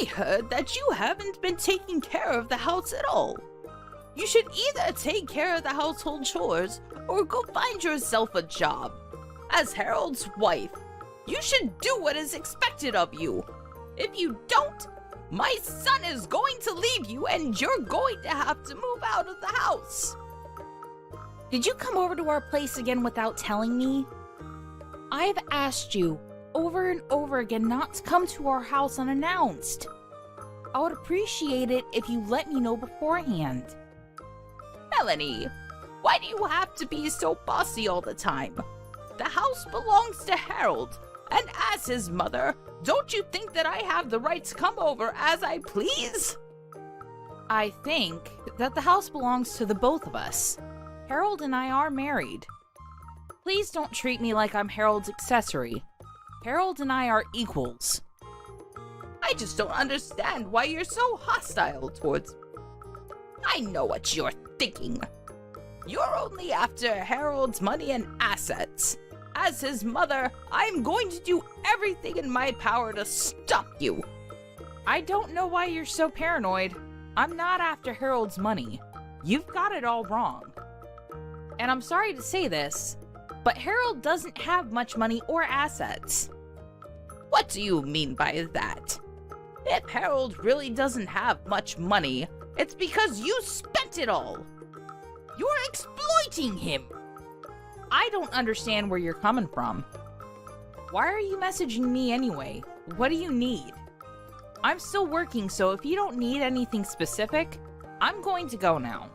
I heard that you haven't been taking care of the house at all. You should either take care of the household chores or go find yourself a job. As Harold's wife, you should do what is expected of you. If you don't, my son is going to leave you and you're going to have to move out of the house. Did you come over to our place again without telling me? I've asked you over and over again not to come to our house unannounced. I would appreciate it if you let me know beforehand. Melanie, why do you have to be so bossy all the time? The house belongs to Harold, and as his mother, don't you think that I have the right to come over as I please? I think that the house belongs to the both of us. Harold and I are married. Please don't treat me like I'm Harold's accessory. Harold and I are equals. I just don't understand why you're so hostile towards me. I know what you're thinking. You're only after Harold's money and assets. As his mother, I'm going to do everything in my power to stop you. I don't know why you're so paranoid. I'm not after Harold's money. You've got it all wrong. And I'm sorry to say this, but Harold doesn't have much money or assets. What do you mean by that? If Harold really doesn't have much money, it's because you spent it all. You're exploiting him. I don't understand where you're coming from. Why are you messaging me anyway? What do you need? I'm still working, so if you don't need anything specific, I'm going to go now.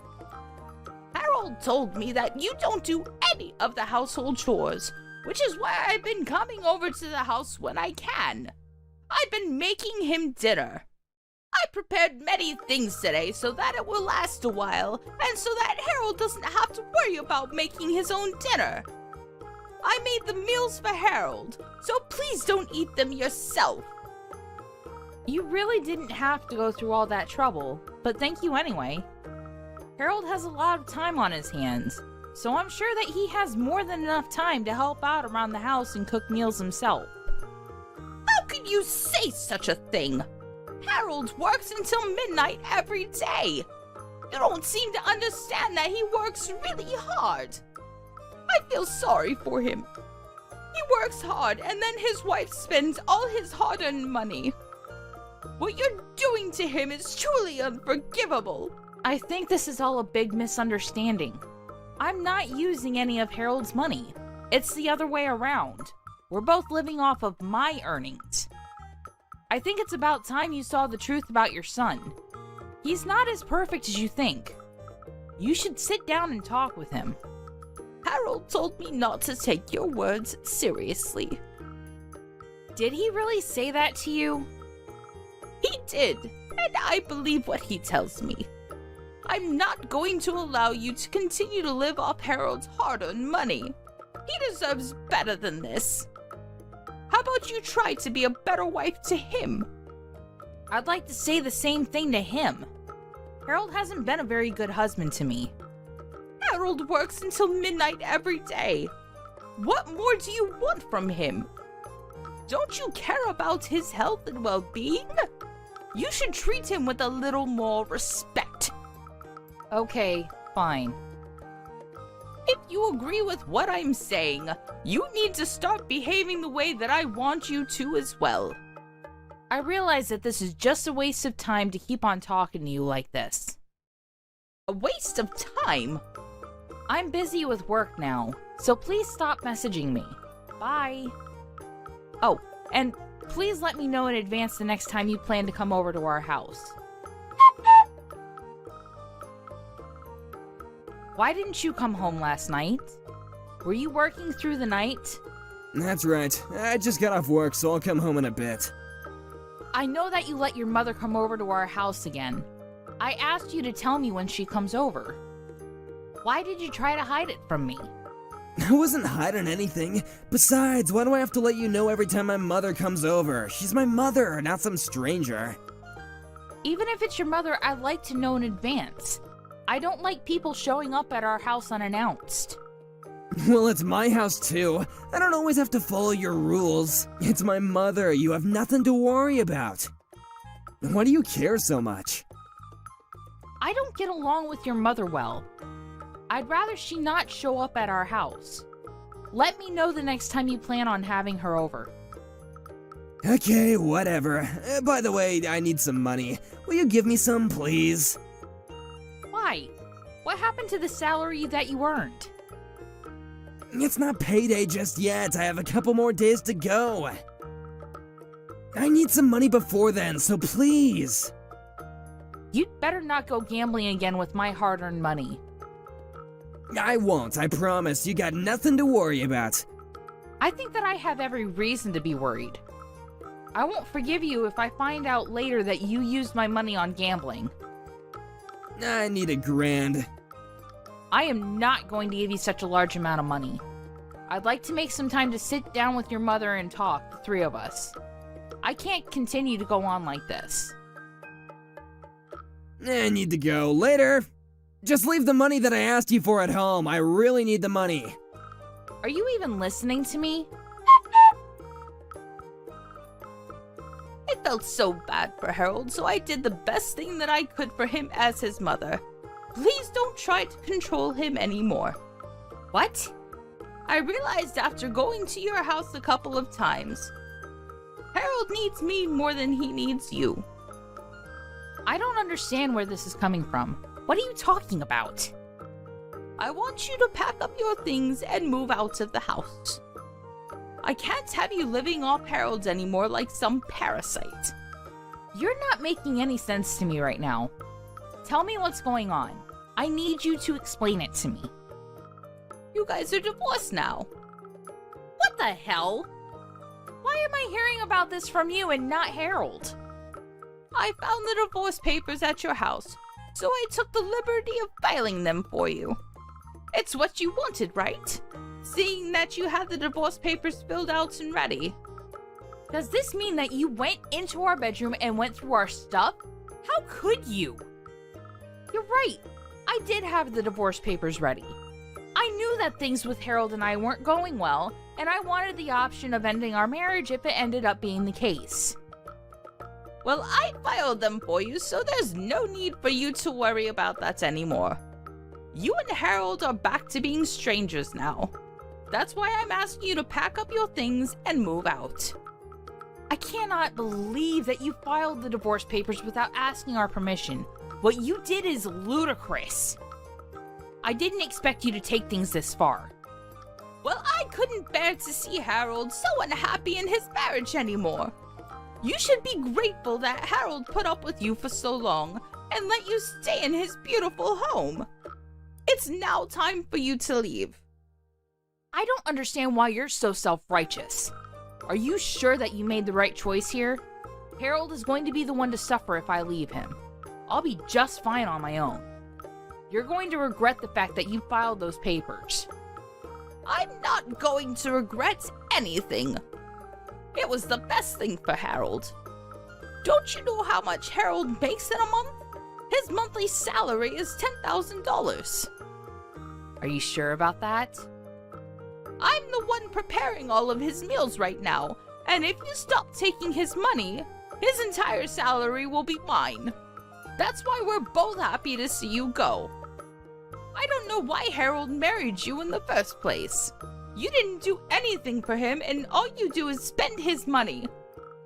Harold told me that you don't do any of the household chores, which is why I've been coming over to the house when I can. I've been making him dinner. I prepared many things today so that it will last a while, and so that Harold doesn't have to worry about making his own dinner. I made the meals for Harold, so please don't eat them yourself. You really didn't have to go through all that trouble, but thank you anyway. Harold has a lot of time on his hands, so I'm sure that he has more than enough time to help out around the house and cook meals himself. How could you say such a thing? Harold works until midnight every day. You don't seem to understand that he works really hard. I feel sorry for him. He works hard and then his wife spends all his hard-earned money. What you're doing to him is truly unforgivable. I think this is all a big misunderstanding. I'm not using any of Harold's money. It's the other way around. We're both living off of my earnings. I think it's about time you saw the truth about your son. He's not as perfect as you think. You should sit down and talk with him. Harold told me not to take your words seriously. Did he really say that to you? He did, and I believe what he tells me. I'm not going to allow you to continue to live off Harold's hard-earned money. He deserves better than this. How about you try to be a better wife to him? I'd like to say the same thing to him. Harold hasn't been a very good husband to me. Harold works until midnight every day. What more do you want from him? Don't you care about his health and well-being? You should treat him with a little more respect. Okay, fine. If you agree with what I'm saying, you need to start behaving the way that I want you to as well. I realize that this is just a waste of time to keep on talking to you like this. A waste of time? I'm busy with work now, so please stop messaging me. Bye. Oh, and please let me know in advance the next time you plan to come over to our house. Why didn't you come home last night? Were you working through the night? That's right. I just got off work, so I'll come home in a bit. I know that you let your mother come over to our house again. I asked you to tell me when she comes over. Why did you try to hide it from me? I wasn't hiding anything. Besides, why do I have to let you know every time my mother comes over? She's my mother, not some stranger. Even if it's your mother, I'd like to know in advance. I don't like people showing up at our house unannounced. Well, it's my house too. I don't always have to follow your rules. It's my mother. You have nothing to worry about. Why do you care so much? I don't get along with your mother well. I'd rather she not show up at our house. Let me know the next time you plan on having her over. Okay, whatever. By the way, I need some money. Will you give me some, please? Why? What happened to the salary that you earned? It's not payday just yet. I have a couple more days to go. I need some money before then, so please. You'd better not go gambling again with my hard-earned money. I won't, I promise. You got nothing to worry about. I think that I have every reason to be worried. I won't forgive you if I find out later that you used my money on gambling. I need $1,000. I am not going to give you such a large amount of money. I'd like to make some time to sit down with your mother and talk, the three of us. I can't continue to go on like this. I need to go. Later. Just leave the money that I asked you for at home. I really need the money. Are you even listening to me? I felt so bad for Harold, so I did the best thing that I could for him as his mother. Please don't try to control him anymore. What? I realized after going to your house a couple of times, Harold needs me more than he needs you. I don't understand where this is coming from. What are you talking about? I want you to pack up your things and move out of the house. I can't have you living off Harold's anymore like some parasite. You're not making any sense to me right now. Tell me what's going on. I need you to explain it to me. You guys are divorced now. What the hell? Why am I hearing about this from you and not Harold? I found the divorce papers at your house, so I took the liberty of filing them for you. It's what you wanted, right? Seeing that you had the divorce papers filled out and ready. Does this mean that you went into our bedroom and went through our stuff? How could you? You're right. I did have the divorce papers ready. I knew that things with Harold and I weren't going well, and I wanted the option of ending our marriage if it ended up being the case. Well, I filed them for you, so there's no need for you to worry about that anymore. You and Harold are back to being strangers now. That's why I'm asking you to pack up your things and move out. I cannot believe that you filed the divorce papers without asking our permission. What you did is ludicrous. I didn't expect you to take things this far. Well, I couldn't bear to see Harold so unhappy in his marriage anymore. You should be grateful that Harold put up with you for so long and let you stay in his beautiful home. It's now time for you to leave. I don't understand why you're so self-righteous. Are you sure that you made the right choice here? Harold is going to be the one to suffer if I leave him. I'll be just fine on my own. You're going to regret the fact that you filed those papers. I'm not going to regret anything. It was the best thing for Harold. Don't you know how much Harold makes in a month? His monthly salary is $10,000. Are you sure about that? I'm the one preparing all of his meals right now, and if you stop taking his money, his entire salary will be mine. That's why we're both happy to see you go. I don't know why Harold married you in the first place. You didn't do anything for him, and all you do is spend his money.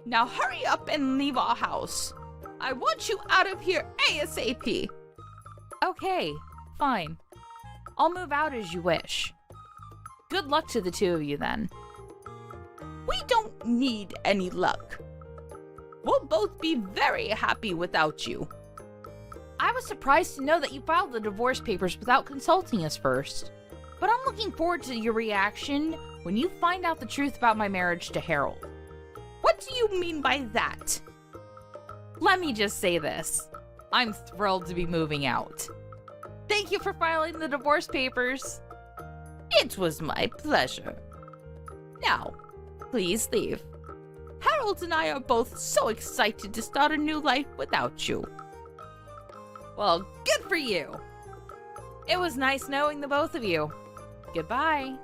Now hurry up and leave our house. I want you out of here ASAP. Okay, fine. I'll move out as you wish. Good luck to the two of you then. We don't need any luck. We'll both be very happy without you. I was surprised to know that you filed the divorce papers without consulting us first. But I'm looking forward to your reaction when you find out the truth about my marriage to Harold. What do you mean by that? Let me just say this. I'm thrilled to be moving out. Thank you for filing the divorce papers. It was my pleasure. Now, please leave. Harold and I are both so excited to start a new life without you. Well, good for you. It was nice knowing the both of you. Goodbye.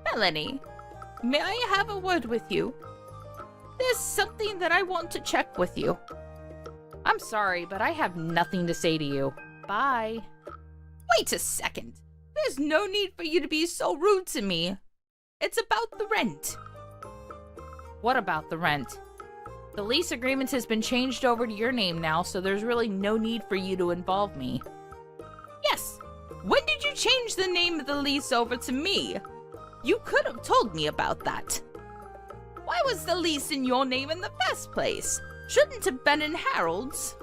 Melanie, may I have a word with you? There's something that I want to check with you. I'm sorry, but I have nothing to say to you. Bye. Wait a second. There's no need for you to be so rude to me. It's about the rent. What about the rent? The lease agreement has been changed over to your name now, so there's really no need for you to involve me. Yes. When did you change the name of the lease over to me? You could have told me about that. Why was the lease in your name in the first place? Shouldn't have been in Harold's.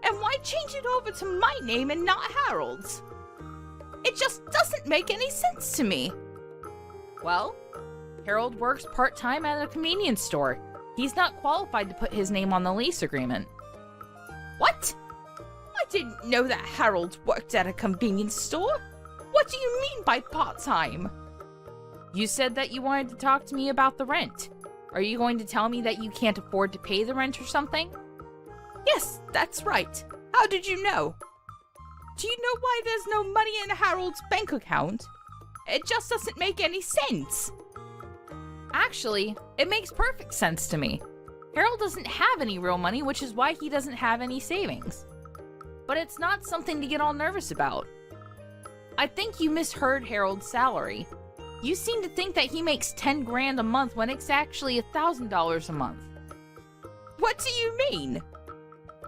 And why change it over to my name and not Harold's? It just doesn't make any sense to me. Well, Harold works part-time at a convenience store. He's not qualified to put his name on the lease agreement. What? I didn't know that Harold worked at a convenience store. What do you mean by part-time? You said that you wanted to talk to me about the rent. Are you going to tell me that you can't afford to pay the rent or something? Yes, that's right. How did you know? Do you know why there's no money in Harold's bank account? It just doesn't make any sense. Actually, it makes perfect sense to me. Harold doesn't have any real money, which is why he doesn't have any savings. But it's not something to get all nervous about. I think you misheard Harold's salary. You seem to think that he makes 10 grand a month when it's actually $1,000 a month. What do you mean?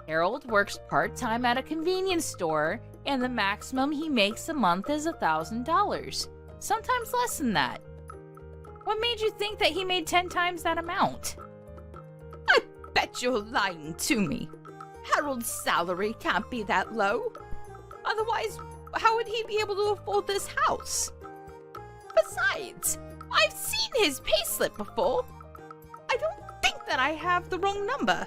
Harold works part-time at a convenience store, and the maximum he makes a month is $1,000. Sometimes less than that. What made you think that he made 10 times that amount? I bet you're lying to me. Harold's salary can't be that low. Otherwise, how would he be able to afford this house? Besides, I've seen his payslip before. I don't think that I have the wrong number.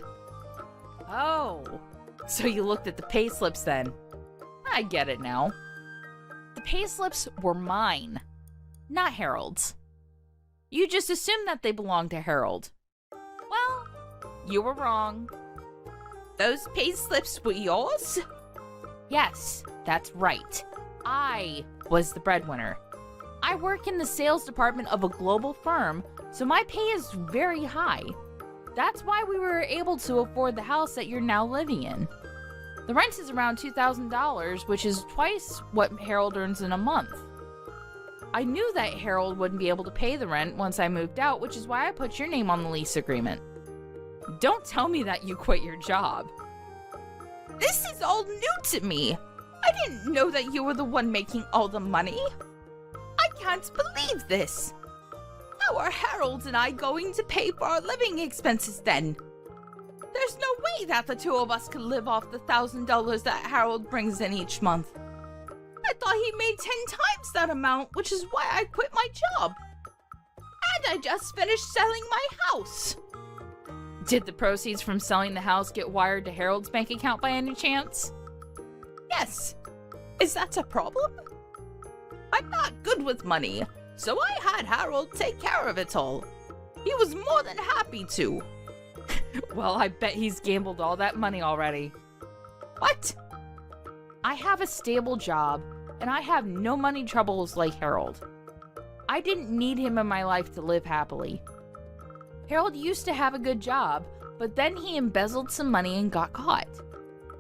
Oh, so you looked at the payslips then. I get it now. The payslips were mine, not Harold's. You just assumed that they belonged to Harold. Well, you were wrong. Those payslips were yours? Yes, that's right. I was the breadwinner. I work in the sales department of a global firm, so my pay is very high. That's why we were able to afford the house that you're now living in. The rent is around $2,000, which is twice what Harold earns in a month. I knew that Harold wouldn't be able to pay the rent once I moved out, which is why I put your name on the lease agreement. Don't tell me that you quit your job. This is all new to me. I didn't know that you were the one making all the money. I can't believe this. How are Harold and I going to pay for our living expenses then? There's no way that the two of us can live off the $1,000 that Harold brings in each month. I thought he made 10 times that amount, which is why I quit my job. And I just finished selling my house. Did the proceeds from selling the house get wired to Harold's bank account by any chance? Yes. Is that a problem? I'm not good with money, so I had Harold take care of it all. He was more than happy to. Well, I bet he's gambled all that money already. What? I have a stable job, and I have no money troubles like Harold. I didn't need him in my life to live happily. Harold used to have a good job, but then he embezzled some money and got caught.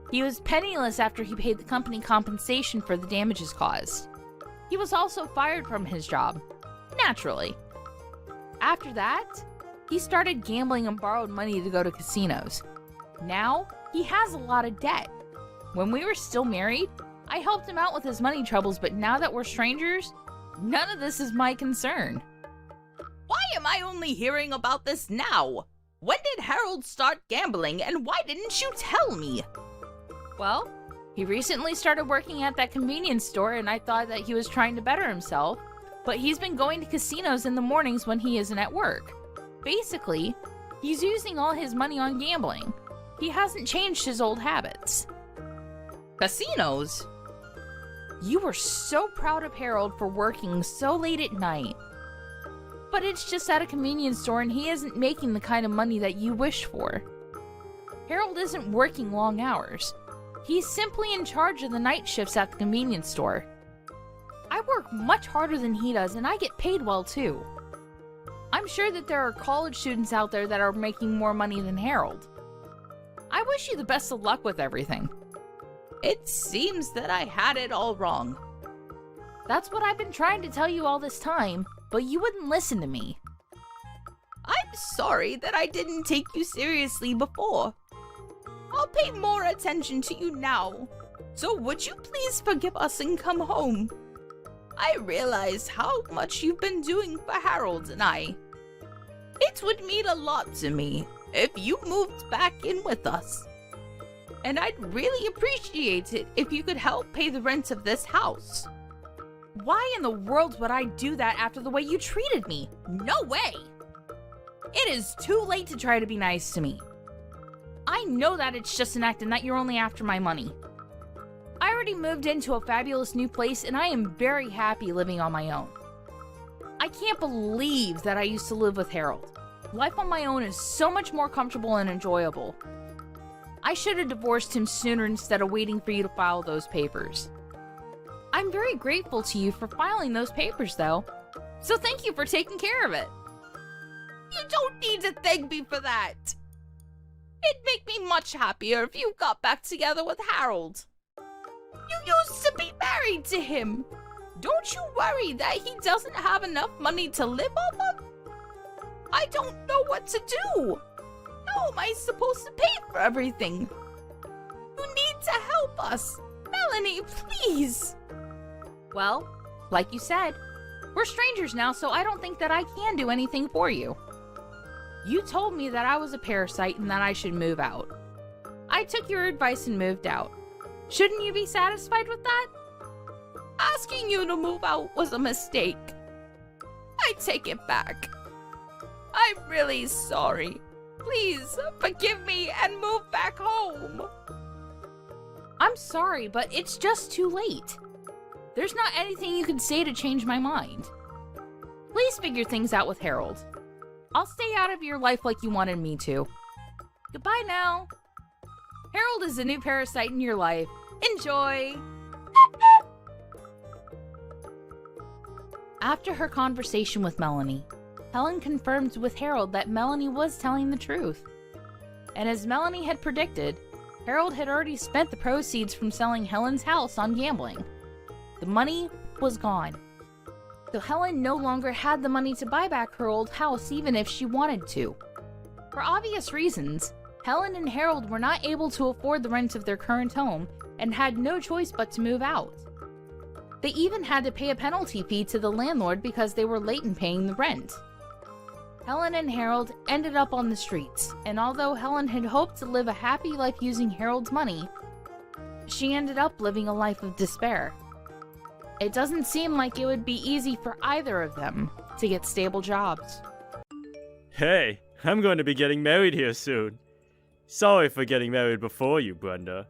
He was penniless after he paid the company compensation for the damages caused. He was also fired from his job, naturally. After that, he started gambling and borrowed money to go to casinos. Now, he has a lot of debt. When we were still married, I helped him out with his money troubles, but now that we're strangers, none of this is my concern. Why am I only hearing about this now? When did Harold start gambling, and why didn't you tell me? Well, he recently started working at that convenience store, and I thought that he was trying to better himself, but he's been going to casinos in the mornings when he isn't at work. Basically, he's using all his money on gambling. He hasn't changed his old habits. Casinos? You were so proud of Harold for working so late at night. But it's just at a convenience store and he isn't making the kind of money that you wish for. Harold isn't working long hours. He's simply in charge of the night shifts at the convenience store. I work much harder than he does and I get paid well too. I'm sure that there are college students out there that are making more money than Harold. I wish you the best of luck with everything. It seems that I had it all wrong. That's what I've been trying to tell you all this time, but you wouldn't listen to me. I'm sorry that I didn't take you seriously before. I'll pay more attention to you now. So would you please forgive us and come home? I realize how much you've been doing for Harold and I. It would mean a lot to me if you moved back in with us. And I'd really appreciate it if you could help pay the rent of this house. Why in the world would I do that after the way you treated me? No way! It is too late to try to be nice to me. I know that it's just an act and that you're only after my money. I already moved into a fabulous new place and I am very happy living on my own. I can't believe that I used to live with Harold. Life on my own is so much more comfortable and enjoyable. I should have divorced him sooner instead of waiting for you to file those papers. I'm very grateful to you for filing those papers though, so thank you for taking care of it. You don't need to thank me for that. It'd make me much happier if you got back together with Harold. You used to be married to him. Don't you worry that he doesn't have enough money to live off of? I don't know what to do. How am I supposed to pay for everything? You need to help us. Melanie, please. Well, like you said, we're strangers now, so I don't think that I can do anything for you. You told me that I was a parasite and that I should move out. I took your advice and moved out. Shouldn't you be satisfied with that? Asking you to move out was a mistake. I take it back. I'm really sorry. Please forgive me and move back home. I'm sorry, but it's just too late. There's not anything you can say to change my mind. Please figure things out with Harold. I'll stay out of your life like you wanted me to. Goodbye now. Harold is a new parasite in your life. Enjoy! After her conversation with Melanie, Helen confirmed with Harold that Melanie was telling the truth. And as Melanie had predicted, Harold had already spent the proceeds from selling Helen's house on gambling. The money was gone. So Helen no longer had the money to buy back her old house even if she wanted to. For obvious reasons, Helen and Harold were not able to afford the rent of their current home and had no choice but to move out. They even had to pay a penalty fee to the landlord because they were late in paying the rent. Helen and Harold ended up on the streets, and although Helen had hoped to live a happy life using Harold's money, she ended up living a life of despair. It doesn't seem like it would be easy for either of them to get stable jobs. Hey, I'm going to be getting married here soon. Sorry for getting married before you, Brenda.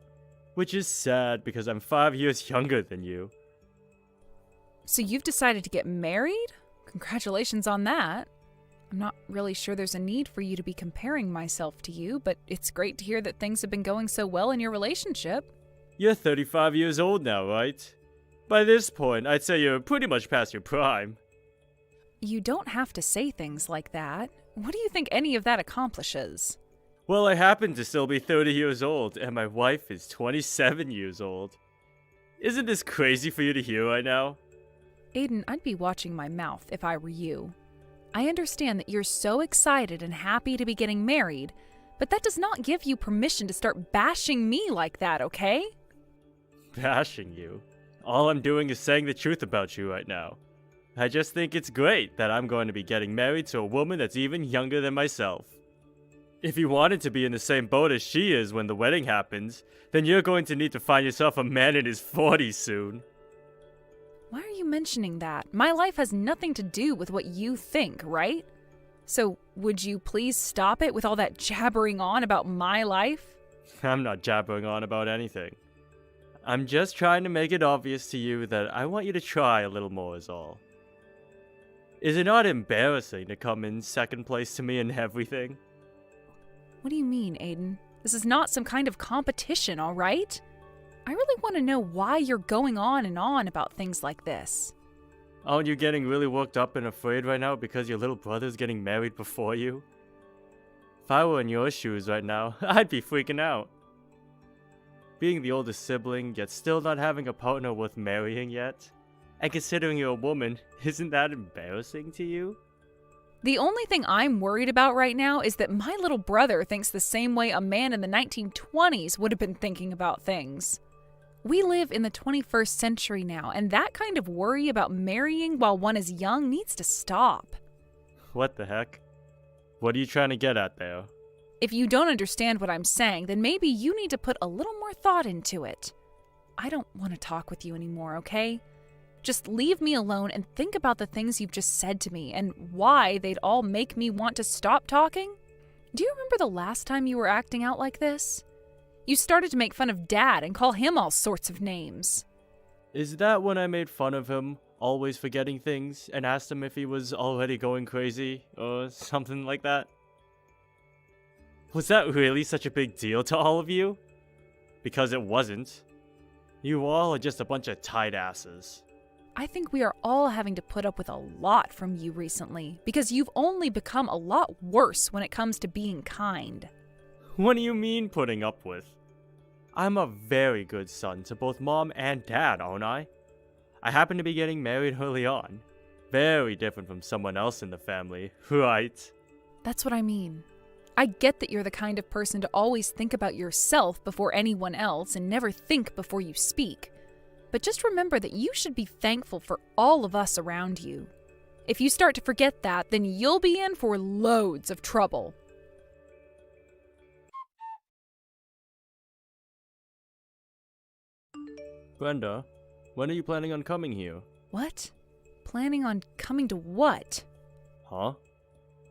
Which is sad because I'm 5 years younger than you. So you've decided to get married? Congratulations on that. I'm not really sure there's a need for you to be comparing myself to you, but it's great to hear that things have been going so well in your relationship. You're 35 years old now, right? By this point, I'd say you're pretty much past your prime. You don't have to say things like that. What do you think any of that accomplishes? Well, I happen to still be 30 years old, and my wife is 27 years old. Isn't this crazy for you to hear right now? Aiden, I'd be watching my mouth if I were you. I understand that you're so excited and happy to be getting married, but that does not give you permission to start bashing me like that, okay? Bashing you? All I'm doing is saying the truth about you right now. I just think it's great that I'm going to be getting married to a woman that's even younger than myself. If you wanted to be in the same boat as she is when the wedding happens, then you're going to need to find yourself a man in his 40s soon. Why are you mentioning that? My life has nothing to do with what you think, right? So, would you please stop it with all that jabbering on about my life? I'm not jabbering on about anything. I'm just trying to make it obvious to you that I want you to try a little more is all. Is it not embarrassing to come in second place to me in everything? What do you mean, Aiden? This is not some kind of competition, all right? I really want to know why you're going on and on about things like this. Aren't you getting really worked up and afraid right now because your little brother's getting married before you? If I were in your shoes right now, I'd be freaking out. Being the oldest sibling, yet still not having a partner worth marrying yet, and considering you're a woman, isn't that embarrassing to you? The only thing I'm worried about right now is that my little brother thinks the same way a man in the 1920s would have been thinking about things. We live in the 21st century now, and that kind of worry about marrying while one is young needs to stop. What the heck? What are you trying to get at there? If you don't understand what I'm saying, then maybe you need to put a little more thought into it. I don't want to talk with you anymore, okay? Just leave me alone and think about the things you've just said to me and why they'd all make me want to stop talking. Do you remember the last time you were acting out like this? You started to make fun of Dad and call him all sorts of names. Is that when I made fun of him, always forgetting things, and asked him if he was already going crazy, or something like that? Was that really such a big deal to all of you? Because it wasn't. You all are just a bunch of tight asses. I think we are all having to put up with a lot from you recently, because you've only become a lot worse when it comes to being kind. What do you mean putting up with? I'm a very good son to both Mom and Dad, aren't I? I happen to be getting married early on. Very different from someone else in the family, right? That's what I mean. I get that you're the kind of person to always think about yourself before anyone else and never think before you speak. But just remember that you should be thankful for all of us around you. If you start to forget that, then you'll be in for loads of trouble. Brenda, when are you planning on coming here? What? Planning on coming to what? Huh?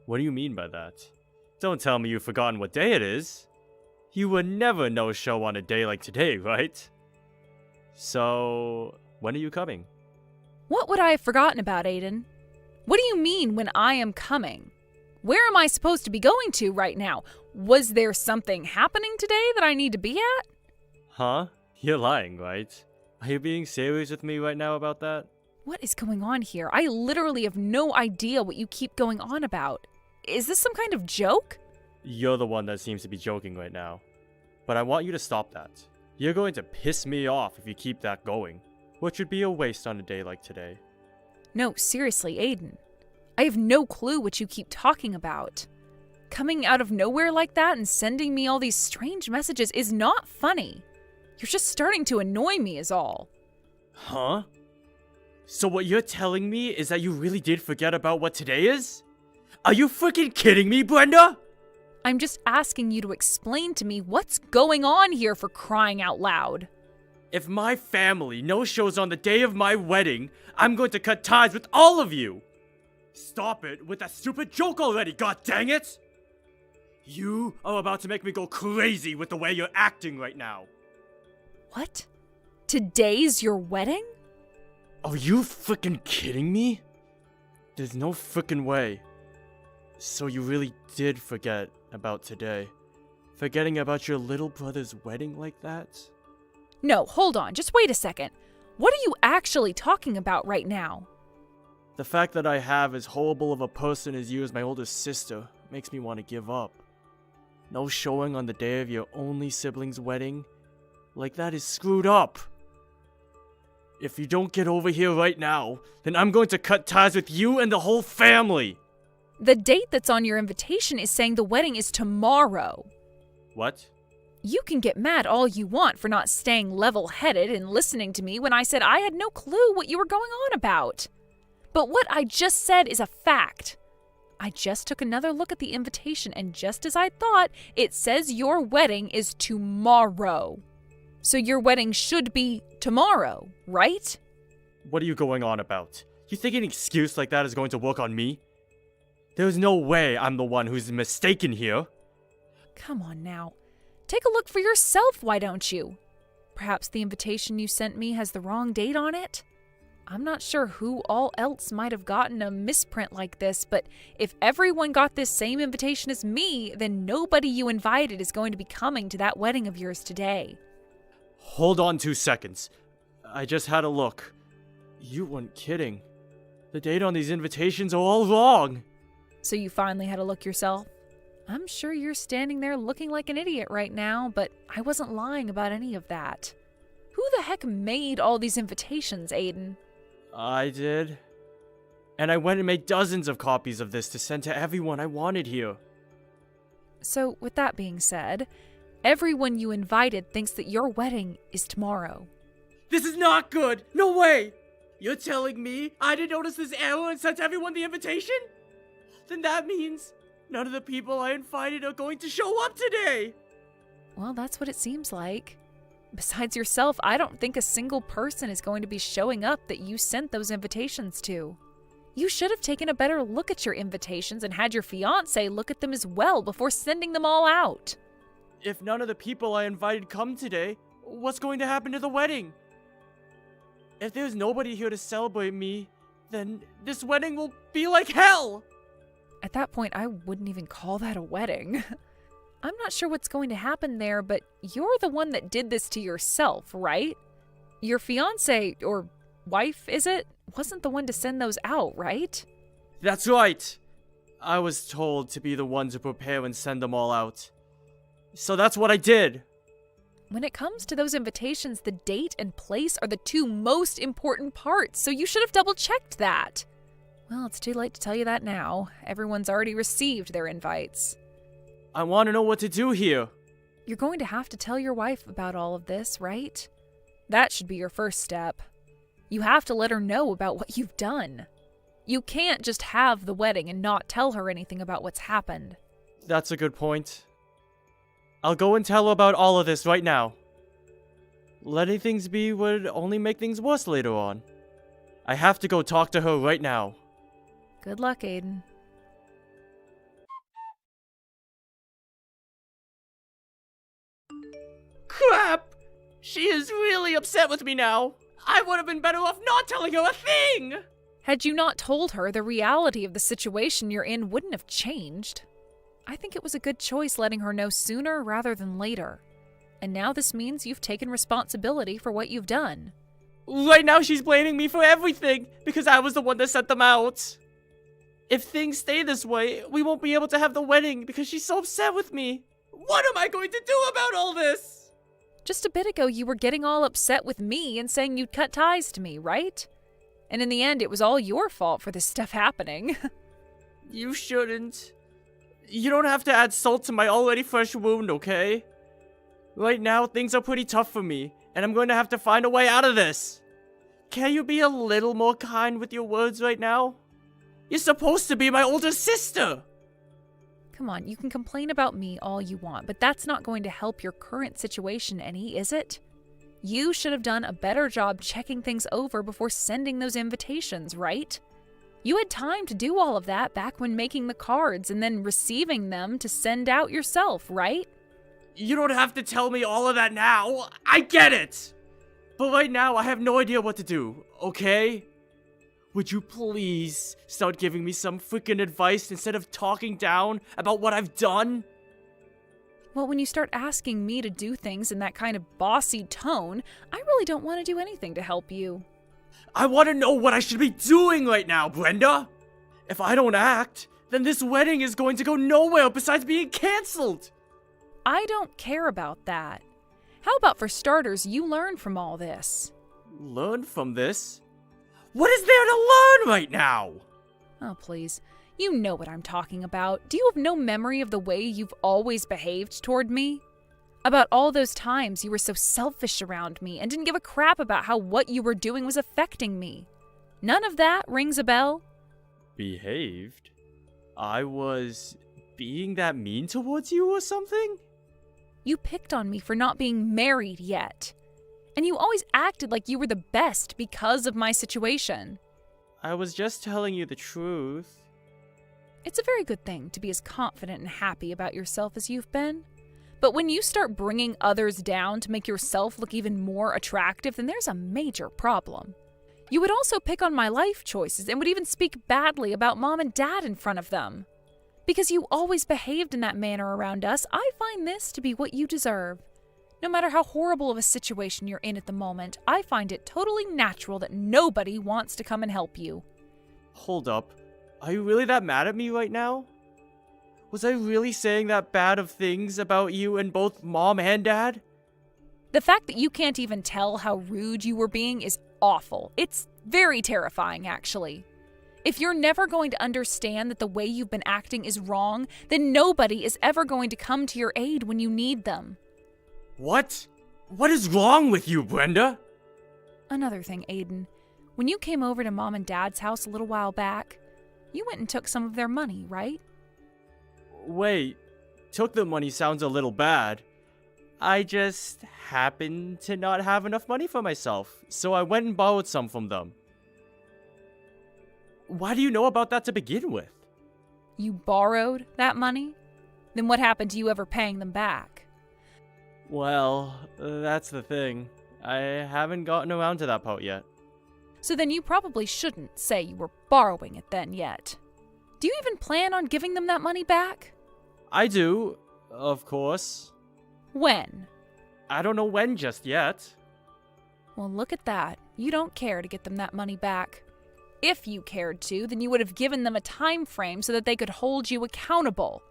What do you mean by that? Don't tell me you've forgotten what day it is. You would never no-show on a day like today, right? So, when are you coming? What would I have forgotten about, Aiden? What do you mean when I am coming? Where am I supposed to be going to right now? Was there something happening today that I need to be at? Huh? You're lying, right? Are you being serious with me right now about that? What is going on here? I literally have no idea what you keep going on about. Is this some kind of joke? You're the one that seems to be joking right now. But I want you to stop that. You're going to piss me off if you keep that going, which would be a waste on a day like today. No, seriously, Aiden. I have no clue what you keep talking about. Coming out of nowhere like that and sending me all these strange messages is not funny. You're just starting to annoy me is all. Huh? So what you're telling me is that you really did forget about what today is? Are you freaking kidding me, Brenda? I'm just asking you to explain to me what's going on here for crying out loud. If my family no-shows on the day of my wedding, I'm going to cut ties with all of you! Stop it with that stupid joke already, god dang it! You are about to make me go crazy with the way you're acting right now. What? Today's your wedding? Are you freaking kidding me? There's no freaking way. So you really did forget about today? Forgetting about your little brother's wedding like that? No, hold on, just wait a second. What are you actually talking about right now? The fact that I have as horrible of a person as you as my oldest sister makes me want to give up. No showing on the day of your only sibling's wedding? Like that is screwed up. If you don't get over here right now, then I'm going to cut ties with you and the whole family! The date that's on your invitation is saying the wedding is tomorrow. What? You can get mad all you want for not staying level-headed and listening to me when I said I had no clue what you were going on about. But what I just said is a fact. I just took another look at the invitation, and just as I thought, it says your wedding is tomorrow. So your wedding should be tomorrow, right? What are you going on about? You think an excuse like that is going to work on me? There's no way I'm the one who's mistaken here. Come on now. Take a look for yourself, why don't you? Perhaps the invitation you sent me has the wrong date on it? I'm not sure who all else might have gotten a misprint like this, but if everyone got this same invitation as me, then nobody you invited is going to be coming to that wedding of yours today. Hold on 2 seconds. I just had a look. You weren't kidding. The date on these invitations are all wrong. So you finally had a look yourself? I'm sure you're standing there looking like an idiot right now, but I wasn't lying about any of that. Who the heck made all these invitations, Aiden? I did. And I went and made dozens of copies of this to send to everyone I wanted here. So, with that being said, everyone you invited thinks that your wedding is tomorrow. This is not good! No way! You're telling me I didn't notice this error and sent everyone the invitation? Then that means none of the people I invited are going to show up today! Well, that's what it seems like. Besides yourself, I don't think a single person is going to be showing up that you sent those invitations to. You should have taken a better look at your invitations and had your fiancé look at them as well before sending them all out. If none of the people I invited come today, what's going to happen to the wedding? If there's nobody here to celebrate me, then this wedding will be like hell! At that point, I wouldn't even call that a wedding. I'm not sure what's going to happen there, but you're the one that did this to yourself, right? Your fiancé, or wife, is it? Wasn't the one to send those out, right? That's right! I was told to be the one to prepare and send them all out. So that's what I did! When it comes to those invitations, the date and place are the two most important parts, so you should have double-checked that. Well, it's too late to tell you that now. Everyone's already received their invites. I want to know what to do here. You're going to have to tell your wife about all of this, right? That should be your first step. You have to let her know about what you've done. You can't just have the wedding and not tell her anything about what's happened. That's a good point. I'll go and tell her about all of this right now. Letting things be would only make things worse later on. I have to go talk to her right now. Good luck, Aiden. Crap! She is really upset with me now. I would have been better off not telling her a thing! Had you not told her, the reality of the situation you're in wouldn't have changed. I think it was a good choice letting her know sooner rather than later. And now this means you've taken responsibility for what you've done. Right now she's blaming me for everything because I was the one that sent them out. If things stay this way, we won't be able to have the wedding because she's so upset with me. What am I going to do about all this? Just a bit ago, you were getting all upset with me and saying you'd cut ties to me, right? And in the end, it was all your fault for this stuff happening. You shouldn't. You don't have to add salt to my already fresh wound, okay? Right now, things are pretty tough for me, and I'm going to have to find a way out of this. Can you be a little more kind with your words right now? You're supposed to be my older sister! Come on, you can complain about me all you want, but that's not going to help your current situation any, is it? You should have done a better job checking things over before sending those invitations, right? You had time to do all of that back when making the cards and then receiving them to send out yourself, right? You don't have to tell me all of that now. I get it! But right now, I have no idea what to do, okay? Would you please start giving me some freaking advice instead of talking down about what I've done? Well, when you start asking me to do things in that kind of bossy tone, I really don't want to do anything to help you. I want to know what I should be doing right now, Brenda! If I don't act, then this wedding is going to go nowhere besides being cancelled! I don't care about that. How about for starters, you learn from all this? Learn from this? What is there to learn right now? Oh, please. You know what I'm talking about. Do you have no memory of the way you've always behaved toward me? About all those times you were so selfish around me and didn't give a crap about how what you were doing was affecting me. None of that rings a bell? Behaved? I was being that mean towards you or something? You picked on me for not being married yet. And you always acted like you were the best because of my situation. I was just telling you the truth. It's a very good thing to be as confident and happy about yourself as you've been. But when you start bringing others down to make yourself look even more attractive, then there's a major problem. You would also pick on my life choices and would even speak badly about Mom and Dad in front of them. Because you always behaved in that manner around us, I find this to be what you deserve. No matter how horrible of a situation you're in at the moment, I find it totally natural that nobody wants to come and help you. Hold up. Are you really that mad at me right now? Was I really saying that bad of things about you and both Mom and Dad? The fact that you can't even tell how rude you were being is awful. It's very terrifying, actually. If you're never going to understand that the way you've been acting is wrong, then nobody is ever going to come to your aid when you need them. What? What is wrong with you, Brenda? Another thing, Aiden. When you came over to Mom and Dad's house a little while back, you went and took some of their money, right? Wait, took the money sounds a little bad. I just happened to not have enough money for myself, so I went and borrowed some from them. Why do you know about that to begin with? You borrowed that money? Then what happened to you ever paying them back? Well, that's the thing. I haven't gotten around to that part yet. So then you probably shouldn't say you were borrowing it then yet. Do you even plan on giving them that money back? I do, of course. When? I don't know when just yet. Well, look at that. You don't care to get them that money back. If you cared to, then you would have given them a time frame so that they could hold you accountable.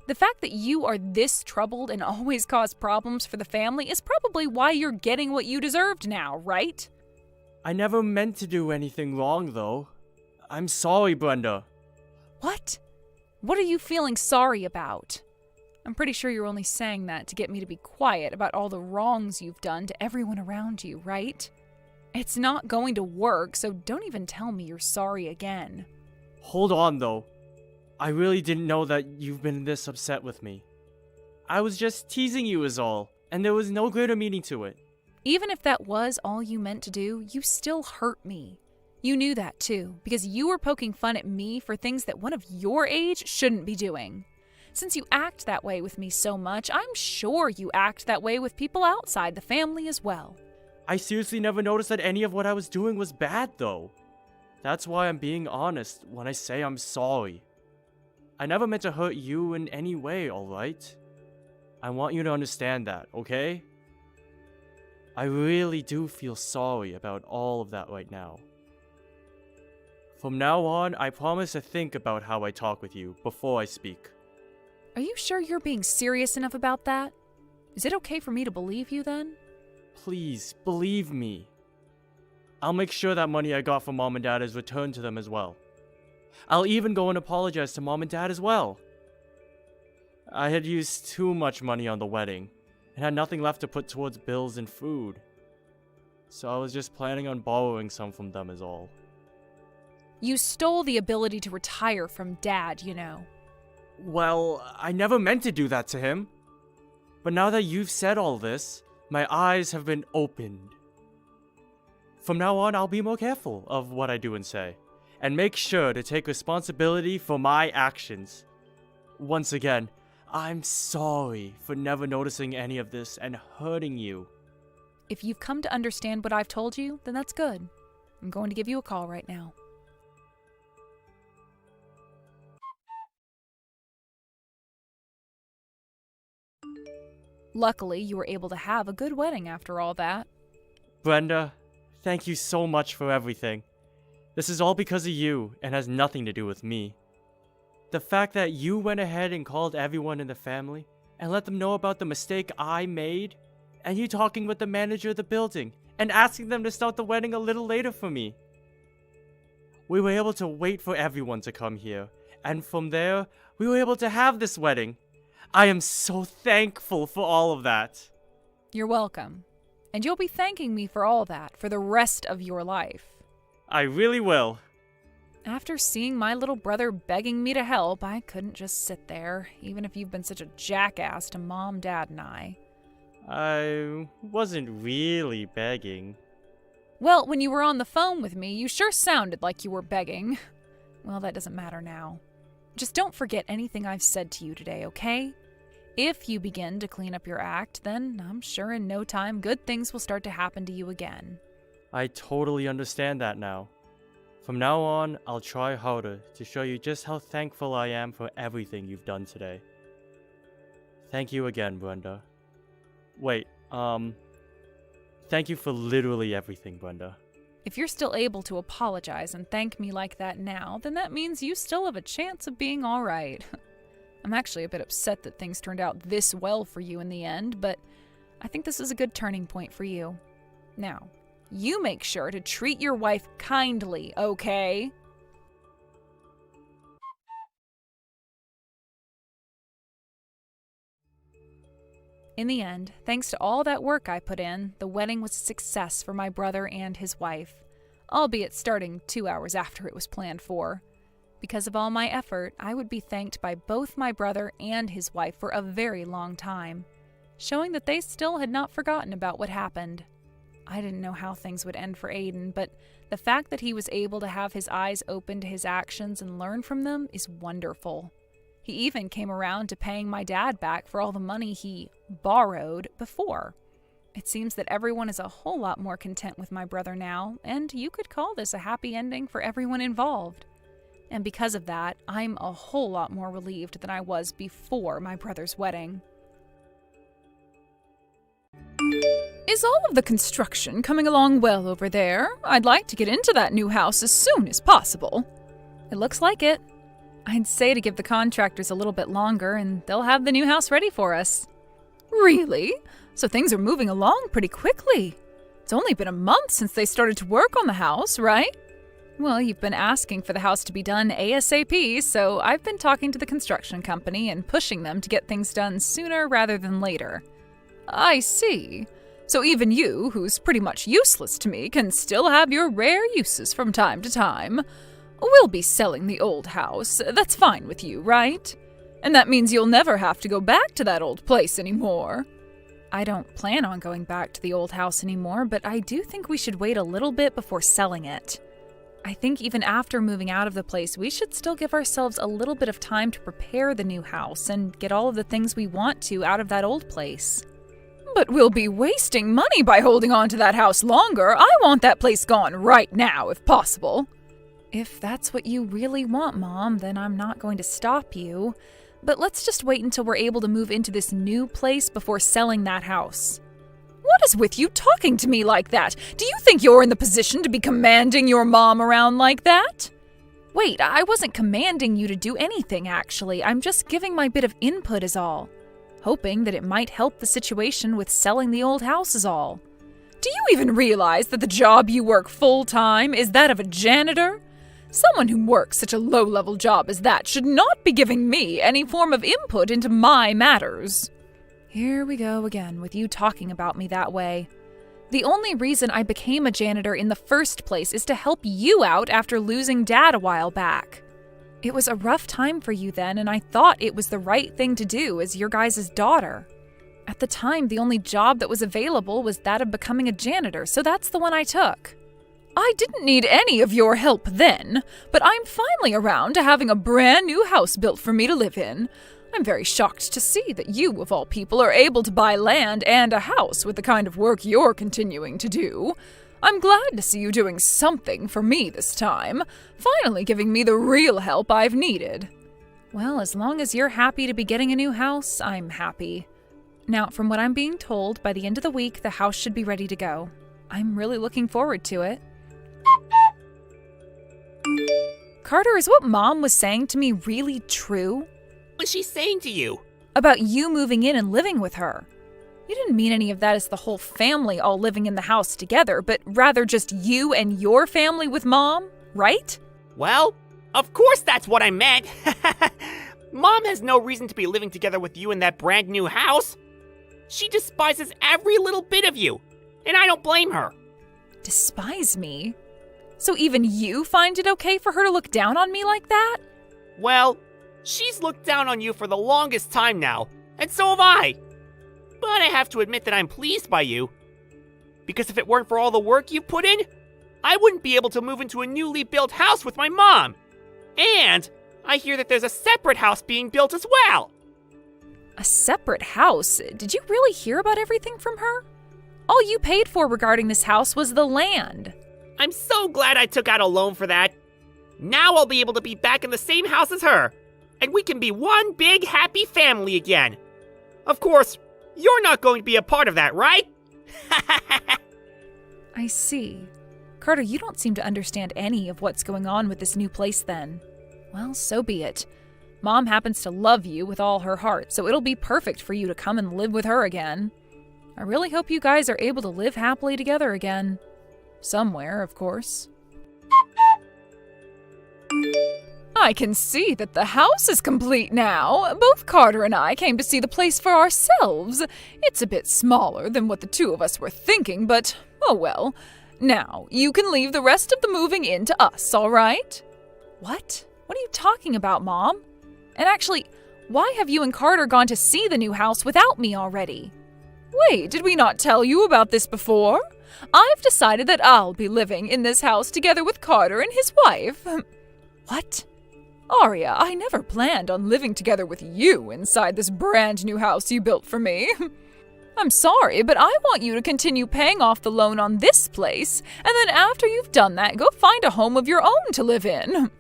The fact that you are this troubled and always cause problems for the family is probably why you're getting what you deserved now, right? I never meant to do anything wrong, though. I'm sorry, Brenda. What? What are you feeling sorry about? I'm pretty sure you're only saying that to get me to be quiet about all the wrongs you've done to everyone around you, right? It's not going to work, so don't even tell me you're sorry again. Hold on, though. I really didn't know that you've been this upset with me. I was just teasing you is all, and there was no greater meaning to it. Even if that was all you meant to do, you still hurt me. You knew that too, because you were poking fun at me for things that one of your age shouldn't be doing. Since you act that way with me so much, I'm sure you act that way with people outside the family as well. I seriously never noticed that any of what I was doing was bad, though. That's why I'm being honest when I say I'm sorry. I never meant to hurt you in any way, alright? I want you to understand that, okay? I really do feel sorry about all of that right now. From now on, I promise to think about how I talk with you before I speak. Are you sure you're being serious enough about that? Is it okay for me to believe you then? Please, believe me. I'll make sure that money I got from Mom and Dad is returned to them as well. I'll even go and apologize to Mom and Dad as well. I had used too much money on the wedding, and had nothing left to put towards bills and food. So I was just planning on borrowing some from them is all. You stole the ability to retire from Dad, you know. Well, I never meant to do that to him. But now that you've said all this, my eyes have been opened. From now on, I'll be more careful of what I do and say, and make sure to take responsibility for my actions. Once again, I'm sorry for never noticing any of this and hurting you. If you've come to understand what I've told you, then that's good. I'm going to give you a call right now. Luckily, you were able to have a good wedding after all that. Brenda, thank you so much for everything. This is all because of you and has nothing to do with me. The fact that you went ahead and called everyone in the family and let them know about the mistake I made, and you talking with the manager of the building and asking them to start the wedding a little later for me. We were able to wait for everyone to come here, and from there, we were able to have this wedding. I am so thankful for all of that. You're welcome. And you'll be thanking me for all that for the rest of your life. I really will. After seeing my little brother begging me to help, I couldn't just sit there, even if you've been such a jackass to Mom, Dad, and I. I wasn't really begging. Well, when you were on the phone with me, you sure sounded like you were begging. Well, that doesn't matter now. Just don't forget anything I've said to you today, okay? If you begin to clean up your act, then I'm sure in no time good things will start to happen to you again. I totally understand that now. From now on, I'll try harder to show you just how thankful I am for everything you've done today. Thank you again, Brenda. Wait, thank you for literally everything, Brenda. If you're still able to apologize and thank me like that now, then that means you still have a chance of being all right. I'm actually a bit upset that things turned out this well for you in the end, but I think this is a good turning point for you. Now, you make sure to treat your wife kindly, okay? In the end, thanks to all that work I put in, the wedding was a success for my brother and his wife, albeit starting 2 hours after it was planned for. Because of all my effort, I would be thanked by both my brother and his wife for a very long time, showing that they still had not forgotten about what happened. I didn't know how things would end for Aiden, but the fact that he was able to have his eyes open to his actions and learn from them is wonderful. He even came around to paying my dad back for all the money he borrowed before. It seems that everyone is a whole lot more content with my brother now, and you could call this a happy ending for everyone involved. And because of that, I'm a whole lot more relieved than I was before my brother's wedding. Is all of the construction coming along well over there? I'd like to get into that new house as soon as possible. It looks like it. I'd say to give the contractors a little bit longer and they'll have the new house ready for us. Really? So things are moving along pretty quickly. It's only been a month since they started to work on the house, right? Well, you've been asking for the house to be done ASAP, so I've been talking to the construction company and pushing them to get things done sooner rather than later. I see. So even you, who's pretty much useless to me, can still have your rare uses from time to time. We'll be selling the old house. That's fine with you, right? And that means you'll never have to go back to that old place anymore. I don't plan on going back to the old house anymore, but I do think we should wait a little bit before selling it. I think even after moving out of the place, we should still give ourselves a little bit of time to prepare the new house and get all of the things we want to out of that old place. But we'll be wasting money by holding on to that house longer. I want that place gone right now, if possible. If that's what you really want, Mom, then I'm not going to stop you. But let's just wait until we're able to move into this new place before selling that house. What is with you talking to me like that? Do you think you're in the position to be commanding your mom around like that? Wait, I wasn't commanding you to do anything, actually. I'm just giving my bit of input is all. Hoping that it might help the situation with selling the old house is all. Do you even realize that the job you work full-time is that of a janitor? Someone who works such a low-level job as that should not be giving me any form of input into my matters. Here we go again with you talking about me that way. The only reason I became a janitor in the first place is to help you out after losing Dad a while back. It was a rough time for you then, and I thought it was the right thing to do as your guys' daughter. At the time, the only job that was available was that of becoming a janitor, so that's the one I took. I didn't need any of your help then, but I'm finally around to having a brand new house built for me to live in. I'm very shocked to see that you, of all people, are able to buy land and a house with the kind of work you're continuing to do. I'm glad to see you doing something for me this time, finally giving me the real help I've needed. Well, as long as you're happy to be getting a new house, I'm happy. Now, from what I'm being told, by the end of the week, the house should be ready to go. I'm really looking forward to it. Carter, is what Mom was saying to me really true? What was she saying to you? About you moving in and living with her. You didn't mean any of that as the whole family all living in the house together, but rather just you and your family with Mom, right? Well, of course that's what I meant. Mom has no reason to be living together with you in that brand new house. She despises every little bit of you, and I don't blame her. Despise me? So even you find it okay for her to look down on me like that? Well, she's looked down on you for the longest time now, and so have I. But I have to admit that I'm pleased by you. Because if it weren't for all the work you've put in, I wouldn't be able to move into a newly built house with my mom. And I hear that there's a separate house being built as well. A separate house? Did you really hear about everything from her? All you paid for regarding this house was the land. I'm so glad I took out a loan for that. Now I'll be able to be back in the same house as her, and we can be one big happy family again. Of course, you're not going to be a part of that, right? I see. Carter, you don't seem to understand any of what's going on with this new place then. Well, so be it. Mom happens to love you with all her heart, so it'll be perfect for you to come and live with her again. I really hope you guys are able to live happily together again. Somewhere, of course. I can see that the house is complete now. Both Carter and I came to see the place for ourselves. It's a bit smaller than what the two of us were thinking, but oh well. Now, you can leave the rest of the moving in to us, all right? What? What are you talking about, Mom? And actually, why have you and Carter gone to see the new house without me already? Wait, did we not tell you about this before? I've decided that I'll be living in this house together with Carter and his wife. What? Arya, I never planned on living together with you inside this brand new house you built for me. I'm sorry, but I want you to continue paying off the loan on this place, and then after you've done that, go find a home of your own to live in.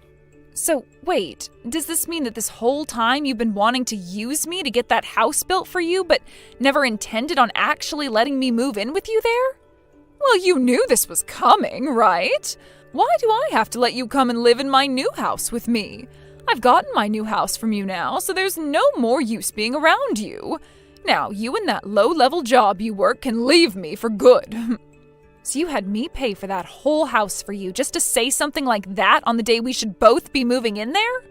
So, wait, does this mean that this whole time you've been wanting to use me to get that house built for you, but never intended on actually letting me move in with you there? Well, you knew this was coming, right? Why do I have to let you come and live in my new house with me? I've gotten my new house from you now, so there's no more use being around you. Now, you and that low-level job you work can leave me for good. So you had me pay for that whole house for you just to say something like that on the day we should both be moving in there?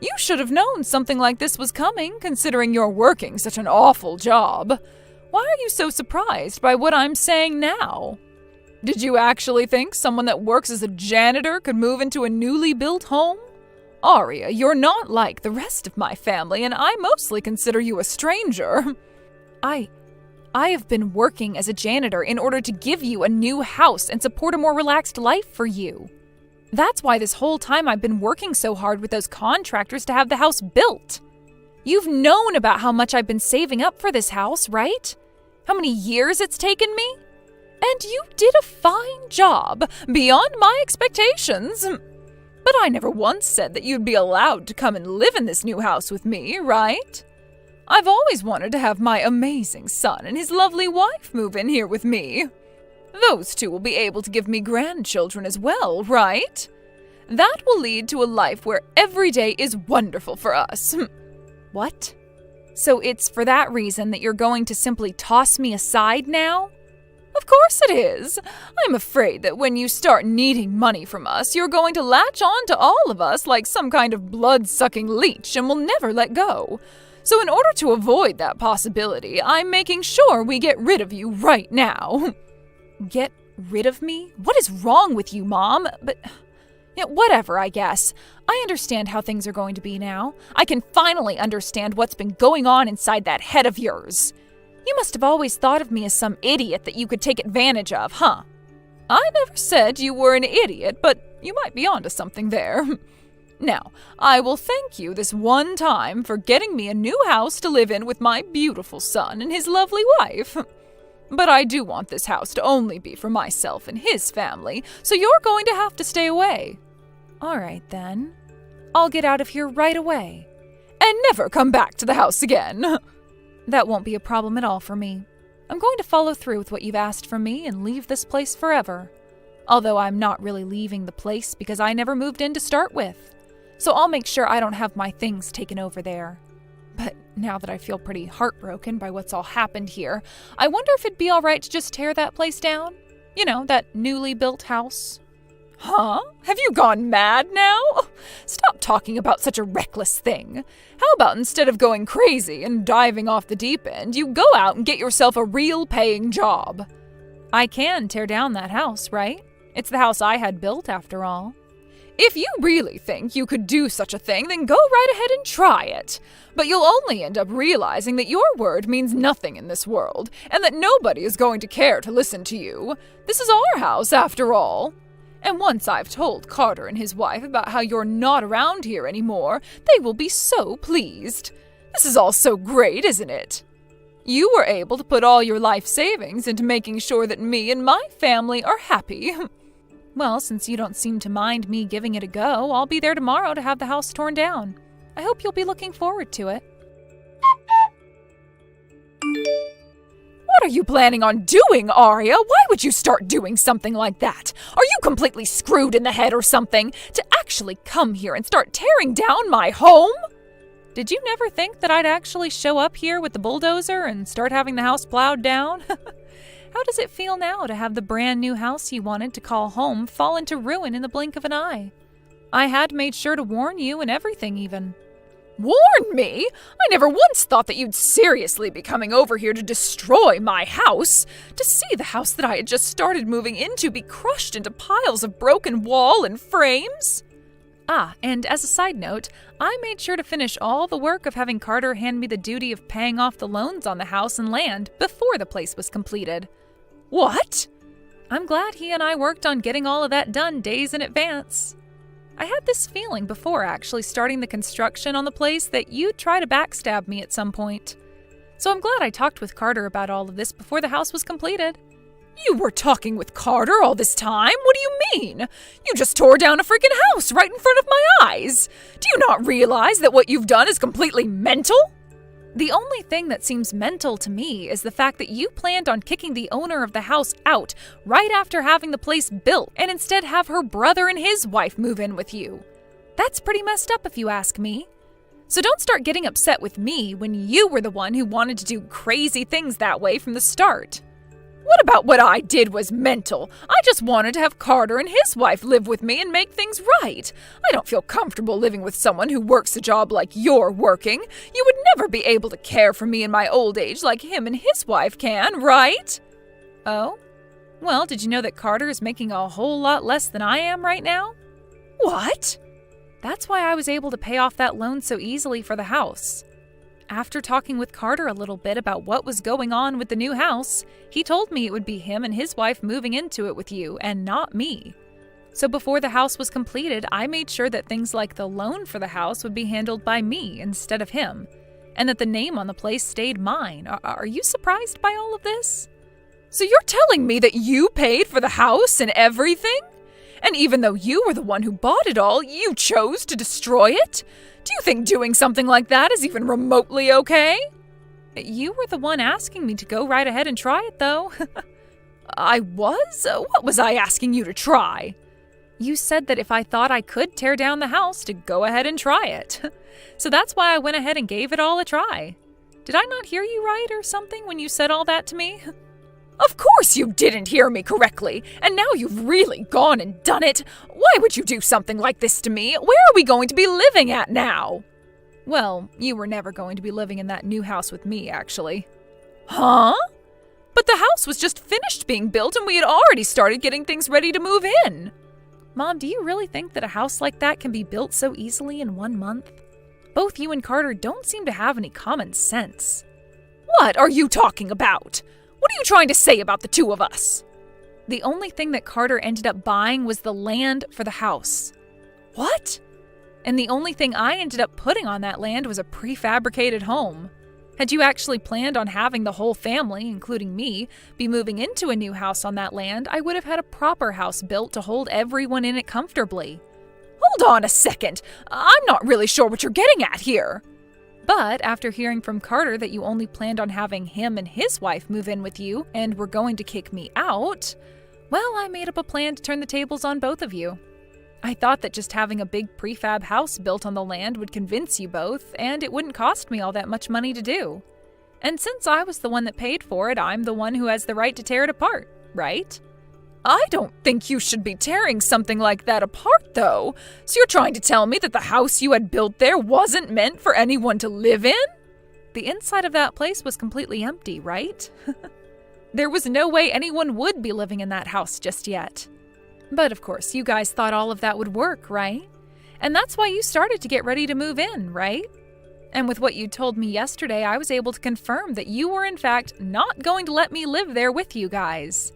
You should have known something like this was coming, considering you're working such an awful job. Why are you so surprised by what I'm saying now? Did you actually think someone that works as a janitor could move into a newly built home? Arya, you're not like the rest of my family, and I mostly consider you a stranger. I have been working as a janitor in order to give you a new house and support a more relaxed life for you. That's why this whole time I've been working so hard with those contractors to have the house built. You've known about how much I've been saving up for this house, right? How many years it's taken me? And you did a fine job, beyond my expectations. But I never once said that you'd be allowed to come and live in this new house with me, right? I've always wanted to have my amazing son and his lovely wife move in here with me. Those two will be able to give me grandchildren as well, right? That will lead to a life where every day is wonderful for us. What? So it's for that reason that you're going to simply toss me aside now? Of course it is. I'm afraid that when you start needing money from us, you're going to latch on to all of us like some kind of blood-sucking leech and will never let go. So in order to avoid that possibility, I'm making sure we get rid of you right now. Get rid of me? What is wrong with you, Mom? But whatever, I guess. I understand how things are going to be now. I can finally understand what's been going on inside that head of yours. You must have always thought of me as some idiot that you could take advantage of, huh? I never said you were an idiot, but you might be onto something there. Now, I will thank you this one time for getting me a new house to live in with my beautiful son and his lovely wife. But I do want this house to only be for myself and his family, so you're going to have to stay away. All right, then. I'll get out of here right away. And never come back to the house again. That won't be a problem at all for me. I'm going to follow through with what you've asked from me and leave this place forever. Although I'm not really leaving the place because I never moved in to start with. So I'll make sure I don't have my things taken over there. But now that I feel pretty heartbroken by what's all happened here, I wonder if it'd be all right to just tear that place down? You know, that newly built house. Huh? Have you gone mad now? Stop talking about such a reckless thing. How about instead of going crazy and diving off the deep end, you go out and get yourself a real paying job? I can tear down that house, right? It's the house I had built, after all. If you really think you could do such a thing, then go right ahead and try it. But you'll only end up realizing that your word means nothing in this world, and that nobody is going to care to listen to you. This is our house, after all. And once I've told Carter and his wife about how you're not around here anymore, they will be so pleased. This is all so great, isn't it? You were able to put all your life savings into making sure that me and my family are happy. Well, since you don't seem to mind me giving it a go, I'll be there tomorrow to have the house torn down. I hope you'll be looking forward to it. What are you planning on doing, Arya? Why would you start doing something like that? Are you completely screwed in the head or something? To actually come here and start tearing down my home? Did you never think that I'd actually show up here with the bulldozer and start having the house plowed down? How does it feel now to have the brand new house you wanted to call home fall into ruin in the blink of an eye? I had made sure to warn you and everything even. Warn me? I never once thought that you'd seriously be coming over here to destroy my house. To see the house that I had just started moving into be crushed into piles of broken wall and frames? And as a side note, I made sure to finish all the work of having Carter hand me the duty of paying off the loans on the house and land before the place was completed. What? I'm glad he and I worked on getting all of that done days in advance. I had this feeling before actually starting the construction on the place that you'd try to backstab me at some point. So I'm glad I talked with Carter about all of this before the house was completed. You were talking with Carter all this time? What do you mean? You just tore down a freaking house right in front of my eyes. Do you not realize that what you've done is completely mental? The only thing that seems mental to me is the fact that you planned on kicking the owner of the house out right after having the place built and instead have her brother and his wife move in with you. That's pretty messed up if you ask me. So don't start getting upset with me when you were the one who wanted to do crazy things that way from the start. What about what I did was mental? I just wanted to have Carter and his wife live with me and make things right. I don't feel comfortable living with someone who works a job like you're working. You would never be able to care for me in my old age like him and his wife can, right? Oh? Well, did you know that Carter is making a whole lot less than I am right now? What? That's why I was able to pay off that loan so easily for the house. After talking with Carter a little bit about what was going on with the new house, he told me it would be him and his wife moving into it with you and not me. So before the house was completed, I made sure that things like the loan for the house would be handled by me instead of him, and that the name on the place stayed mine. Are you surprised by all of this? So you're telling me that you paid for the house and everything? And even though you were the one who bought it all, you chose to destroy it? Do you think doing something like that is even remotely okay? You were the one asking me to go right ahead and try it, though. I was? What was I asking you to try? You said that if I thought I could tear down the house, to go ahead and try it. So that's why I went ahead and gave it all a try. Did I not hear you right or something when you said all that to me? Of course you didn't hear me correctly, and now you've really gone and done it. Why would you do something like this to me? Where are we going to be living at now? Well, you were never going to be living in that new house with me, actually. Huh? But the house was just finished being built and we had already started getting things ready to move in. Mom, do you really think that a house like that can be built so easily in 1 month? Both you and Carter don't seem to have any common sense. What are you talking about? What are you trying to say about the two of us? The only thing that Carter ended up buying was the land for the house. What? And the only thing I ended up putting on that land was a prefabricated home. Had you actually planned on having the whole family, including me, be moving into a new house on that land, I would have had a proper house built to hold everyone in it comfortably. Hold on a second. I'm not really sure what you're getting at here. But after hearing from Carter that you only planned on having him and his wife move in with you and were going to kick me out, well, I made up a plan to turn the tables on both of you. I thought that just having a big prefab house built on the land would convince you both, and it wouldn't cost me all that much money to do. And since I was the one that paid for it, I'm the one who has the right to tear it apart, right? I don't think you should be tearing something like that apart, though. So you're trying to tell me that the house you had built there wasn't meant for anyone to live in? The inside of that place was completely empty, right? There was no way anyone would be living in that house just yet. But of course, you guys thought all of that would work, right? And that's why you started to get ready to move in, right? And with what you told me yesterday, I was able to confirm that you were in fact not going to let me live there with you guys.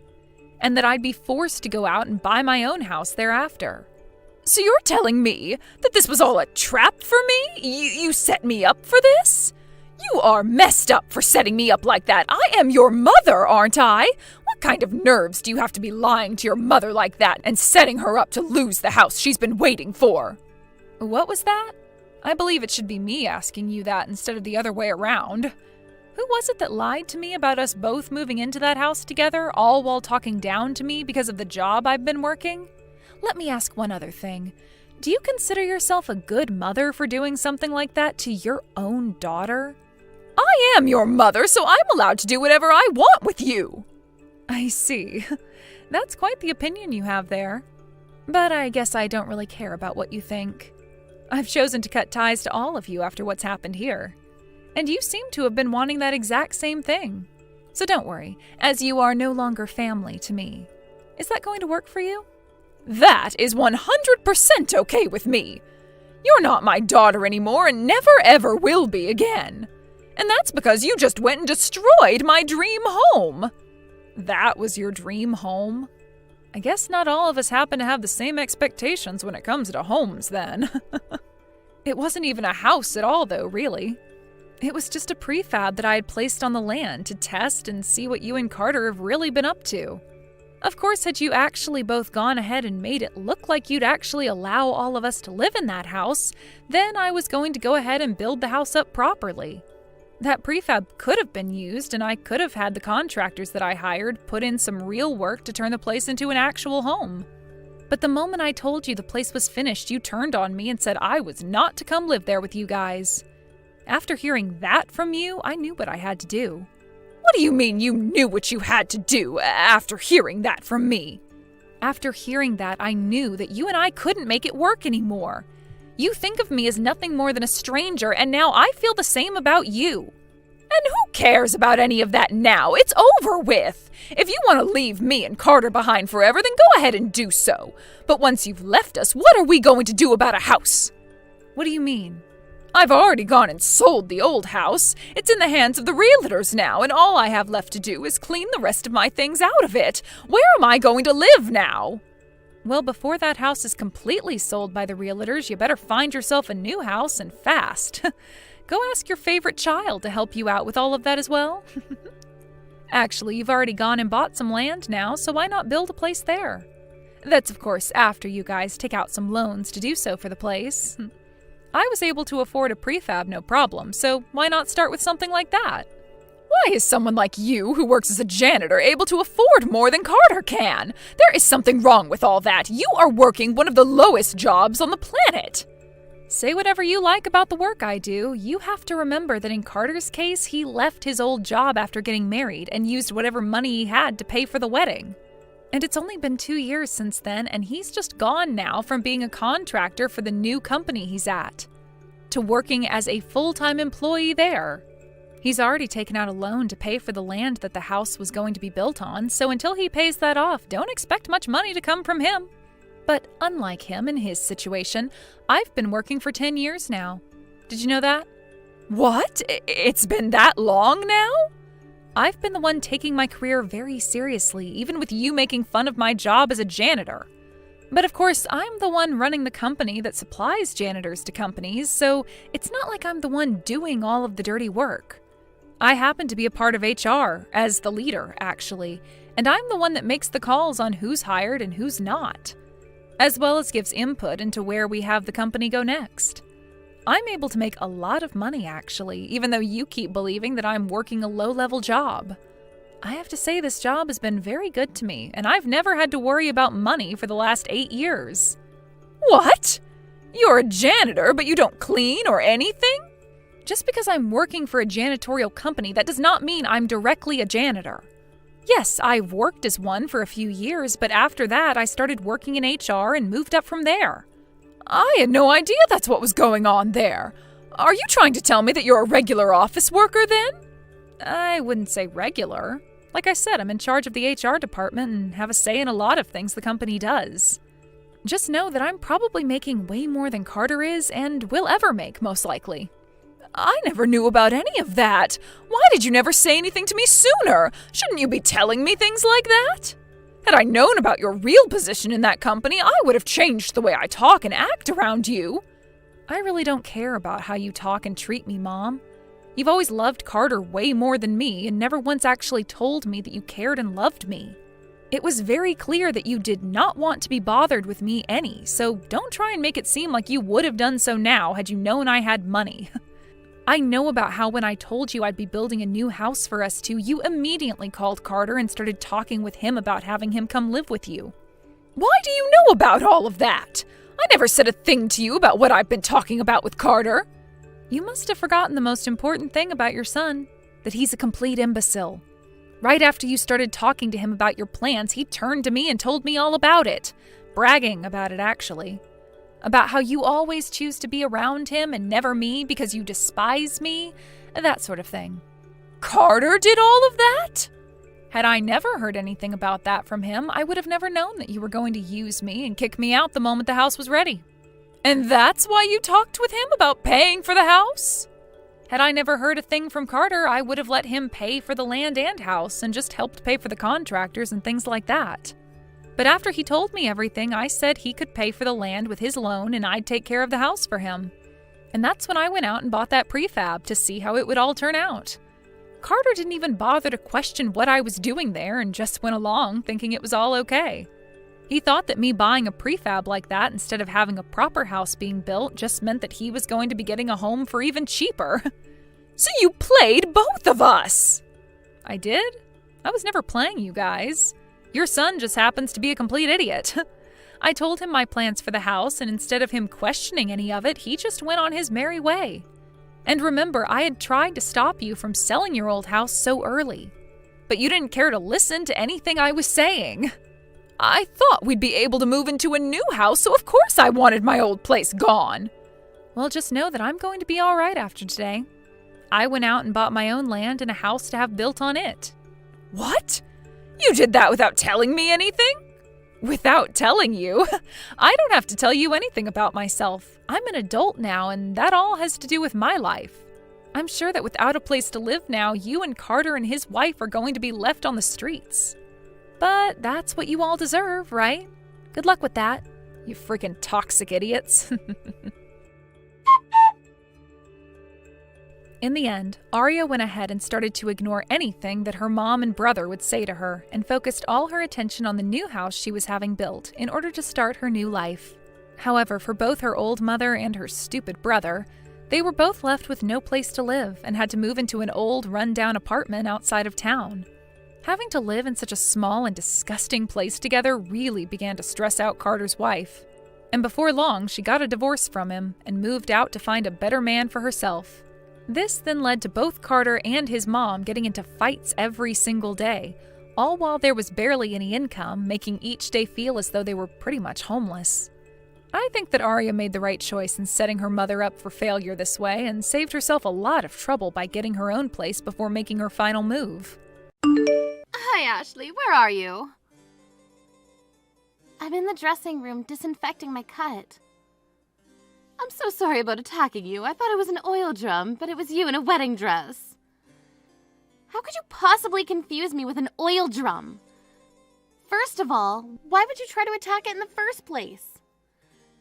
And that I'd be forced to go out and buy my own house thereafter. So you're telling me that this was all a trap for me? You set me up for this? You are messed up for setting me up like that. I am your mother, aren't I? What kind of nerves do you have to be lying to your mother like that and setting her up to lose the house she's been waiting for? What was that? I believe it should be me asking you that instead of the other way around. Who was it that lied to me about us both moving into that house together, all while talking down to me because of the job I've been working? Let me ask one other thing. Do you consider yourself a good mother for doing something like that to your own daughter? I am your mother, so I'm allowed to do whatever I want with you. I see. That's quite the opinion you have there. But I guess I don't really care about what you think. I've chosen to cut ties to all of you after what's happened here. And you seem to have been wanting that exact same thing. So don't worry, as you are no longer family to me. Is that going to work for you? That is 100% okay with me. You're not my daughter anymore and never ever will be again. And that's because you just went and destroyed my dream home. That was your dream home? I guess not all of us happen to have the same expectations when it comes to homes, then. It wasn't even a house at all, though, really. It was just a prefab that I had placed on the land to test and see what you and Carter have really been up to. Of course, had you actually both gone ahead and made it look like you'd actually allow all of us to live in that house, then I was going to go ahead and build the house up properly. That prefab could have been used, and I could have had the contractors that I hired put in some real work to turn the place into an actual home. But the moment I told you the place was finished, you turned on me and said I was not to come live there with you guys. After hearing that from you, I knew what I had to do. What do you mean you knew what you had to do after hearing that from me? After hearing that, I knew that you and I couldn't make it work anymore. You think of me as nothing more than a stranger, and now I feel the same about you. And who cares about any of that now? It's over with. If you want to leave me and Carter behind forever, then go ahead and do so. But once you've left us, what are we going to do about a house? What do you mean? I've already gone and sold the old house. It's in the hands of the realtors now, and all I have left to do is clean the rest of my things out of it. Where am I going to live now? Well, before that house is completely sold by the realtors, you better find yourself a new house and fast. Go ask your favorite child to help you out with all of that as well. Actually, you've already gone and bought some land now, so why not build a place there? That's, of course, after you guys take out some loans to do so for the place. I was able to afford a prefab no problem, so why not start with something like that? Why is someone like you, who works as a janitor, able to afford more than Carter can? There is something wrong with all that. You are working one of the lowest jobs on the planet. Say whatever you like about the work I do. You have to remember that in Carter's case, he left his old job after getting married and used whatever money he had to pay for the wedding. And it's only been 2 years since then, and he's just gone now from being a contractor for the new company he's at to working as a full-time employee there. He's already taken out a loan to pay for the land that the house was going to be built on, so until he pays that off, don't expect much money to come from him. But unlike him in his situation, I've been working for 10 years now. Did you know that? What? It's been that long now? I've been the one taking my career very seriously, even with you making fun of my job as a janitor. But of course, I'm the one running the company that supplies janitors to companies, so it's not like I'm the one doing all of the dirty work. I happen to be a part of HR, as the leader, actually, and I'm the one that makes the calls on who's hired and who's not, as well as gives input into where we have the company go next. I'm able to make a lot of money, actually, even though you keep believing that I'm working a low-level job. I have to say this job has been very good to me, and I've never had to worry about money for the last 8 years. What? You're a janitor, but you don't clean or anything? Just because I'm working for a janitorial company, that does not mean I'm directly a janitor. Yes, I've worked as one for a few years, but after that I started working in HR and moved up from there. I had no idea that's what was going on there. Are you trying to tell me that you're a regular office worker then? I wouldn't say regular. Like I said, I'm in charge of the HR department and have a say in a lot of things the company does. Just know that I'm probably making way more than Carter is and will ever make, most likely. I never knew about any of that. Why did you never say anything to me sooner? Shouldn't you be telling me things like that? Had I known about your real position in that company, I would have changed the way I talk and act around you. I really don't care about how you talk and treat me, Mom. You've always loved Carter way more than me and never once actually told me that you cared and loved me. It was very clear that you did not want to be bothered with me any, so don't try and make it seem like you would have done so now had you known I had money. I know about how when I told you I'd be building a new house for us two, you immediately called Carter and started talking with him about having him come live with you. Why do you know about all of that? I never said a thing to you about what I've been talking about with Carter. You must have forgotten the most important thing about your son, that he's a complete imbecile. Right after you started talking to him about your plans, he turned to me and told me all about it. Bragging about it, actually. About how you always choose to be around him and never me because you despise me, that sort of thing. Carter did all of that? Had I never heard anything about that from him, I would have never known that you were going to use me and kick me out the moment the house was ready. And that's why you talked with him about paying for the house? Had I never heard a thing from Carter, I would have let him pay for the land and house and just helped pay for the contractors and things like that. But after he told me everything, I said he could pay for the land with his loan and I'd take care of the house for him. And that's when I went out and bought that prefab to see how it would all turn out. Carter didn't even bother to question what I was doing there and just went along thinking it was all okay. He thought that me buying a prefab like that instead of having a proper house being built just meant that he was going to be getting a home for even cheaper. So you played both of us! I did? I was never playing you guys. Your son just happens to be a complete idiot. I told him my plans for the house, and instead of him questioning any of it, he just went on his merry way. And remember, I had tried to stop you from selling your old house so early. But you didn't care to listen to anything I was saying. I thought we'd be able to move into a new house, so of course I wanted my old place gone. Well, just know that I'm going to be all right after today. I went out and bought my own land and a house to have built on it. What? You did that without telling me anything? Without telling you? I don't have to tell you anything about myself. I'm an adult now, and that all has to do with my life. I'm sure that without a place to live now, you and Carter and his wife are going to be left on the streets. But that's what you all deserve, right? Good luck with that, you freaking toxic idiots. In the end, Arya went ahead and started to ignore anything that her mom and brother would say to her and focused all her attention on the new house she was having built in order to start her new life. However, for both her old mother and her stupid brother, they were both left with no place to live and had to move into an old, run-down apartment outside of town. Having to live in such a small and disgusting place together really began to stress out Carter's wife. And before long, she got a divorce from him and moved out to find a better man for herself. This then led to both Carter and his mom getting into fights every single day, all while there was barely any income, making each day feel as though they were pretty much homeless. I think that Arya made the right choice in setting her mother up for failure this way and saved herself a lot of trouble by getting her own place before making her final move. Hi, Ashley. Where are you? I'm in the dressing room disinfecting my cut. I'm so sorry about attacking you. I thought it was an oil drum, but it was you in a wedding dress. How could you possibly confuse me with an oil drum? First of all, why would you try to attack it in the first place?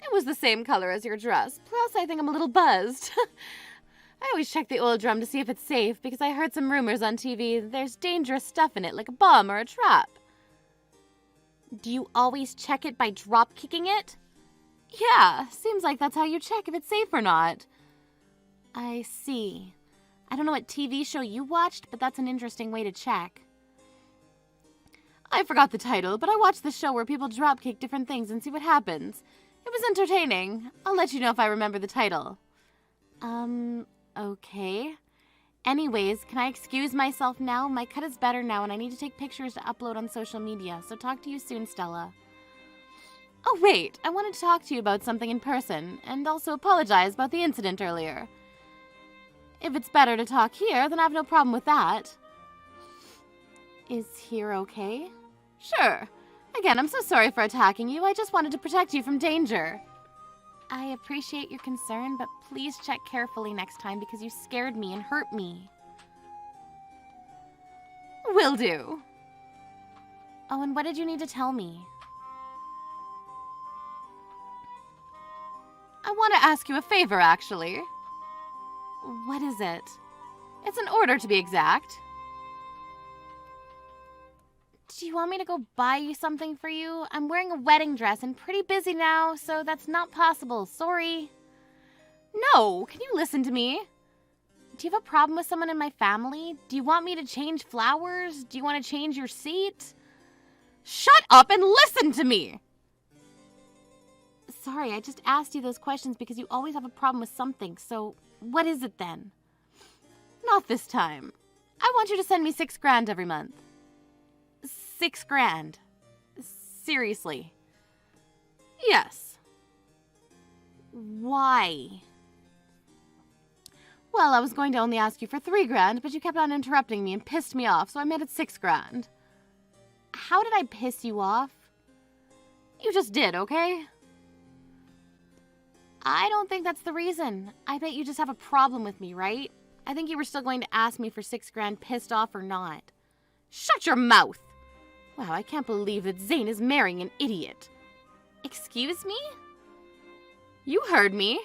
It was the same color as your dress. Plus, I think I'm a little buzzed. I always check the oil drum to see if it's safe because I heard some rumors on TV that there's dangerous stuff in it, like a bomb or a trap. Do you always check it by drop kicking it? Yeah, seems like that's how you check if it's safe or not. I see. I don't know what TV show you watched, but that's an interesting way to check. I forgot the title, but I watched the show where people drop kick different things and see what happens. It was entertaining. I'll let you know if I remember the title. Okay. Anyways, can I excuse myself now? My cut is better now and I need to take pictures to upload on social media, so talk to you soon, Stella. Oh wait, I wanted to talk to you about something in person, and also apologize about the incident earlier. If it's better to talk here, then I have no problem with that. Is here okay? Sure. Again, I'm so sorry for attacking you. I just wanted to protect you from danger. I appreciate your concern, but please check carefully next time because you scared me and hurt me. Will do. Oh, and what did you need to tell me? I want to ask you a favor, actually. What is it? It's an order, to be exact. Do you want me to go buy you something for you? I'm wearing a wedding dress and pretty busy now, so that's not possible. Sorry. No, can you listen to me? Do you have a problem with someone in my family? Do you want me to change flowers? Do you want to change your seat? Shut up and listen to me! Sorry, I just asked you those questions because you always have a problem with something, so what is it then? Not this time. I want you to send me $6,000 every month. $6,000. Seriously. Yes. Why? Well, I was going to only ask you for $3,000, but you kept on interrupting me and pissed me off, so I made it $6,000. How did I piss you off? You just did, okay? I don't think that's the reason. I bet you just have a problem with me, right? I think you were still going to ask me for $6,000 pissed off or not. Shut your mouth! Wow, I can't believe that Zane is marrying an idiot. Excuse me? You heard me.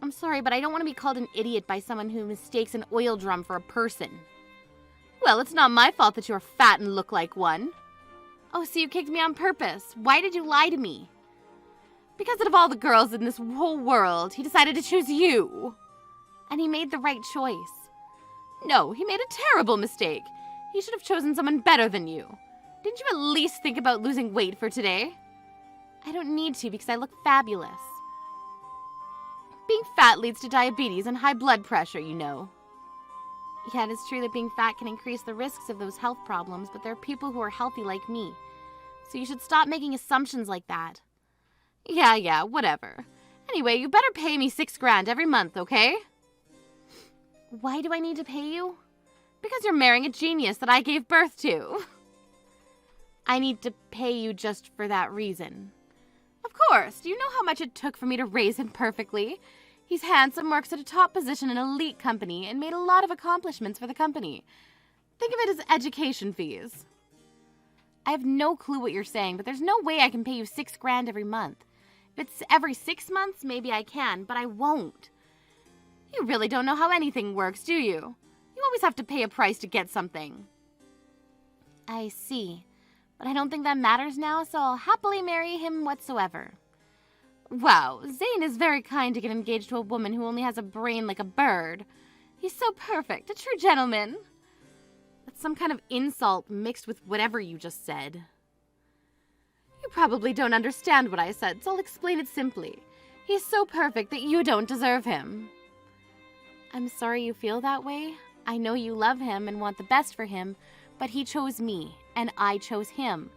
I'm sorry, but I don't want to be called an idiot by someone who mistakes an oil drum for a person. Well, it's not my fault that you're fat and look like one. Oh, so you kicked me on purpose. Why did you lie to me? Because out of all the girls in this whole world, he decided to choose you. And he made the right choice. No, he made a terrible mistake. He should have chosen someone better than you. Didn't you at least think about losing weight for today? I don't need to because I look fabulous. Being fat leads to diabetes and high blood pressure, you know. Yeah, it is true that being fat can increase the risks of those health problems, but there are people who are healthy like me. So you should stop making assumptions like that. Yeah, whatever. Anyway, you better pay me $6,000 every month, okay? Why do I need to pay you? Because you're marrying a genius that I gave birth to. I need to pay you just for that reason. Of course, do you know how much it took for me to raise him perfectly? He's handsome, works at a top position in an elite company, and made a lot of accomplishments for the company. Think of it as education fees. I have no clue what you're saying, but there's no way I can pay you $6,000 every month. If it's every 6 months, maybe I can, but I won't. You really don't know how anything works, do you? You always have to pay a price to get something. I see. But I don't think that matters now, so I'll happily marry him whatsoever. Wow, Zane is very kind to get engaged to a woman who only has a brain like a bird. He's so perfect, a true gentleman. That's some kind of insult mixed with whatever you just said. You probably don't understand what I said, so I'll explain it simply. He's so perfect that you don't deserve him. I'm sorry you feel that way. I know you love him and want the best for him, but he chose me, and I chose him.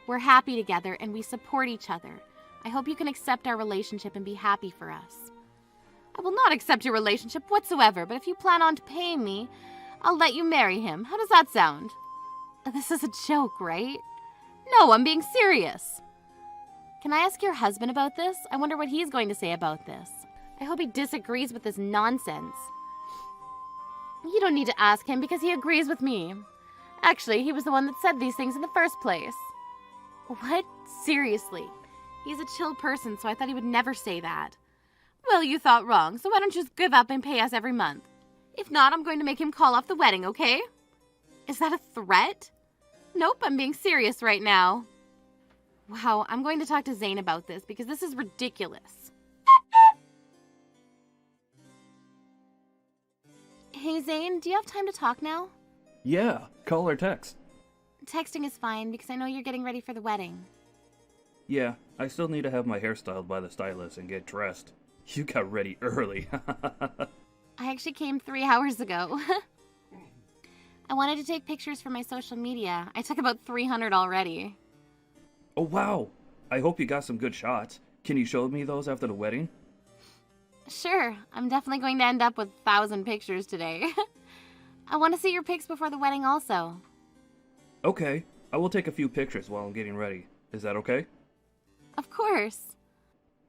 We're happy together, and we support each other. I hope you can accept our relationship and be happy for us. I will not accept your relationship whatsoever, but if you plan on paying me, I'll let you marry him. How does that sound? This is a joke, right? No, I'm being serious. Can I ask your husband about this? I wonder what he's going to say about this. I hope he disagrees with this nonsense. You don't need to ask him because he agrees with me. Actually, he was the one that said these things in the first place. What? Seriously? He's a chill person, so I thought he would never say that. Well, you thought wrong, so why don't you just give up and pay us every month? If not, I'm going to make him call off the wedding, okay? Is that a threat? Nope, I'm being serious right now. Wow, I'm going to talk to Zane about this because this is ridiculous. Hey, Zane, do you have time to talk now? Yeah, call or text. Texting is fine because I know you're getting ready for the wedding. Yeah, I still need to have my hair styled by the stylist and get dressed. You got ready early. I actually came 3 hours ago. I wanted to take pictures for my social media. I took about 300 already. Oh wow! I hope you got some good shots. Can you show me those after the wedding? Sure, I'm definitely going to end up with 1,000 pictures today. I want to see your pics before the wedding also. Okay, I will take a few pictures while I'm getting ready. Is that okay? Of course.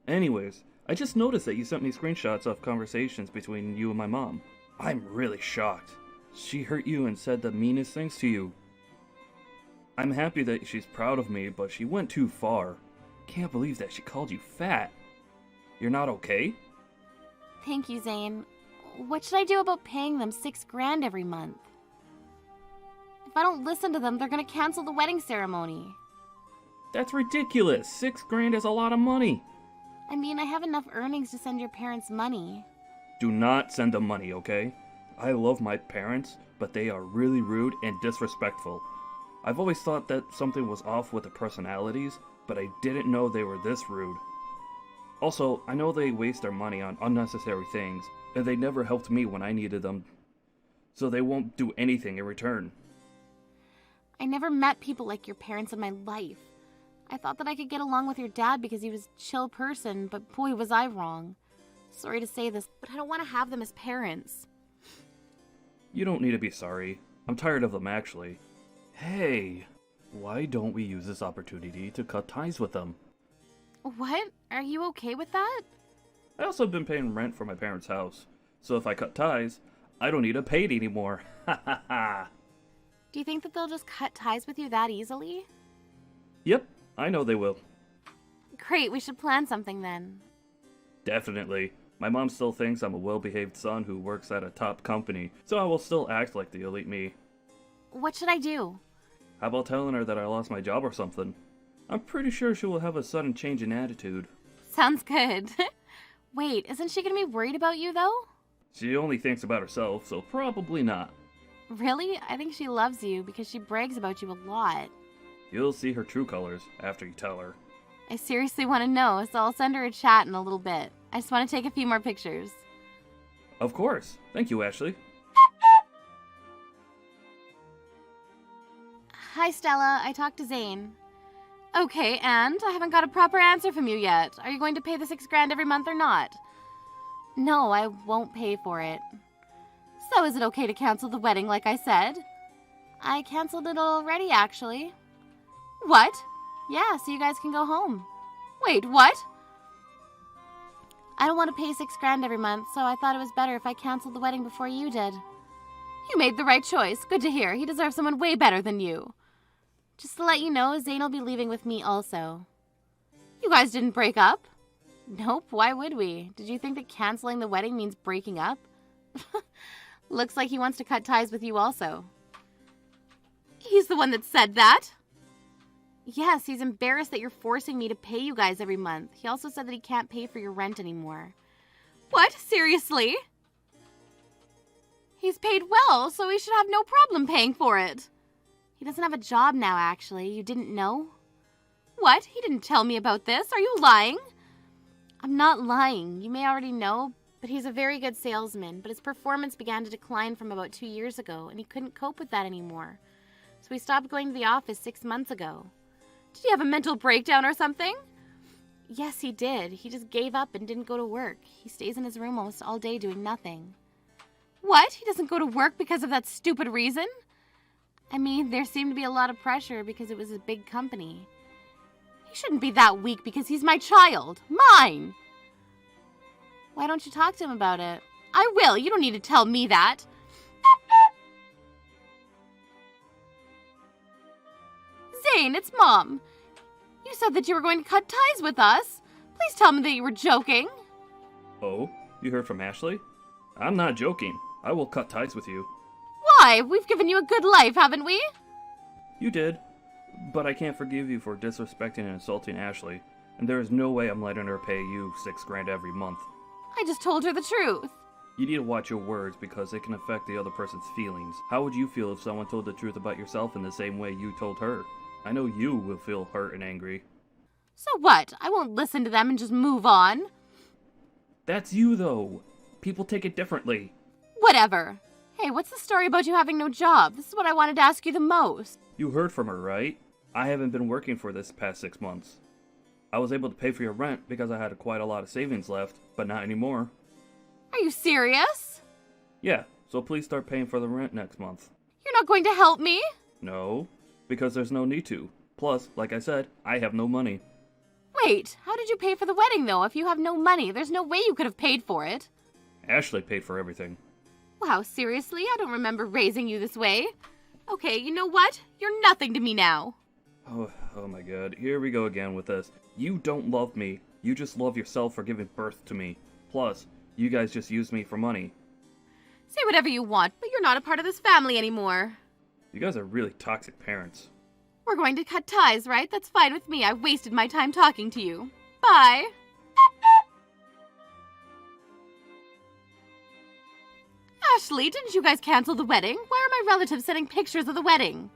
Anyways, I just noticed that you sent me screenshots of conversations between you and my mom. I'm really shocked. She hurt you and said the meanest things to you. I'm happy that she's proud of me, but she went too far. Can't believe that she called you fat. You're not okay? Thank you, Zane. What should I do about paying them $6,000 every month? If I don't listen to them, they're gonna cancel the wedding ceremony. That's ridiculous. $6,000 is a lot of money. I mean, I have enough earnings to send your parents money. Do not send them money, okay? I love my parents, but they are really rude and disrespectful. I've always thought that something was off with the personalities, but I didn't know they were this rude. Also, I know they waste their money on unnecessary things, and they never helped me when I needed them, so they won't do anything in return. I never met people like your parents in my life. I thought that I could get along with your dad because he was a chill person, but boy was I wrong. Sorry to say this, but I don't want to have them as parents. You don't need to be sorry. I'm tired of them, actually. Hey, why don't we use this opportunity to cut ties with them? What? Are you okay with that? I also have been paying rent for my parents' house, so if I cut ties, I don't need to pay it anymore. Ha ha ha! Do you think that they'll just cut ties with you that easily? Yep, I know they will. Great, we should plan something then. Definitely. My mom still thinks I'm a well-behaved son who works at a top company, so I will still act like the elite me. What should I do? How about telling her that I lost my job or something? I'm pretty sure she will have a sudden change in attitude. Sounds good. Wait, isn't she gonna be worried about you though? She only thinks about herself, so probably not. Really? I think she loves you because she brags about you a lot. You'll see her true colors after you tell her. I seriously want to know, so I'll send her a chat in a little bit. I just want to take a few more pictures. Of course. Thank you, Ashley. Hi, Stella. I talked to Zane. Okay, and I haven't got a proper answer from you yet. Are you going to pay the $6,000 every month or not? No, I won't pay for it. So is it okay to cancel the wedding like I said? I canceled it already, actually. What? Yeah, so you guys can go home. Wait, what? I don't want to pay $6,000 every month, so I thought it was better if I canceled the wedding before you did. You made the right choice. Good to hear. He deserves someone way better than you. Just to let you know, Zane will be leaving with me also. You guys didn't break up? Nope, why would we? Did you think that canceling the wedding means breaking up? Looks like he wants to cut ties with you also. He's the one that said that? Yes, he's embarrassed that you're forcing me to pay you guys every month. He also said that he can't pay for your rent anymore. What? Seriously? He's paid well, so he should have no problem paying for it. He doesn't have a job now, actually. You didn't know? What? He didn't tell me about this. Are you lying? I'm not lying. You may already know, but he's a very good salesman. But his performance began to decline from about 2 years ago, and he couldn't cope with that anymore. So he stopped going to the office 6 months ago. Did he have a mental breakdown or something? Yes, he did. He just gave up and didn't go to work. He stays in his room almost all day doing nothing. What? He doesn't go to work because of that stupid reason? I mean, there seemed to be a lot of pressure because it was a big company. He shouldn't be that weak because he's my child. Mine! Why don't you talk to him about it? I will. You don't need to tell me that. Zane, it's Mom. You said that you were going to cut ties with us. Please tell me that you were joking. Oh, you heard from Ashley? I'm not joking. I will cut ties with you. Why? We've given you a good life, haven't we? You did. But I can't forgive you for disrespecting and insulting Ashley. And there is no way I'm letting her pay you $6,000 every month. I just told her the truth. You need to watch your words because it can affect the other person's feelings. How would you feel if someone told the truth about yourself in the same way you told her? I know you will feel hurt and angry. So what? I won't listen to them and just move on. That's you, though. People take it differently. Whatever. Hey, what's the story about you having no job? This is what I wanted to ask you the most. You heard from her, right? I haven't been working for this past 6 months. I was able to pay for your rent because I had quite a lot of savings left, but not anymore. Are you serious? Yeah, so please start paying for the rent next month. You're not going to help me? No, because there's no need to. Plus, like I said, I have no money. Wait, how did you pay for the wedding, though? If you have no money, there's no way you could have paid for it. Ashley paid for everything. Wow, seriously? I don't remember raising you this way. Okay, you know what? You're nothing to me now. Oh my god, here we go again with this. You don't love me. You just love yourself for giving birth to me. Plus, you guys just use me for money. Say whatever you want, but you're not a part of this family anymore. You guys are really toxic parents. We're going to cut ties, right? That's fine with me. I wasted my time talking to you. Bye. Ashley, didn't you guys cancel the wedding? Why are my relatives sending pictures of the wedding?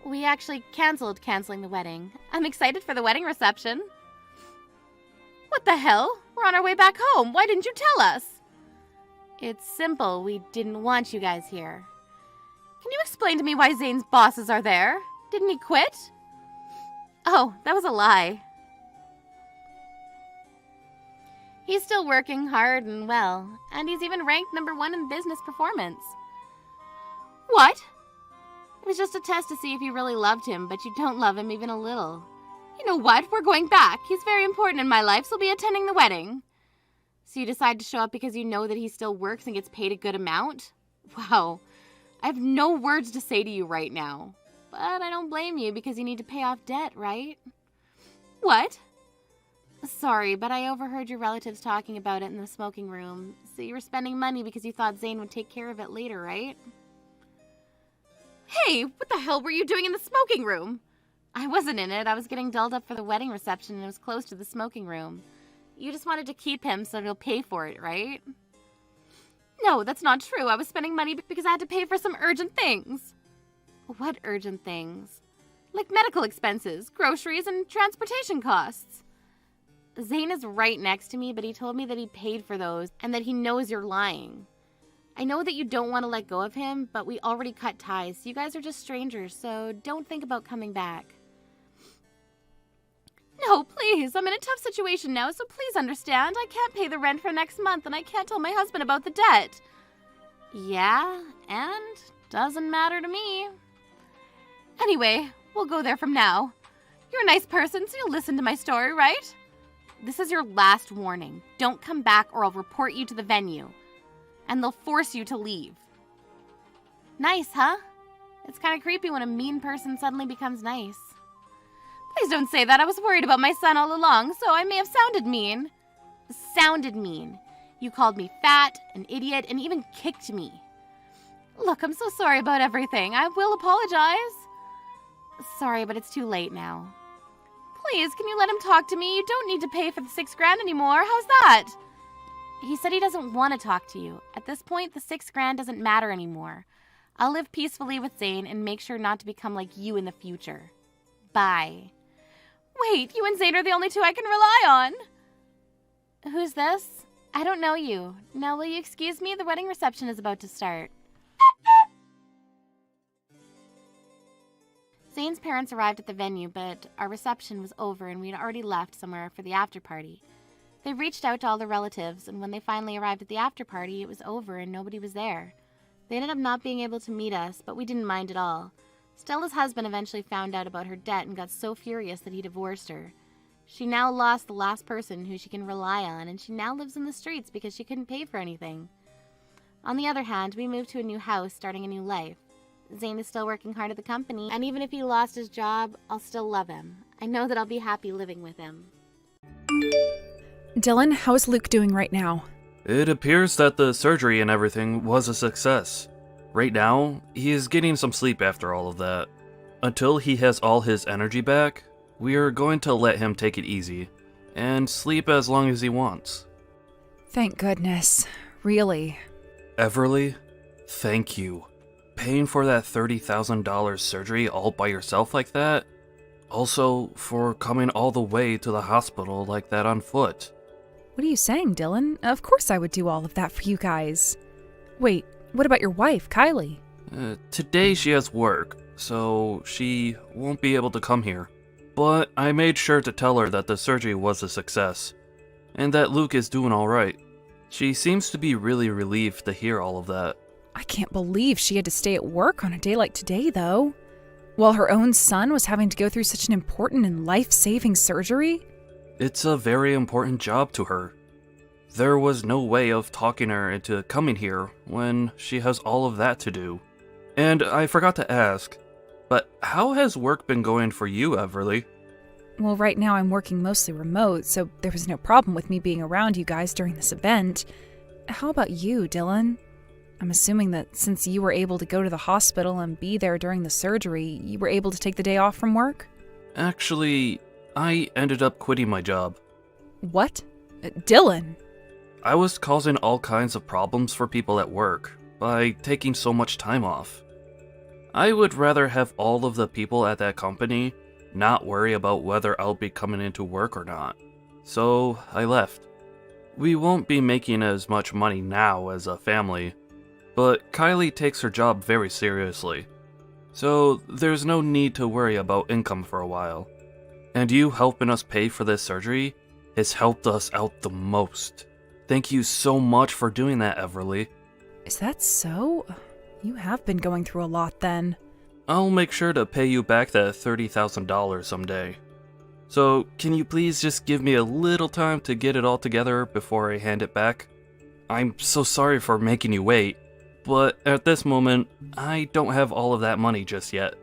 We actually canceling the wedding. I'm excited for the wedding reception. What the hell? We're on our way back home. Why didn't you tell us? It's simple. We didn't want you guys here. Can you explain to me why Zane's bosses are there? Didn't he quit? Oh, that was a lie. He's still working hard and well, and he's even ranked #1 in business performance. What? It was just a test to see if you really loved him, but you don't love him even a little. You know what? We're going back. He's very important in my life, so I'll be attending the wedding. So you decide to show up because you know that he still works and gets paid a good amount? Wow. I have no words to say to you right now. But I don't blame you because you need to pay off debt, right? What? Sorry, but I overheard your relatives talking about it in the smoking room. So you were spending money because you thought Zane would take care of it later, right? Hey, what the hell were you doing in the smoking room? I wasn't in it. I was getting dolled up for the wedding reception and it was close to the smoking room. You just wanted to keep him so he'll pay for it, right? No, that's not true. I was spending money because I had to pay for some urgent things. What urgent things? Like medical expenses, groceries, and transportation costs. Zane is right next to me, but he told me that he paid for those and that he knows you're lying. I know that you don't want to let go of him, but we already cut ties. So you guys are just strangers, so don't think about coming back. No, please. I'm in a tough situation now, so please understand. I can't pay the rent for next month, and I can't tell my husband about the debt. Yeah, and doesn't matter to me. Anyway, we'll go there from now. You're a nice person, so you'll listen to my story, right? This is your last warning. Don't come back or I'll report you to the venue. And they'll force you to leave. Nice, huh? It's kind of creepy when a mean person suddenly becomes nice. Please don't say that. I was worried about my son all along, so I may have sounded mean. Sounded mean. You called me fat, an idiot, and even kicked me. Look, I'm so sorry about everything. I will apologize. Sorry, but it's too late now. Please, can you let him talk to me? You don't need to pay for the $6,000 anymore. How's that? He said he doesn't want to talk to you. At this point, the $6,000 doesn't matter anymore. I'll live peacefully with Zane and make sure not to become like you in the future. Bye. Wait, you and Zane are the only two I can rely on. Who's this? I don't know you. Now, will you excuse me? The wedding reception is about to start. Zane's parents arrived at the venue, but our reception was over and we'd already left somewhere for the after party. They reached out to all the relatives, and when they finally arrived at the after party, it was over and nobody was there. They ended up not being able to meet us, but we didn't mind at all. Stella's husband eventually found out about her debt and got so furious that he divorced her. She now lost the last person who she can rely on, and she now lives in the streets because she couldn't pay for anything. On the other hand, we moved to a new house, starting a new life. Zane is still working hard at the company, and even if he lost his job, I'll still love him. I know that I'll be happy living with him. Dylan, how is Luke doing right now? It appears that the surgery and everything was a success. Right now, he is getting some sleep after all of that. Until he has all his energy back, we are going to let him take it easy, and sleep as long as he wants. Thank goodness. Really. Everly, thank you. Paying for that $30,000 surgery all by yourself like that? Also, for coming all the way to the hospital like that on foot. What are you saying, Dylan? Of course I would do all of that for you guys. Wait, what about your wife, Kylie? Today she has work, so she won't be able to come here. But I made sure to tell her that the surgery was a success, and that Luke is doing alright. She seems to be really relieved to hear all of that. I can't believe she had to stay at work on a day like today, though. While her own son was having to go through such an important and life-saving surgery? It's a very important job to her. There was no way of talking her into coming here when she has all of that to do. And I forgot to ask, but how has work been going for you, Everly? Well, right now I'm working mostly remote, so there was no problem with me being around you guys during this event. How about you, Dylan? I'm assuming that since you were able to go to the hospital and be there during the surgery, you were able to take the day off from work? Actually, I ended up quitting my job. What? Dylan? I was causing all kinds of problems for people at work. by taking so much time off. I would rather have all of the people at that company not worry about whether I'll be coming into work or not. So I left. We won't be making as much money now as a family, but Kylie takes her job very seriously. So there's no need to worry about income for a while. And you helping us pay for this surgery has helped us out the most. Thank you so much for doing that, Everly. Is that so? You have been going through a lot then. I'll make sure to pay you back that $30,000 someday. So, can you please just give me a little time to get it all together before I hand it back? I'm so sorry for making you wait, but at this moment, I don't have all of that money just yet.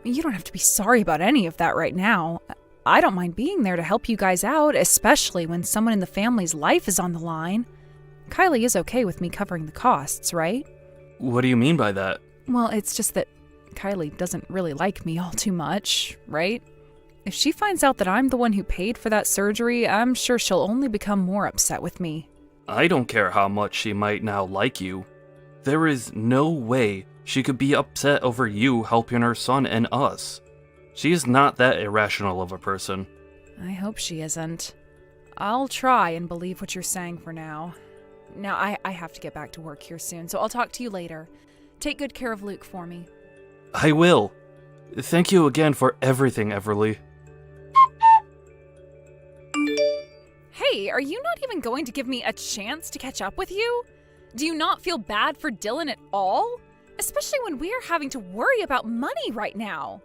You don't have to be sorry about any of that right now. I don't mind being there to help you guys out, especially when someone in the family's life is on the line. Kylie is okay with me covering the costs, right? What do you mean by that? Well, it's just that Kylie doesn't really like me all too much, right? If she finds out that I'm the one who paid for that surgery, I'm sure she'll only become more upset with me. I don't care how much she might now like you. There is no way she could be upset over you helping her son and us. She is not that irrational of a person. I hope she isn't. I'll try and believe what you're saying for now. Now, I have to get back to work here soon, so I'll talk to you later. Take good care of Luke for me. I will. Thank you again for everything, Everly. Hey, are you not even going to give me a chance to catch up with you? Do you not feel bad for Dylan at all? Especially when we're having to worry about money right now.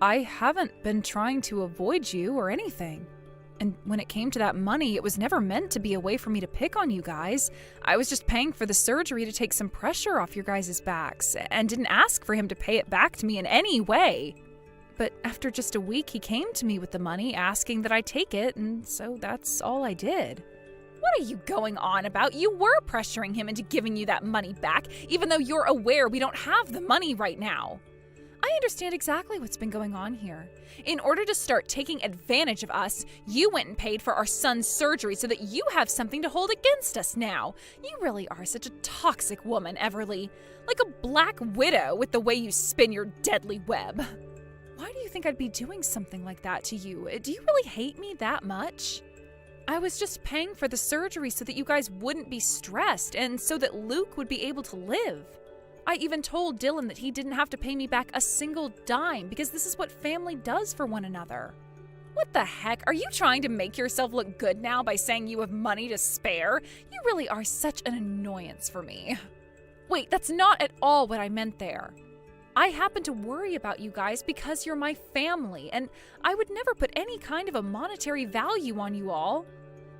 I haven't been trying to avoid you or anything. And when it came to that money, it was never meant to be a way for me to pick on you guys. I was just paying for the surgery to take some pressure off your guys' backs, and didn't ask for him to pay it back to me in any way. But after just a week, he came to me with the money, asking that I take it, and so that's all I did. What are you going on about? You were pressuring him into giving you that money back, even though you're aware we don't have the money right now. I understand exactly what's been going on here. In order to start taking advantage of us, you went and paid for our son's surgery so that you have something to hold against us now. You really are such a toxic woman, Everly. Like a black widow with the way you spin your deadly web. Why do you think I'd be doing something like that to you? Do you really hate me that much? I was just paying for the surgery so that you guys wouldn't be stressed and so that Luke would be able to live. I even told Dylan that he didn't have to pay me back a single dime because this is what family does for one another. What the heck? Are you trying to make yourself look good now by saying you have money to spare? You really are such an annoyance for me. Wait, that's not at all what I meant there. I happen to worry about you guys because you're my family, and I would never put any kind of a monetary value on you all.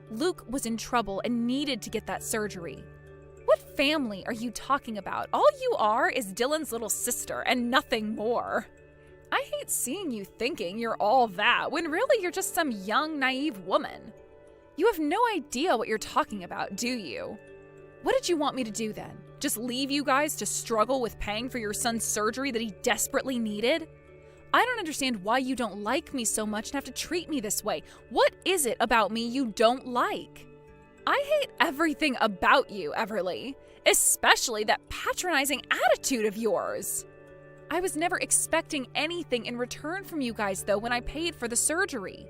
Luke was in trouble and needed to get that surgery. What family are you talking about? All you are is Dylan's little sister and nothing more. I hate seeing you thinking you're all that when really you're just some young, naive woman. You have no idea what you're talking about, do you? What did you want me to do then? Just leave you guys to struggle with paying for your son's surgery that he desperately needed? I don't understand why you don't like me so much and have to treat me this way. What is it about me you don't like? I hate everything about you, Everly, especially that patronizing attitude of yours. I was never expecting anything in return from you guys, though, when I paid for the surgery.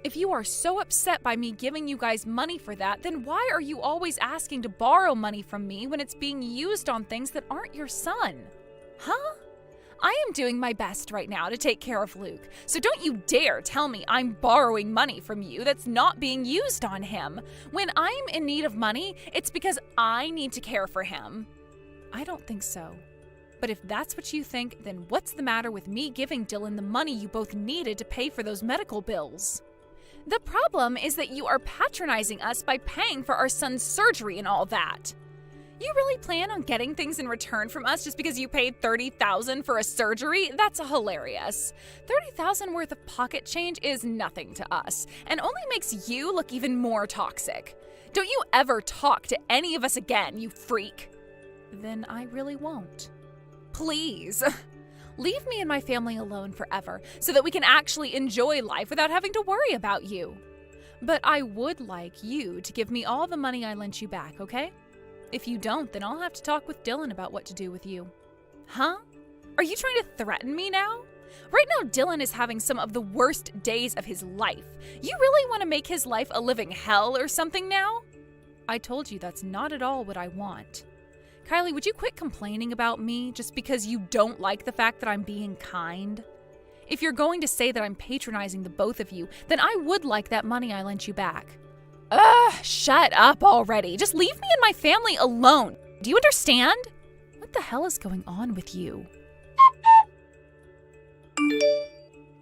If you are so upset by me giving you guys money for that, then why are you always asking to borrow money from me when it's being used on things that aren't your son? Huh? I am doing my best right now to take care of Luke, so don't you dare tell me I'm borrowing money from you that's not being used on him. When I'm in need of money, it's because I need to care for him. I don't think so. But if that's what you think, then what's the matter with me giving Dylan the money you both needed to pay for those medical bills? The problem is that you are patronizing us by paying for our son's surgery and all that. You really plan on getting things in return from us just because you paid $30,000 for a surgery? That's hilarious. $30,000 worth of pocket change is nothing to us and only makes you look even more toxic. Don't you ever talk to any of us again, you freak. Then I really won't. Please. Leave me and my family alone forever so that we can actually enjoy life without having to worry about you. But I would like you to give me all the money I lent you back, okay? If you don't, then I'll have to talk with Dylan about what to do with you. Huh? Are you trying to threaten me now? Right now, Dylan is having some of the worst days of his life. You really want to make his life a living hell or something now? I told you that's not at all what I want. Kylie, would you quit complaining about me just because you don't like the fact that I'm being kind? If you're going to say that I'm patronizing the both of you, then I would like that money I lent you back. Ugh, shut up already. Just leave me and my family alone. Do you understand? What the hell is going on with you?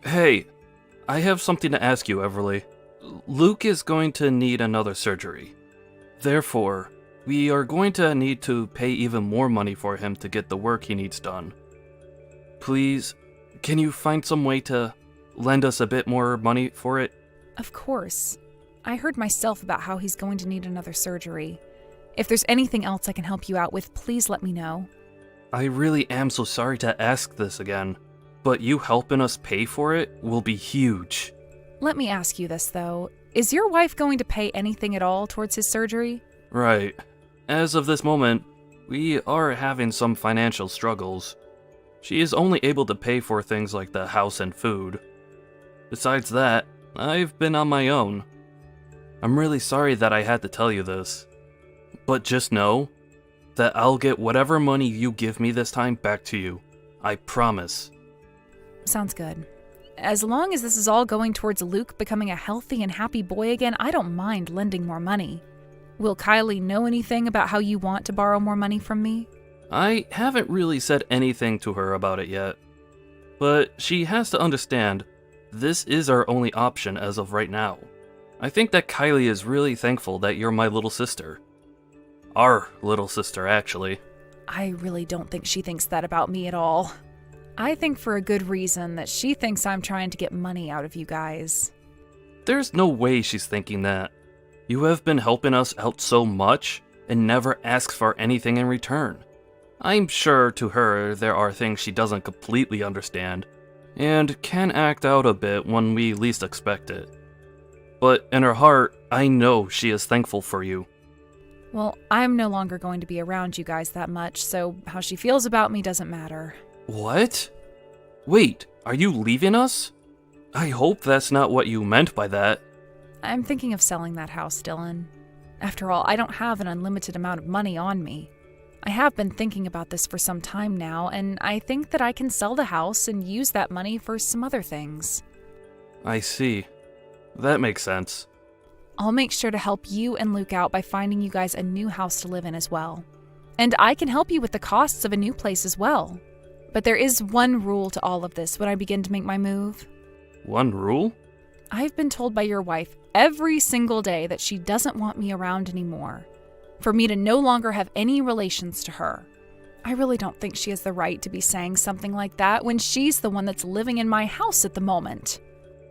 Hey, I have something to ask you, Everly. Luke is going to need another surgery. Therefore, we are going to need to pay even more money for him to get the work he needs done. Please, can you find some way to lend us a bit more money for it? Of course. I heard myself about how he's going to need another surgery. If there's anything else I can help you out with, please let me know. I really am so sorry to ask this again, but you helping us pay for it will be huge. Let me ask you this, though. Is your wife going to pay anything at all towards his surgery? Right. As of this moment, we are having some financial struggles. She is only able to pay for things like the house and food. Besides that, I've been on my own. I'm really sorry that I had to tell you this, but just know that I'll get whatever money you give me this time back to you. I promise. Sounds good. As long as this is all going towards Luke becoming a healthy and happy boy again, I don't mind lending more money. Will Kylie know anything about how you want to borrow more money from me? I haven't really said anything to her about it yet, but she has to understand this is our only option as of right now. I think that Kylie is really thankful that you're my little sister. Our little sister, actually. I really don't think she thinks that about me at all. I think for a good reason that she thinks I'm trying to get money out of you guys. There's no way she's thinking that. You have been helping us out so much and never asked for anything in return. I'm sure to her there are things she doesn't completely understand and can act out a bit when we least expect it. But in her heart, I know she is thankful for you. Well, I'm no longer going to be around you guys that much, so how she feels about me doesn't matter. What? Wait, are you leaving us? I hope that's not what you meant by that. I'm thinking of selling that house, Dylan. After all, I don't have an unlimited amount of money on me. I have been thinking about this for some time now, and I think that I can sell the house and use that money for some other things. I see. That makes sense. I'll make sure to help you and Luke out by finding you guys a new house to live in as well. And I can help you with the costs of a new place as well. But there is one rule to all of this when I begin to make my move. One rule? I've been told by your wife every single day that she doesn't want me around anymore. For me to no longer have any relations to her. I really don't think she has the right to be saying something like that when she's the one that's living in my house at the moment.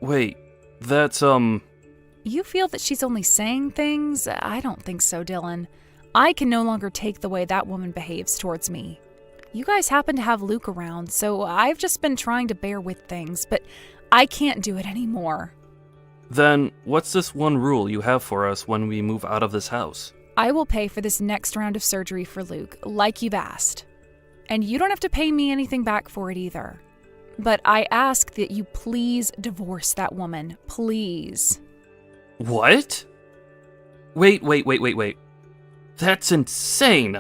Wait, that's, You feel that she's only saying things? I don't think so, Dylan. I can no longer take the way that woman behaves towards me. You guys happen to have Luke around, so I've just been trying to bear with things, but I can't do it anymore. Then what's this one rule you have for us when we move out of this house? I will pay for this next round of surgery for Luke, like you've asked. And you don't have to pay me anything back for it either. But I ask that you please divorce that woman. Please. What? Wait. That's insane!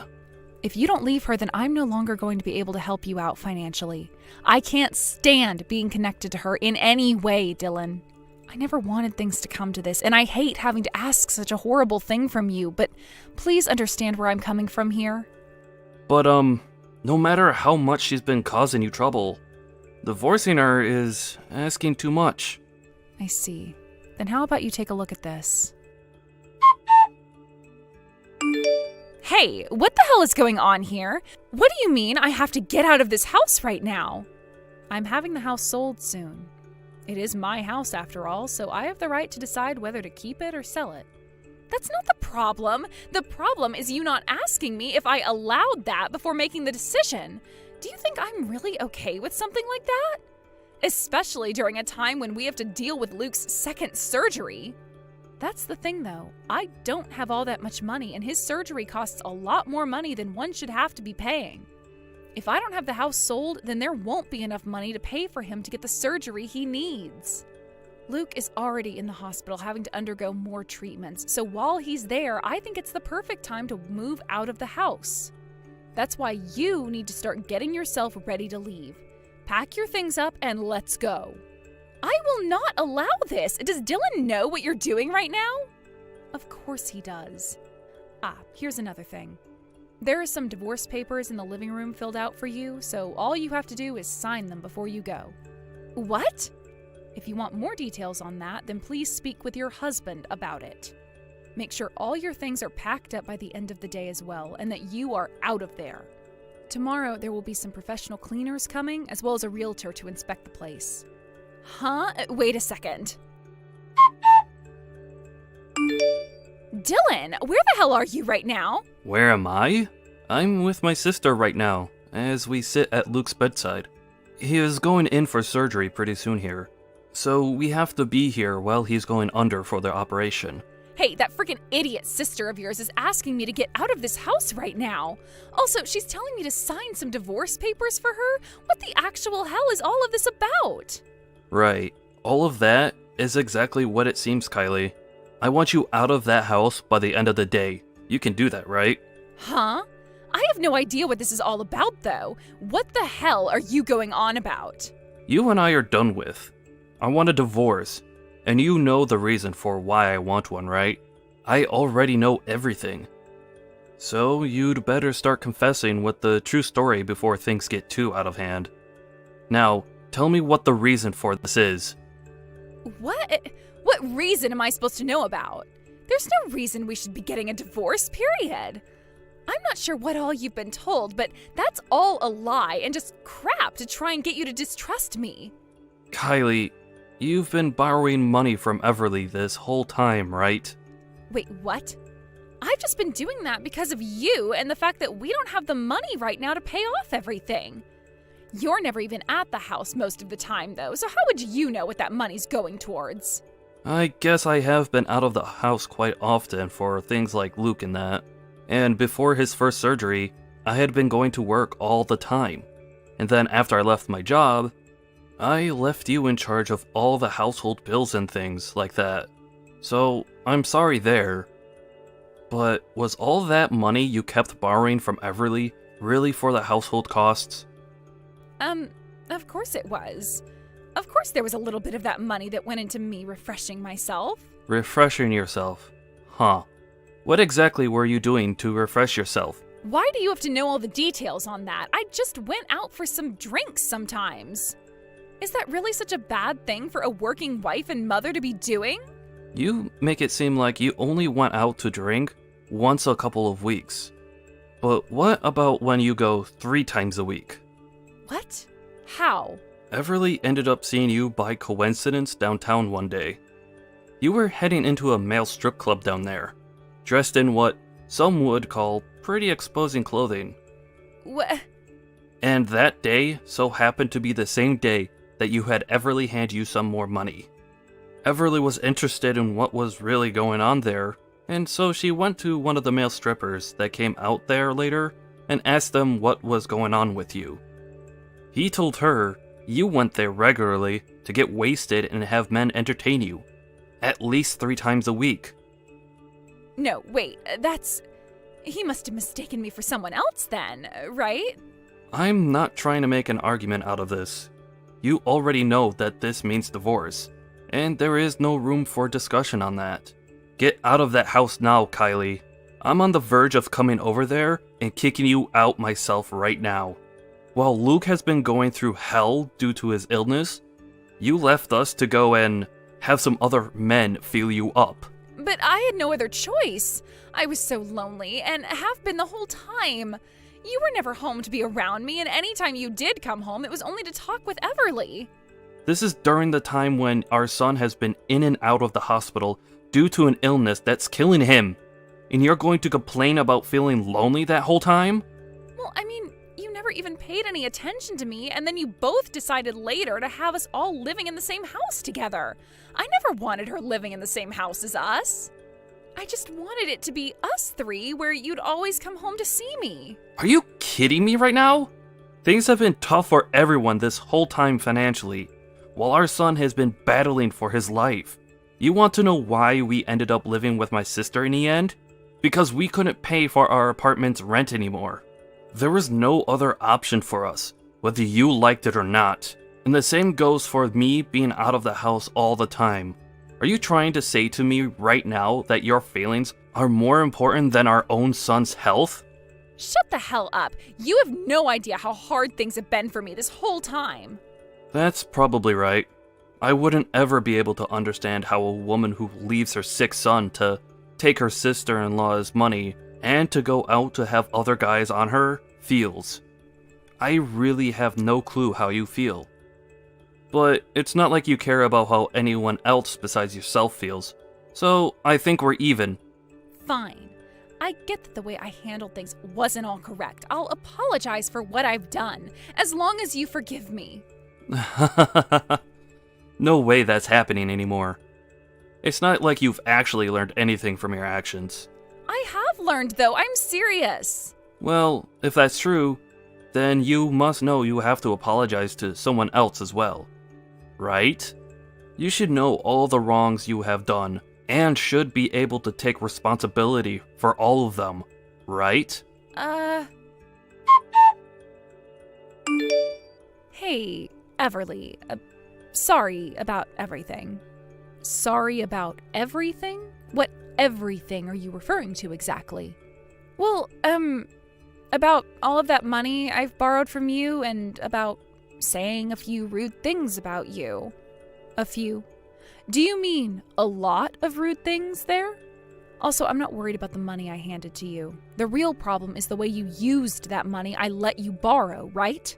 If you don't leave her, then I'm no longer going to be able to help you out financially. I can't stand being connected to her in any way, Dylan. I never wanted things to come to this, and I hate having to ask such a horrible thing from you, but please understand where I'm coming from here. But, no matter how much she's been causing you trouble, divorcing her is asking too much. I see. Then how about you take a look at this? Hey, what the hell is going on here? What do you mean I have to get out of this house right now? I'm having the house sold soon. It is my house after all, so I have the right to decide whether to keep it or sell it. That's not the problem. The problem is you not asking me if I allowed that before making the decision. Do you think I'm really okay with something like that? Especially during a time when we have to deal with Luke's second surgery. That's the thing, though. I don't have all that much money, and his surgery costs a lot more money than one should have to be paying. If I don't have the house sold, then there won't be enough money to pay for him to get the surgery he needs. Luke is already in the hospital having to undergo more treatments, so while he's there, I think it's the perfect time to move out of the house. That's why you need to start getting yourself ready to leave. Pack your things up and let's go. I will not allow this. Does Dylan know what you're doing right now? Of course he does. Here's another thing. There are some divorce papers in the living room filled out for you, so all you have to do is sign them before you go. What? If you want more details on that, then please speak with your husband about it. Make sure all your things are packed up by the end of the day as well, and that you are out of there. Tomorrow, there will be some professional cleaners coming, as well as a realtor to inspect the place. Huh? Wait a second. Dylan, where the hell are you right now? Where am I? I'm with my sister right now, as we sit at Luke's bedside. He is going in for surgery pretty soon here, so we have to be here while he's going under for the operation. Hey, that freaking idiot sister of yours is asking me to get out of this house right now. Also, she's telling me to sign some divorce papers for her? What the actual hell is all of this about? Right. All of that is exactly what it seems, Kylie. I want you out of that house by the end of the day. You can do that, right? Huh? I have no idea what this is all about, though. What the hell are you going on about? You and I are done with. I want a divorce, and you know the reason for why I want one, right? I already know everything. So you'd better start confessing with the true story before things get too out of hand. Now, tell me what the reason for this is. What? What reason am I supposed to know about? There's no reason we should be getting a divorce, period. I'm not sure what all you've been told, but that's all a lie and just crap to try and get you to distrust me. Kylie, you've been borrowing money from Everly this whole time, right? Wait, what? I've just been doing that because of you and the fact that we don't have the money right now to pay off everything. You're never even at the house most of the time, though, so how would you know what that money's going towards? I guess I have been out of the house quite often for things like Luke and that. And before his first surgery, I had been going to work all the time. And then after I left my job, I left you in charge of all the household bills and things like that. So, I'm sorry there. But was all that money you kept borrowing from Everly really for the household costs? Of course it was. Of course there was a little bit of that money that went into me refreshing myself. Refreshing yourself? Huh. What exactly were you doing to refresh yourself? Why do you have to know all the details on that? I just went out for some drinks sometimes. Is that really such a bad thing for a working wife and mother to be doing? You make it seem like you only went out to drink once a couple of weeks. But what about when you go 3 times a week? What? How? Everly ended up seeing you by coincidence downtown one day. You were heading into a male strip club down there, dressed in what some would call pretty exposing clothing. What? And that day so happened to be the same day that you had Everly hand you some more money. Everly was interested in what was really going on there, and so she went to one of the male strippers that came out there later and asked them what was going on with you. He told her you went there regularly to get wasted and have men entertain you, at least 3 times a week. No, wait, he must have mistaken me for someone else then, right? I'm not trying to make an argument out of this. You already know that this means divorce, and there is no room for discussion on that. Get out of that house now, Kylie. I'm on the verge of coming over there and kicking you out myself right now. While Luke has been going through hell due to his illness, you left us to go and have some other men feel you up. But I had no other choice. I was so lonely, and have been the whole time. You were never home to be around me, and anytime you did come home, it was only to talk with Everly. This is during the time when our son has been in and out of the hospital due to an illness that's killing him. And you're going to complain about feeling lonely that whole time? Well, I mean, you never never even paid any attention to me, and then you both decided later to have us all living in the same house together. I never wanted her living in the same house as us. I just wanted it to be us three where you'd always come home to see me. Are you kidding me right now? Things have been tough for everyone this whole time financially, while our son has been battling for his life. You want to know why we ended up living with my sister in the end? Because we couldn't pay for our apartment's rent anymore. There was no other option for us, whether you liked it or not. And the same goes for me being out of the house all the time. Are you trying to say to me right now that your feelings are more important than our own son's health? Shut the hell up. You have no idea how hard things have been for me this whole time. That's probably right. I wouldn't ever be able to understand how a woman who leaves her sick son to take her sister-in-law's money and to go out to have other guys on her feels. I really have no clue how you feel. But it's not like you care about how anyone else besides yourself feels. So I think we're even. Fine. I get that the way I handled things wasn't all correct. I'll apologize for what I've done, as long as you forgive me. No way that's happening anymore. It's not like you've actually learned anything from your actions. I have learned, though. I'm serious. Well, if that's true, then you must know you have to apologize to someone else as well. Right? You should know all the wrongs you have done, and should be able to take responsibility for all of them. Right? Hey, Everly. Sorry about everything. Sorry about everything? What everything are you referring to exactly? Well, about all of that money I've borrowed from you and about saying a few rude things about you. A few. Do you mean a lot of rude things there? Also, I'm not worried about the money I handed to you. The real problem is the way you used that money I let you borrow, right?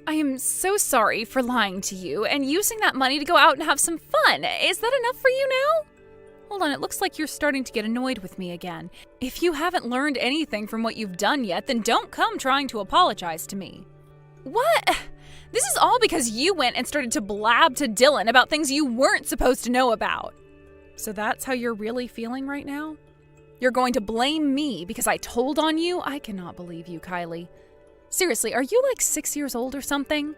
I am so sorry for lying to you and using that money to go out and have some fun. Is that enough for you now? Hold on, it looks like you're starting to get annoyed with me again. If you haven't learned anything from what you've done yet, then don't come trying to apologize to me. What? This is all because you went and started to blab to Dylan about things you weren't supposed to know about. So that's how you're really feeling right now? You're going to blame me because I told on you? I cannot believe you, Kylie. Seriously, are you like 6 years old or something?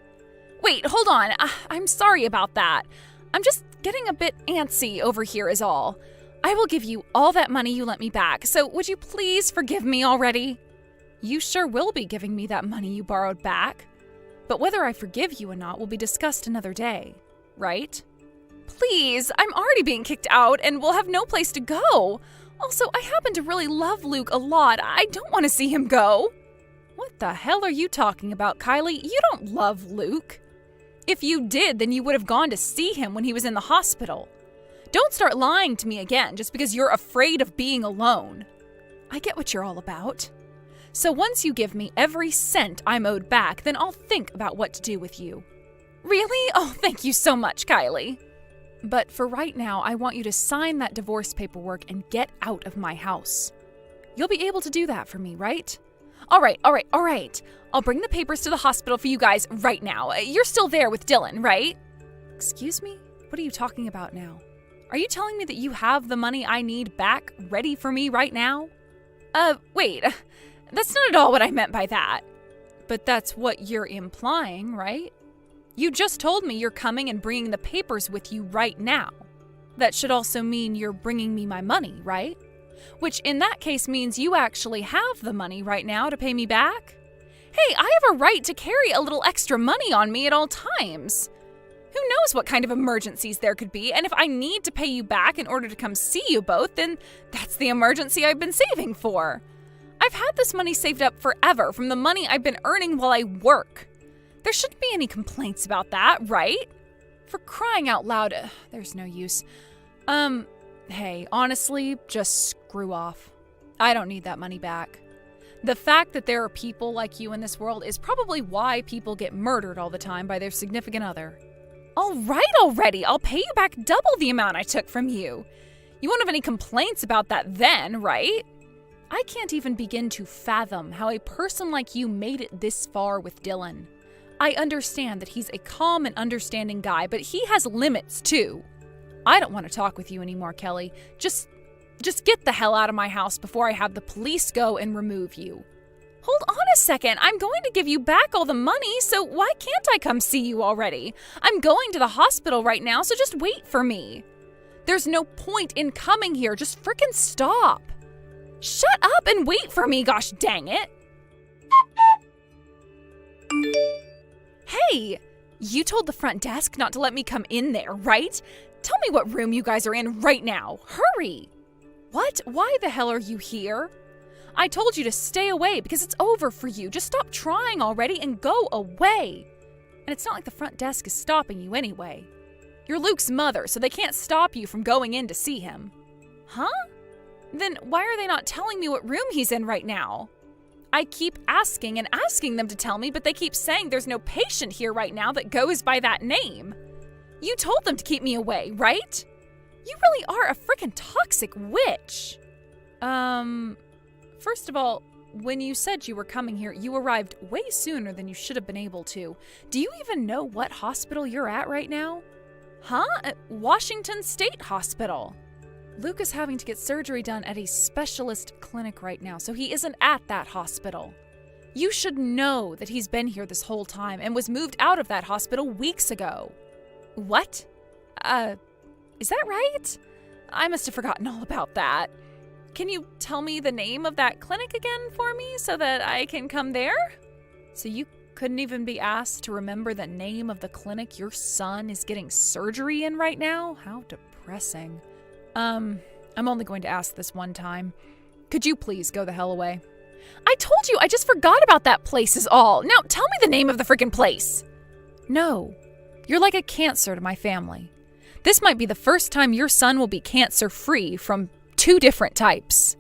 Wait, hold on. I'm sorry about that. I'm just getting a bit antsy over here is all. I will give you all that money you lent me back, so would you please forgive me already? You sure will be giving me that money you borrowed back. But whether I forgive you or not will be discussed another day, right? Please, I'm already being kicked out and will have no place to go. Also, I happen to really love Luke a lot. I don't want to see him go. What the hell are you talking about, Kylie? You don't love Luke. If you did, then you would have gone to see him when he was in the hospital. Don't start lying to me again just because you're afraid of being alone. I get what you're all about. So once you give me every cent I'm owed back, then I'll think about what to do with you. Really? Oh, thank you so much, Kylie. But for right now, I want you to sign that divorce paperwork and get out of my house. You'll be able to do that for me, right? All right. I'll bring the papers to the hospital for you guys right now. You're still there with Dylan, right? Excuse me? What are you talking about now? Are you telling me that you have the money I need back ready for me right now? Wait. That's not at all what I meant by that. But that's what you're implying, right? You just told me you're coming and bringing the papers with you right now. That should also mean you're bringing me my money, right? Which in that case means you actually have the money right now to pay me back? Hey, I have a right to carry a little extra money on me at all times. Who knows what kind of emergencies there could be, and if I need to pay you back in order to come see you both, then that's the emergency I've been saving for. I've had this money saved up forever from the money I've been earning while I work. There shouldn't be any complaints about that, right? For crying out loud, there's no use. Hey, honestly, just screw off. I don't need that money back. The fact that there are people like you in this world is probably why people get murdered all the time by their significant other. All right already, I'll pay you back double the amount I took from you. You won't have any complaints about that then, right? I can't even begin to fathom how a person like you made it this far with Dylan. I understand that he's a calm and understanding guy, but he has limits too. I don't want to talk with you anymore, Kelly. Just get the hell out of my house before I have the police go and remove you. Hold on a second. I'm going to give you back all the money, so why can't I come see you already? I'm going to the hospital right now, so just wait for me. There's no point in coming here. Just frickin' stop. Shut up and wait for me, gosh dang it. Hey, you told the front desk not to let me come in there, right? Tell me what room you guys are in right now. Hurry. What? Why the hell are you here? I told you to stay away because it's over for you. Just stop trying already and go away. And it's not like the front desk is stopping you anyway. You're Luke's mother, so they can't stop you from going in to see him. Huh? Then why are they not telling me what room he's in right now? I keep asking and asking them to tell me, but they keep saying there's no patient here right now that goes by that name. You told them to keep me away, right? You really are a freaking toxic witch. First of all, when you said you were coming here, you arrived way sooner than you should have been able to. Do you even know what hospital you're at right now? Huh? At Washington State Hospital. Luke is having to get surgery done at a specialist clinic right now, so he isn't at that hospital. You should know that he's been here this whole time and was moved out of that hospital weeks ago. What? Is that right? I must have forgotten all about that. Can you tell me the name of that clinic again for me so that I can come there? So you couldn't even be asked to remember the name of the clinic your son is getting surgery in right now? How depressing. I'm only going to ask this one time. Could you please go the hell away? I told you, I just forgot about that place is all. Now tell me the name of the freaking place. No, you're like a cancer to my family. This might be the first time your son will be cancer-free from 2 different types.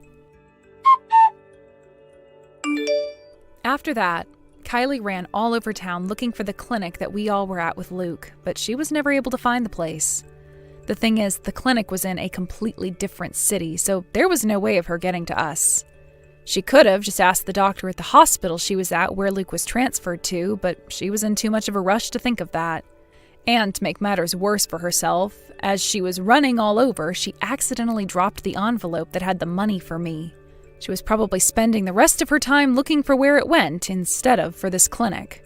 After that, Kylie ran all over town looking for the clinic that we all were at with Luke, but she was never able to find the place. The thing is, the clinic was in a completely different city, so there was no way of her getting to us. She could have just asked the doctor at the hospital she was at where Luke was transferred to, but she was in too much of a rush to think of that. And to make matters worse for herself, as she was running all over, she accidentally dropped the envelope that had the money for me. She was probably spending the rest of her time looking for where it went instead of for this clinic.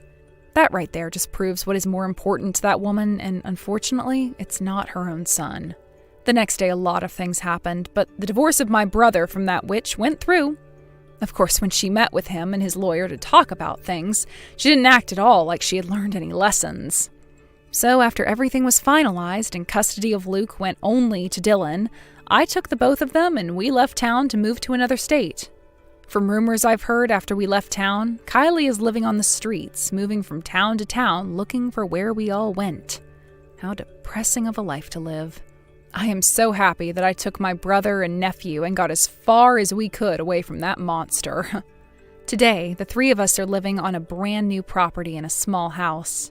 That right there just proves what is more important to that woman, and unfortunately, it's not her own son. The next day, a lot of things happened, but the divorce of my brother from that witch went through. Of course, when she met with him and his lawyer to talk about things, she didn't act at all like she had learned any lessons. So after everything was finalized and custody of Luke went only to Dylan, I took the both of them and we left town to move to another state. From rumors I've heard after we left town, Kylie is living on the streets, moving from town to town, looking for where we all went. How depressing of a life to live. I am so happy that I took my brother and nephew and got as far as we could away from that monster. Today, the 3 of us are living on a brand new property in a small house.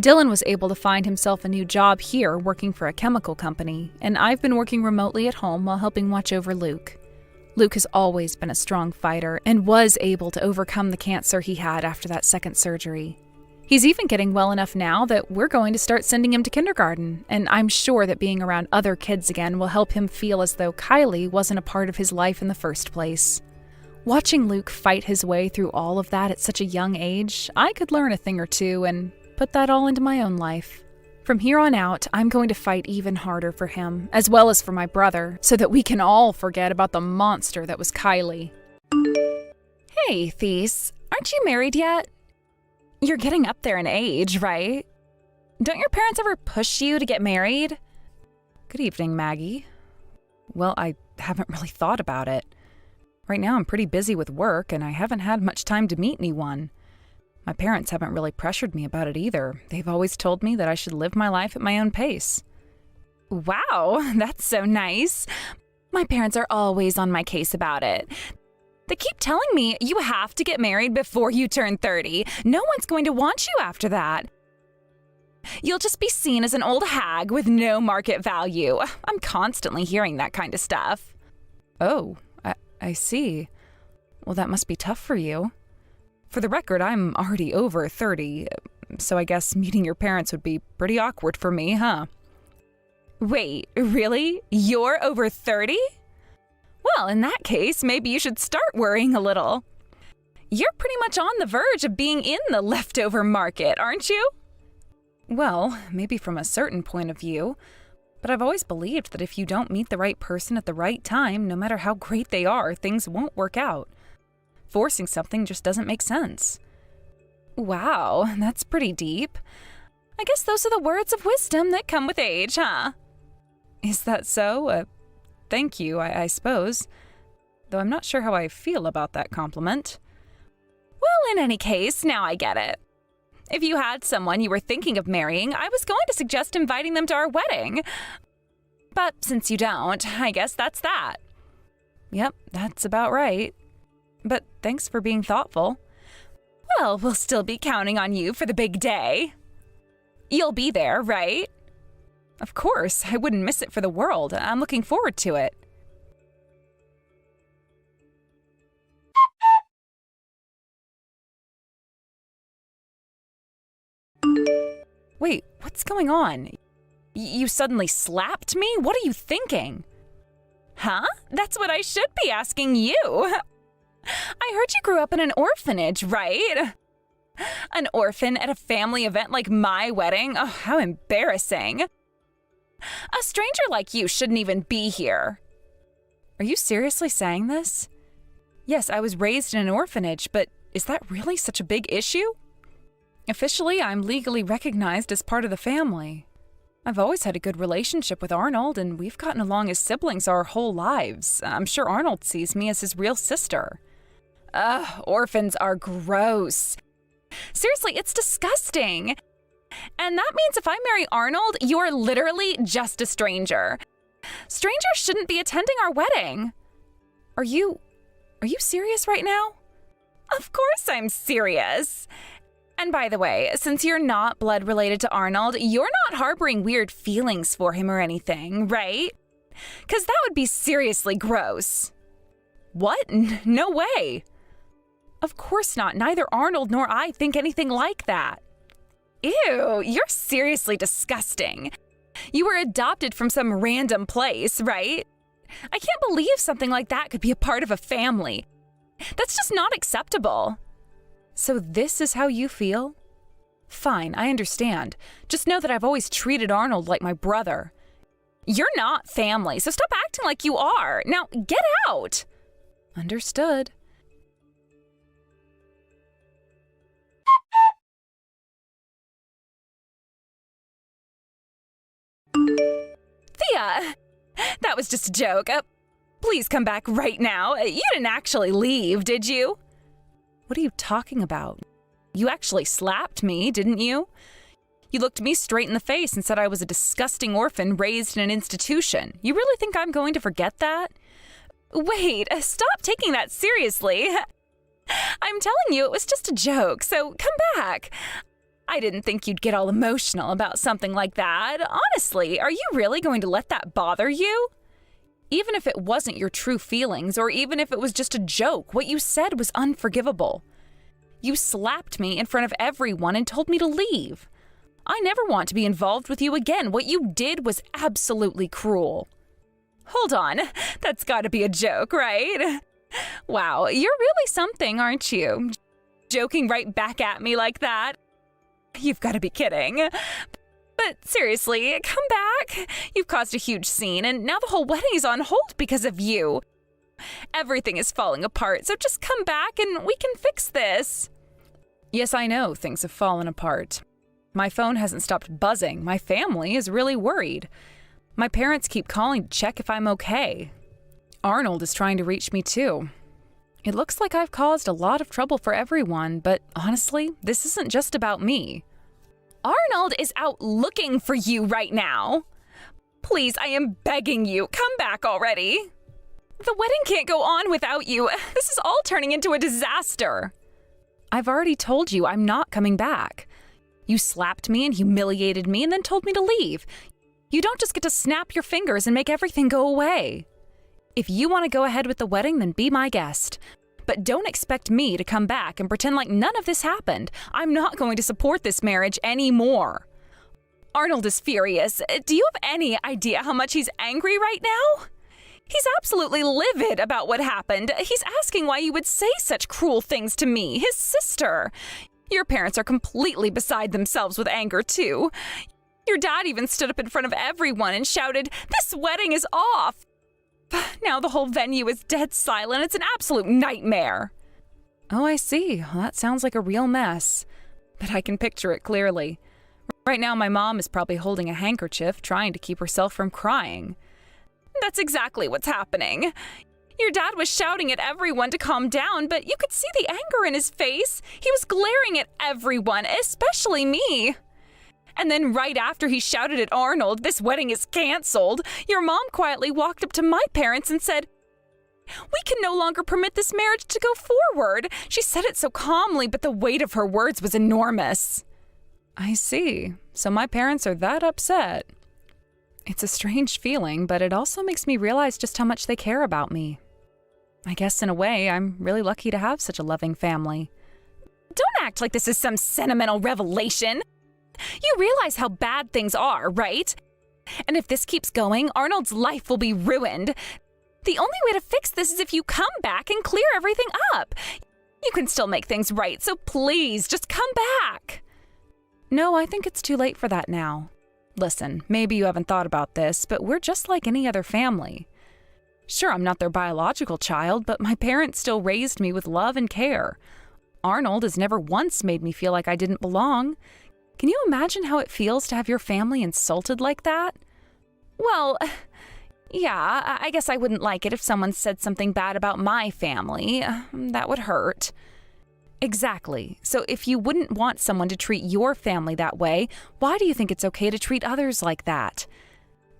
Dylan was able to find himself a new job here working for a chemical company, and I've been working remotely at home while helping watch over Luke. Luke has always been a strong fighter and was able to overcome the cancer he had after that second surgery. He's even getting well enough now that we're going to start sending him to kindergarten, and I'm sure that being around other kids again will help him feel as though Kylie wasn't a part of his life in the first place. Watching Luke fight his way through all of that at such a young age, I could learn a thing or two and put that all into my own life. From here on out, I'm going to fight even harder for him, as well as for my brother, so that we can all forget about the monster that was Kylie. Hey, Thies, aren't you married yet? You're getting up there in age, right? Don't your parents ever push you to get married? Good evening, Maggie. Well, I haven't really thought about it. Right now I'm pretty busy with work, and I haven't had much time to meet anyone. My parents haven't really pressured me about it either. They've always told me that I should live my life at my own pace. Wow, that's so nice. My parents are always on my case about it. They keep telling me you have to get married before you turn 30. No one's going to want you after that. You'll just be seen as an old hag with no market value. I'm constantly hearing that kind of stuff. Oh, I see. Well, that must be tough for you. For the record, I'm already over 30, so I guess meeting your parents would be pretty awkward for me, huh? Wait, really? You're over 30? Well, in that case, maybe you should start worrying a little. You're pretty much on the verge of being in the leftover market, aren't you? Well, maybe from a certain point of view, but I've always believed that if you don't meet the right person at the right time, no matter how great they are, things won't work out. Forcing something just doesn't make sense. Wow, that's pretty deep. I guess those are the words of wisdom that come with age, huh? Is that so? Thank you, I suppose. Though I'm not sure how I feel about that compliment. Well, in any case, now I get it. If you had someone you were thinking of marrying, I was going to suggest inviting them to our wedding. But since you don't, I guess that's that. Yep, that's about right. But thanks for being thoughtful. Well, we'll still be counting on you for the big day. You'll be there, right? Of course, I wouldn't miss it for the world. I'm looking forward to it. Wait, what's going on? You suddenly slapped me? What are you thinking? Huh? That's what I should be asking you. I heard you grew up in an orphanage, right? An orphan at a family event like my wedding? Oh, how embarrassing. A stranger like you shouldn't even be here. Are you seriously saying this? Yes, I was raised in an orphanage, but is that really such a big issue? Officially, I'm legally recognized as part of the family. I've always had a good relationship with Arnold, and we've gotten along as siblings our whole lives. I'm sure Arnold sees me as his real sister. Ugh, orphans are gross. Seriously, it's disgusting. And that means if I marry Arnold, you're literally just a stranger. Strangers shouldn't be attending our wedding. Are you serious right now? Of course I'm serious. And by the way, since you're not blood related to Arnold, you're not harboring weird feelings for him or anything, right? 'Cause that would be seriously gross. What? No way. Of course not. Neither Arnold nor I think anything like that. Ew, you're seriously disgusting. You were adopted from some random place, right? I can't believe something like that could be a part of a family. That's just not acceptable. So this is how you feel? Fine, I understand. Just know that I've always treated Arnold like my brother. You're not family, so stop acting like you are. Now, get out! Understood. Thea! That was just a joke. Please come back right now. You didn't actually leave, did you? What are you talking about? You actually slapped me, didn't you? You looked me straight in the face and said I was a disgusting orphan raised in an institution. You really think I'm going to forget that? Wait, stop taking that seriously. I'm telling you, it was just a joke, so come back. I didn't think you'd get all emotional about something like that. Honestly, are you really going to let that bother you? Even if it wasn't your true feelings, or even if it was just a joke, what you said was unforgivable. You slapped me in front of everyone and told me to leave. I never want to be involved with you again. What you did was absolutely cruel. Hold on, that's gotta be a joke, right? Wow, you're really something, aren't you? Joking right back at me like that? You've gotta be kidding. But seriously, come back. You've caused a huge scene, and now the whole wedding is on hold because of you. Everything is falling apart, so just come back and we can fix this. Yes, I know things have fallen apart. My phone hasn't stopped buzzing. My family is really worried. My parents keep calling to check if I'm okay. Arnold is trying to reach me too. It looks like I've caused a lot of trouble for everyone, but honestly, this isn't just about me. Arnold is out looking for you right now. Please, I am begging you, come back already. The wedding can't go on without you. This is all turning into a disaster. I've already told you I'm not coming back. You slapped me and humiliated me and then told me to leave. You don't just get to snap your fingers and make everything go away. If you want to go ahead with the wedding, then be my guest. But don't expect me to come back and pretend like none of this happened. I'm not going to support this marriage anymore. Arnold is furious. Do you have any idea how much he's angry right now? He's absolutely livid about what happened. He's asking why you would say such cruel things to me, his sister. Your parents are completely beside themselves with anger, too. Your dad even stood up in front of everyone and shouted, "This wedding is off!" Now the whole venue is dead silent. It's an absolute nightmare. Oh, I see. Well, that sounds like a real mess. But I can picture it clearly. Right now, my mom is probably holding a handkerchief, trying to keep herself from crying. That's exactly what's happening. Your dad was shouting at everyone to calm down, but you could see the anger in his face. He was glaring at everyone, especially me. And then right after he shouted at Arnold, "This wedding is canceled," your mom quietly walked up to my parents and said, "We can no longer permit this marriage to go forward." She said it so calmly, but the weight of her words was enormous. I see. So my parents are that upset. It's a strange feeling, but it also makes me realize just how much they care about me. I guess in a way, I'm really lucky to have such a loving family. Don't act like this is some sentimental revelation. You realize how bad things are, right? And if this keeps going, Arnold's life will be ruined. The only way to fix this is if you come back and clear everything up. You can still make things right, so please, just come back. No, I think it's too late for that now. Listen, maybe you haven't thought about this, but we're just like any other family. Sure, I'm not their biological child, but my parents still raised me with love and care. Arnold has never once made me feel like I didn't belong. Can you imagine how it feels to have your family insulted like that? Well, yeah, I guess I wouldn't like it if someone said something bad about my family. That would hurt. Exactly. So if you wouldn't want someone to treat your family that way, why do you think it's okay to treat others like that?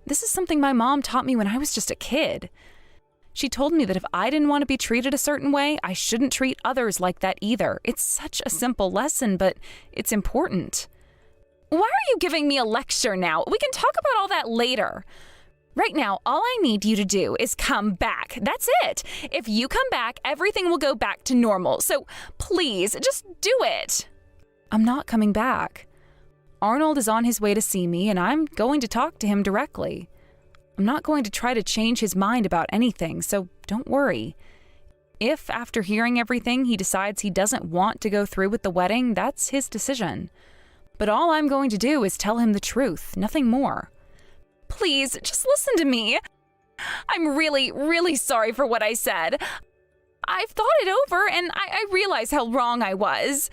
This is something my mom taught me when I was just a kid. She told me that if I didn't want to be treated a certain way, I shouldn't treat others like that either. It's such a simple lesson, but it's important. Why are you giving me a lecture now? We can talk about all that later. Right now, all I need you to do is come back. That's it. If you come back, everything will go back to normal. So please, just do it. I'm not coming back. Arnold is on his way to see me, and I'm going to talk to him directly. I'm not going to try to change his mind about anything, so don't worry. If, after hearing everything, he decides he doesn't want to go through with the wedding, that's his decision. But all I'm going to do is tell him the truth, nothing more. Please, just listen to me. I'm really, really sorry for what I said. I've thought it over, and I realize how wrong I was.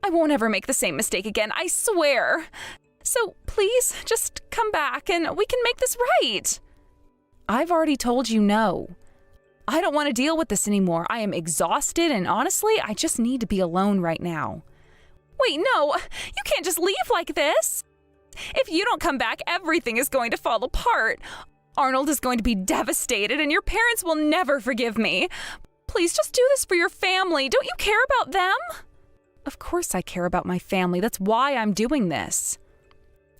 I won't ever make the same mistake again, I swear. So please, just come back, and we can make this right. I've already told you no. I don't want to deal with this anymore. I am exhausted, and honestly, I just need to be alone right now. Wait, no, you can't just leave like this. If you don't come back, everything is going to fall apart. Arnold is going to be devastated, and your parents will never forgive me. Please just do this for your family. Don't you care about them? Of course I care about my family. That's why I'm doing this.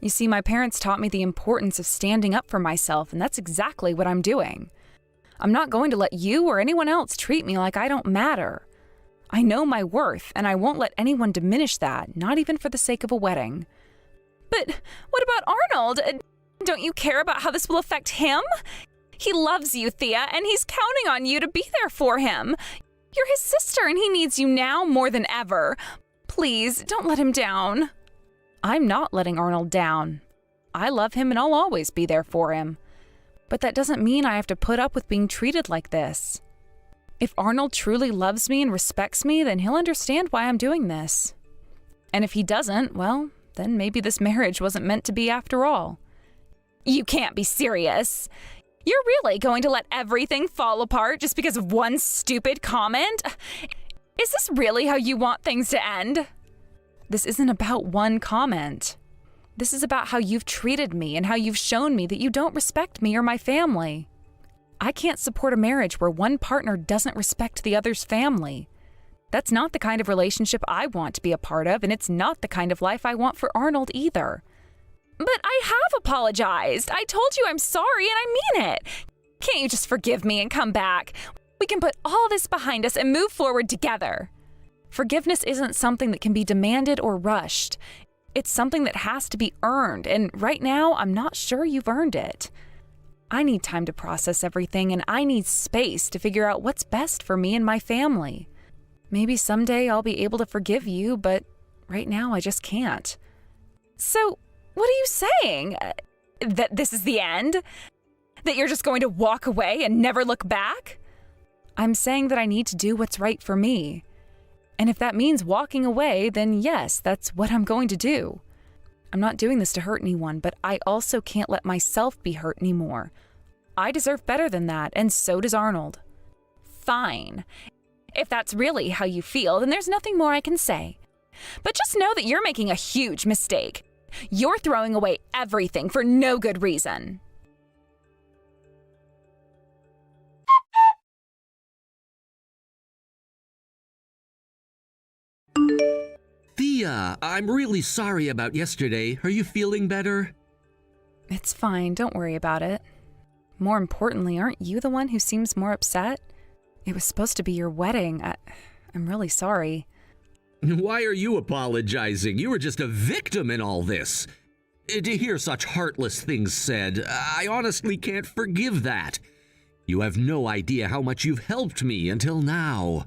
You see, my parents taught me the importance of standing up for myself, and that's exactly what I'm doing. I'm not going to let you or anyone else treat me like I don't matter. I know my worth, and I won't let anyone diminish that, not even for the sake of a wedding. But what about Arnold? Don't you care about how this will affect him? He loves you, Thea, and he's counting on you to be there for him. You're his sister, and he needs you now more than ever. Please, don't let him down. I'm not letting Arnold down. I love him, and I'll always be there for him. But that doesn't mean I have to put up with being treated like this. If Arnold truly loves me and respects me, then he'll understand why I'm doing this. And if he doesn't, well, then maybe this marriage wasn't meant to be after all. You can't be serious. You're really going to let everything fall apart just because of one stupid comment? Is this really how you want things to end? This isn't about one comment. This is about how you've treated me and how you've shown me that you don't respect me or my family. I can't support a marriage where one partner doesn't respect the other's family. That's not the kind of relationship I want to be a part of, and it's not the kind of life I want for Arnold either. But I have apologized. I told you I'm sorry, and I mean it. Can't you just forgive me and come back? We can put all this behind us and move forward together. Forgiveness isn't something that can be demanded or rushed. It's something that has to be earned, and right now, I'm not sure you've earned it. I need time to process everything, and I need space to figure out what's best for me and my family. Maybe someday I'll be able to forgive you, but right now I just can't. So, what are you saying? That this is the end? That you're just going to walk away and never look back? I'm saying that I need to do what's right for me. And if that means walking away, then yes, that's what I'm going to do. I'm not doing this to hurt anyone, but I also can't let myself be hurt anymore. I deserve better than that, and so does Arnold. Fine. If that's really how you feel, then there's nothing more I can say. But just know that you're making a huge mistake. You're throwing away everything for no good reason. Thea, I'm really sorry about yesterday. Are you feeling better? It's fine, don't worry about it. More importantly, aren't you the one who seems more upset? It was supposed to be your wedding. I'm really sorry. Why are you apologizing? You were just a victim in all this. To hear such heartless things said, I honestly can't forgive that. You have no idea how much you've helped me until now.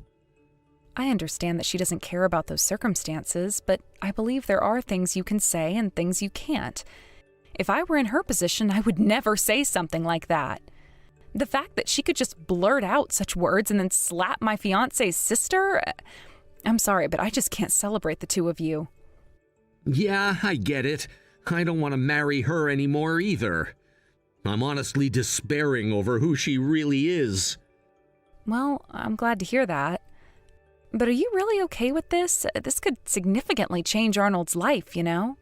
I understand that she doesn't care about those circumstances, but I believe there are things you can say and things you can't. If I were in her position, I would never say something like that. The fact that she could just blurt out such words and then slap my fiancé's sister, I'm sorry, but I just can't celebrate the two of you. Yeah, I get it. I don't want to marry her anymore either. I'm honestly despairing over who she really is. Well, I'm glad to hear that. But are you really okay with this? This could significantly change Arnold's life, you know?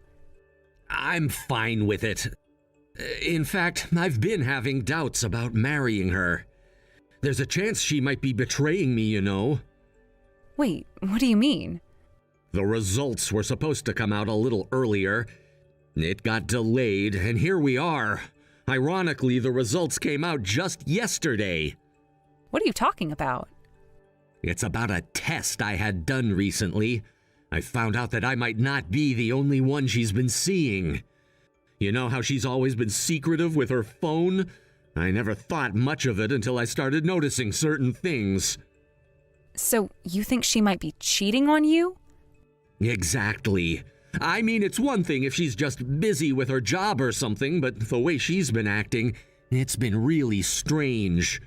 I'm fine with it. In fact, I've been having doubts about marrying her. There's a chance she might be betraying me, you know. Wait, what do you mean? The results were supposed to come out a little earlier. It got delayed, and here we are. Ironically, the results came out just yesterday. What are you talking about? It's about a test I had done recently. I found out that I might not be the only one she's been seeing. You know how she's always been secretive with her phone? I never thought much of it until I started noticing certain things. So, you think she might be cheating on you? Exactly. I mean, it's one thing if she's just busy with her job or something, but the way she's been acting, it's been really strange.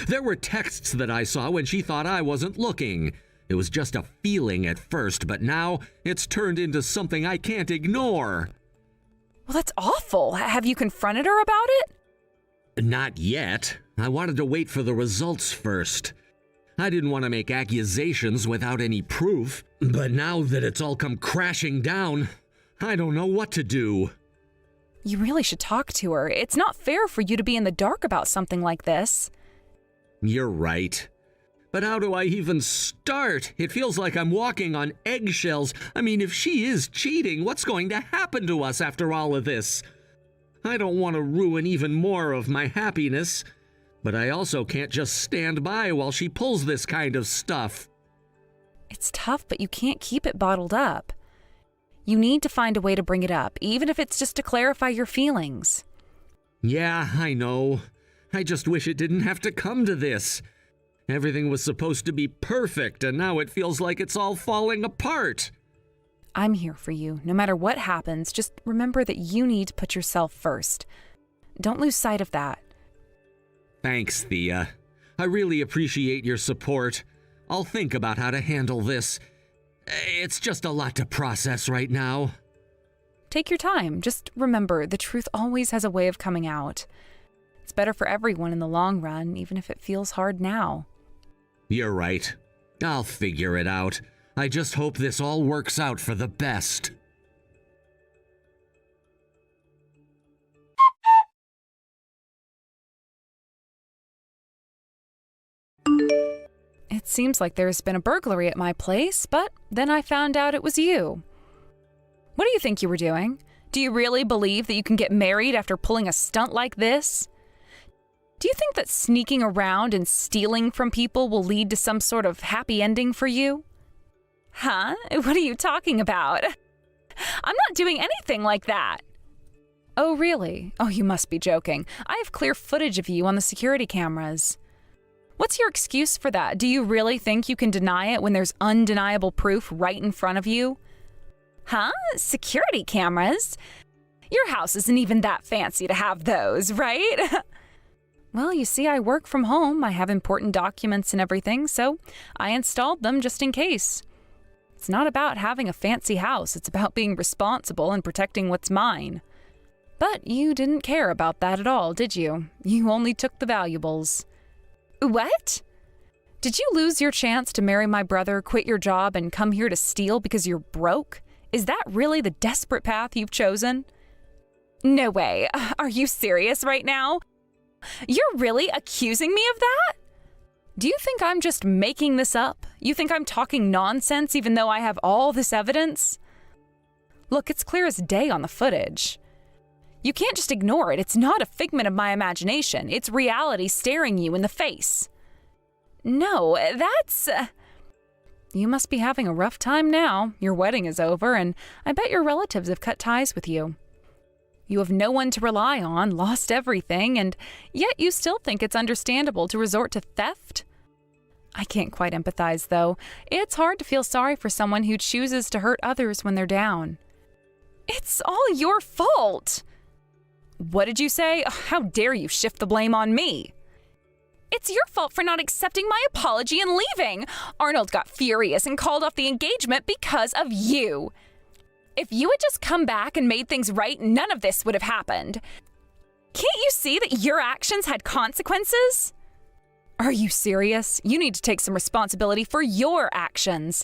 There were texts that I saw when she thought I wasn't looking. It was just a feeling at first, but now it's turned into something I can't ignore. Well, that's awful. Have you confronted her about it? Not yet. I wanted to wait for the results first. I didn't want to make accusations without any proof, but now that it's all come crashing down, I don't know what to do. You really should talk to her. It's not fair for you to be in the dark about something like this. You're right. But how do I even start? It feels like I'm walking on eggshells. I mean, if she is cheating, what's going to happen to us after all of this? I don't want to ruin even more of my happiness, but I also can't just stand by while she pulls this kind of stuff. It's tough, but you can't keep it bottled up. You need to find a way to bring it up, even if it's just to clarify your feelings. Yeah, I know. I just wish it didn't have to come to this. Everything was supposed to be perfect, and now it feels like it's all falling apart. I'm here for you. No matter what happens, just remember that you need to put yourself first. Don't lose sight of that. Thanks, Thea. I really appreciate your support. I'll think about how to handle this. It's just a lot to process right now. Take your time. Just remember, the truth always has a way of coming out. It's better for everyone in the long run, even if it feels hard now. You're right. I'll figure it out. I just hope this all works out for the best. It seems like there's been a burglary at my place, but then I found out it was you. What do you think you were doing? Do you really believe that you can get married after pulling a stunt like this? Do Do you think that sneaking around and stealing from people will lead to some sort of happy ending for you? Huh? What are you talking about? I'm not doing anything like that. Oh, really? Oh, you must be joking. I have clear footage of you on the security cameras. What's your excuse for that? Do you really think you can deny it when there's undeniable proof right in front of you? Huh? Security cameras? Your house isn't even that fancy to have those, right? Well, you see, I work from home. I have important documents and everything, so I installed them just in case. It's not about having a fancy house. It's about being responsible and protecting what's mine. But you didn't care about that at all, did you? You only took the valuables. What? Did you lose your chance to marry my brother, quit your job, and come here to steal because you're broke? Is that really the desperate path you've chosen? No way. Are you serious right now? You're really accusing me of that? Do you think I'm just making this up? You think I'm talking nonsense even though I have all this evidence? Look, it's clear as day on the footage. You can't just ignore it. It's not a figment of my imagination. It's reality staring you in the face. No, that's... You must be having a rough time now. Your wedding is over, and I bet your relatives have cut ties with you. You have no one to rely on, lost everything, and yet you still think it's understandable to resort to theft? I can't quite empathize, though. It's hard to feel sorry for someone who chooses to hurt others when they're down. It's all your fault! What did you say? How dare you shift the blame on me? It's your fault for not accepting my apology and leaving. Arnold got furious and called off the engagement because of you. If you had just come back and made things right, none of this would have happened. Can't you see that your actions had consequences? Are you serious? You need to take some responsibility for your actions.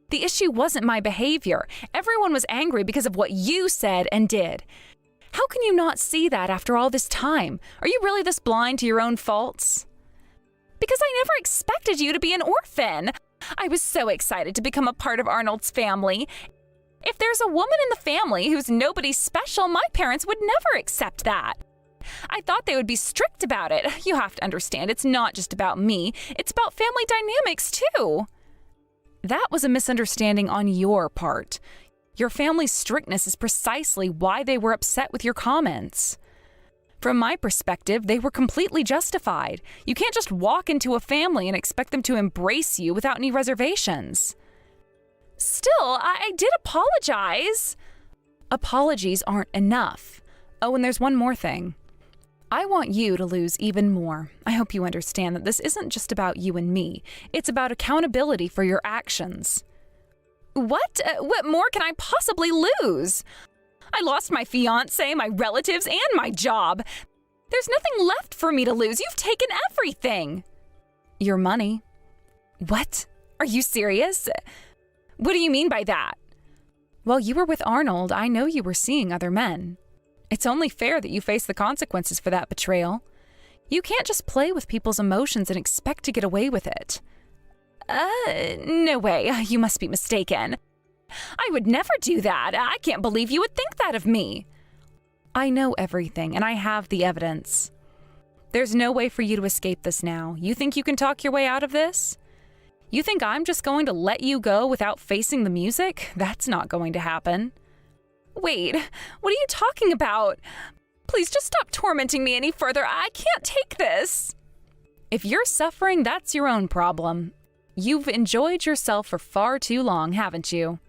The issue wasn't my behavior. Everyone was angry because of what you said and did. How can you not see that after all this time? Are you really this blind to your own faults? Because I never expected you to be an orphan. I was so excited to become a part of Arnold's family. If there's a woman in the family who's nobody special, my parents would never accept that. I thought they would be strict about it. You have to understand, it's not just about me. It's about family dynamics, too. That was a misunderstanding on your part. Your family's strictness is precisely why they were upset with your comments. From my perspective, they were completely justified. You can't just walk into a family and expect them to embrace you without any reservations. Still, I did apologize. Apologies aren't enough. Oh, and there's one more thing. I want you to lose even more. I hope you understand that this isn't just about you and me. It's about accountability for your actions. What? What more can I possibly lose? I lost my fiancé, my relatives, and my job. There's nothing left for me to lose. You've taken everything. Your money. What? Are you serious? What do you mean by that? While you were with Arnold, I know you were seeing other men. It's only fair that you face the consequences for that betrayal. You can't just play with people's emotions and expect to get away with it. No way. You must be mistaken. I would never do that. I can't believe you would think that of me. I know everything, and I have the evidence. There's no way for you to escape this now. You think you can talk your way out of this? You think I'm just going to let you go without facing the music? That's not going to happen. Wait, what are you talking about? Please just stop tormenting me any further. I can't take this. If you're suffering, that's your own problem. You've enjoyed yourself for far too long, haven't you?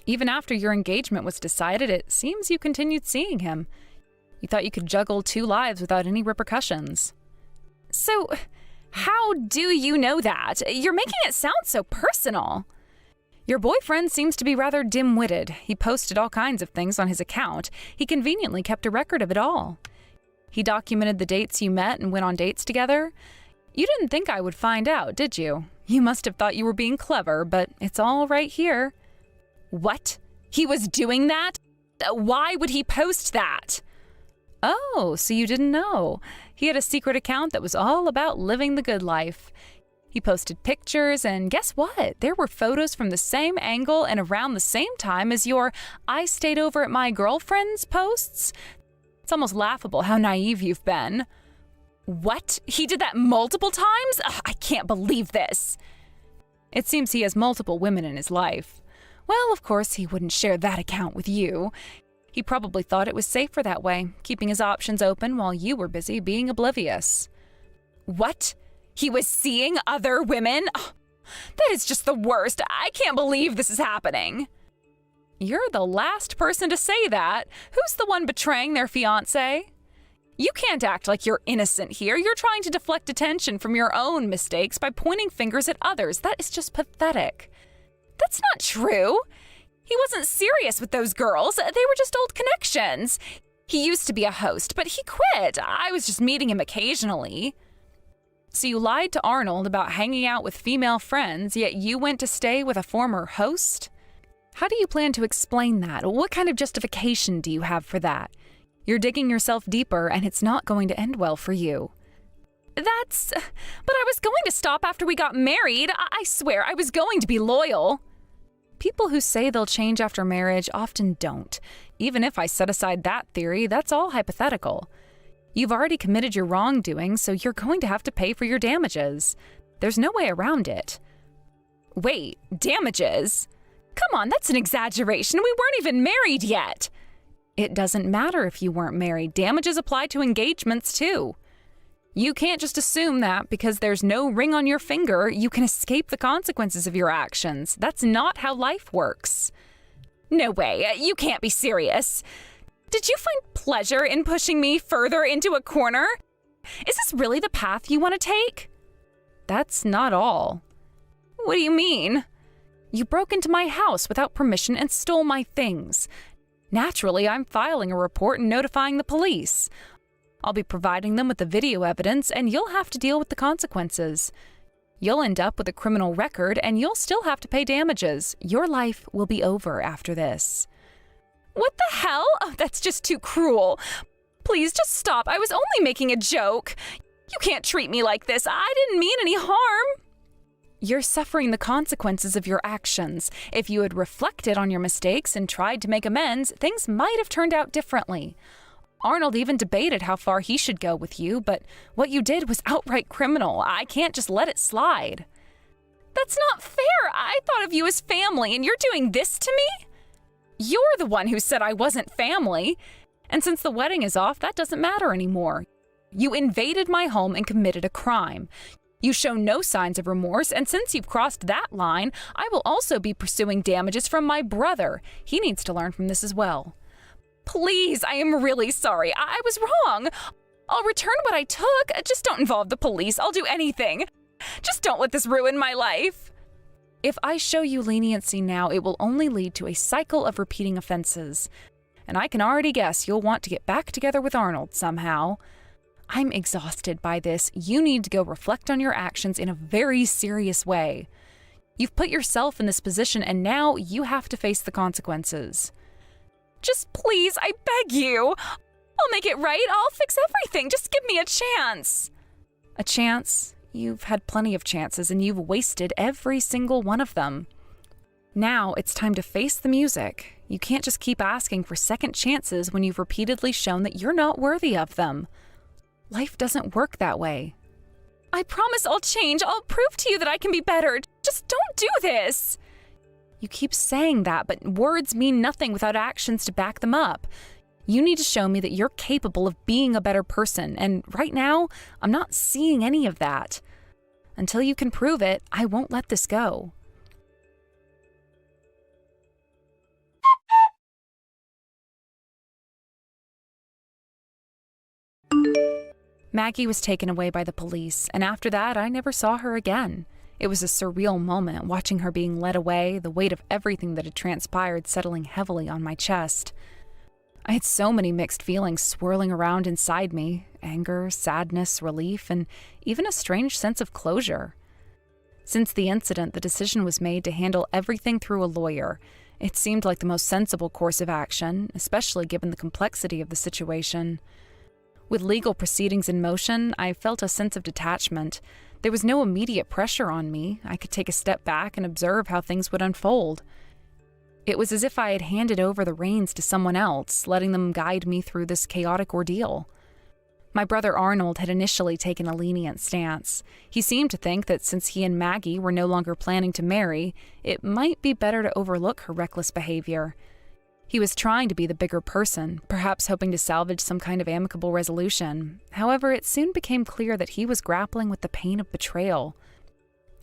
Even after your engagement was decided, it seems you continued seeing him. You thought you could juggle two lives without any repercussions. So, how do you know that? You're making it sound so personal. Your boyfriend seems to be rather dim-witted. He posted all kinds of things on his account. He conveniently kept a record of it all. He documented the dates you met and went on dates together. You didn't think I would find out, did you? You must have thought you were being clever, but it's all right here. What? He was doing that? Why would he post that? Oh, so you didn't know. He had a secret account that was all about living the good life. He posted pictures, and guess what? There were photos from the same angle and around the same time as your "I stayed over at my girlfriend's" posts. It's almost laughable how naive you've been. What? He did that multiple times? Ugh, I can't believe this. It seems he has multiple women in his life. Well, of course, he wouldn't share that account with you. He probably thought it was safer that way, keeping his options open while you were busy being oblivious. What? He was seeing other women? Ugh, that is just the worst. I can't believe this is happening. You're the last person to say that. Who's the one betraying their fiancé? You can't act like you're innocent here. You're trying to deflect attention from your own mistakes by pointing fingers at others. That is just pathetic. That's not true. He wasn't serious with those girls. They were just old connections. He used to be a host, but he quit. I was just meeting him occasionally. So you lied to Arnold about hanging out with female friends, yet you went to stay with a former host? How do you plan to explain that? What kind of justification do you have for that? You're digging yourself deeper, and it's not going to end well for you. But I was going to stop after we got married. I swear, I was going to be loyal. People who say they'll change after marriage often don't. Even if I set aside that theory, that's all hypothetical. You've already committed your wrongdoing, so you're going to have to pay for your damages. There's no way around it. Wait, damages? Come on, that's an exaggeration. We weren't even married yet. It doesn't matter if you weren't married. Damages apply to engagements, too. You can't just assume that because there's no ring on your finger, you can escape the consequences of your actions. That's not how life works. No way. You can't be serious. Did you find pleasure in pushing me further into a corner? Is this really the path you want to take? That's not all. What do you mean? You broke into my house without permission and stole my things. Naturally, I'm filing a report and notifying the police. I'll be providing them with the video evidence, and you'll have to deal with the consequences. You'll end up with a criminal record, and you'll still have to pay damages. Your life will be over after this. What the hell? Oh, that's just too cruel. Please, just stop. I was only making a joke. You can't treat me like this. I didn't mean any harm. You're suffering the consequences of your actions. If you had reflected on your mistakes and tried to make amends, things might have turned out differently. Arnold even debated how far he should go with you, but what you did was outright criminal. I can't just let it slide. That's not fair. I thought of you as family, and you're doing this to me? You're the one who said I wasn't family. And since the wedding is off, that doesn't matter anymore. You invaded my home and committed a crime. You show no signs of remorse, and since you've crossed that line, I will also be pursuing damages from my brother. He needs to learn from this as well. Please, I am really sorry. I was wrong. I'll return what I took. Just don't involve the police. I'll do anything. Just don't let this ruin my life. If I show you leniency now, it will only lead to a cycle of repeating offenses. And I can already guess you'll want to get back together with Arnold somehow. I'm exhausted by this. You need to go reflect on your actions in a very serious way. You've put yourself in this position, and now you have to face the consequences. Just please, I beg you. I'll make it right. I'll fix everything. Just give me a chance. A chance? You've had plenty of chances, and you've wasted every single one of them. Now it's time to face the music. You can't just keep asking for second chances when you've repeatedly shown that you're not worthy of them. Life doesn't work that way. I promise I'll change. I'll prove to you that I can be better. Just don't do this. You keep saying that, but words mean nothing without actions to back them up. You need to show me that you're capable of being a better person, and right now, I'm not seeing any of that. Until you can prove it, I won't let this go. Maggie was taken away by the police, and after that, I never saw her again. It was a surreal moment, watching her being led away, the weight of everything that had transpired settling heavily on my chest. I had so many mixed feelings swirling around inside me: anger, sadness, relief, and even a strange sense of closure. Since the incident, the decision was made to handle everything through a lawyer. It seemed like the most sensible course of action, especially given the complexity of the situation. With legal proceedings in motion, I felt a sense of detachment. There was no immediate pressure on me. I could take a step back and observe how things would unfold. It was as if I had handed over the reins to someone else, letting them guide me through this chaotic ordeal. My brother Arnold had initially taken a lenient stance. He seemed to think that since he and Maggie were no longer planning to marry, it might be better to overlook her reckless behavior. He was trying to be the bigger person, perhaps hoping to salvage some kind of amicable resolution. However, it soon became clear that he was grappling with the pain of betrayal.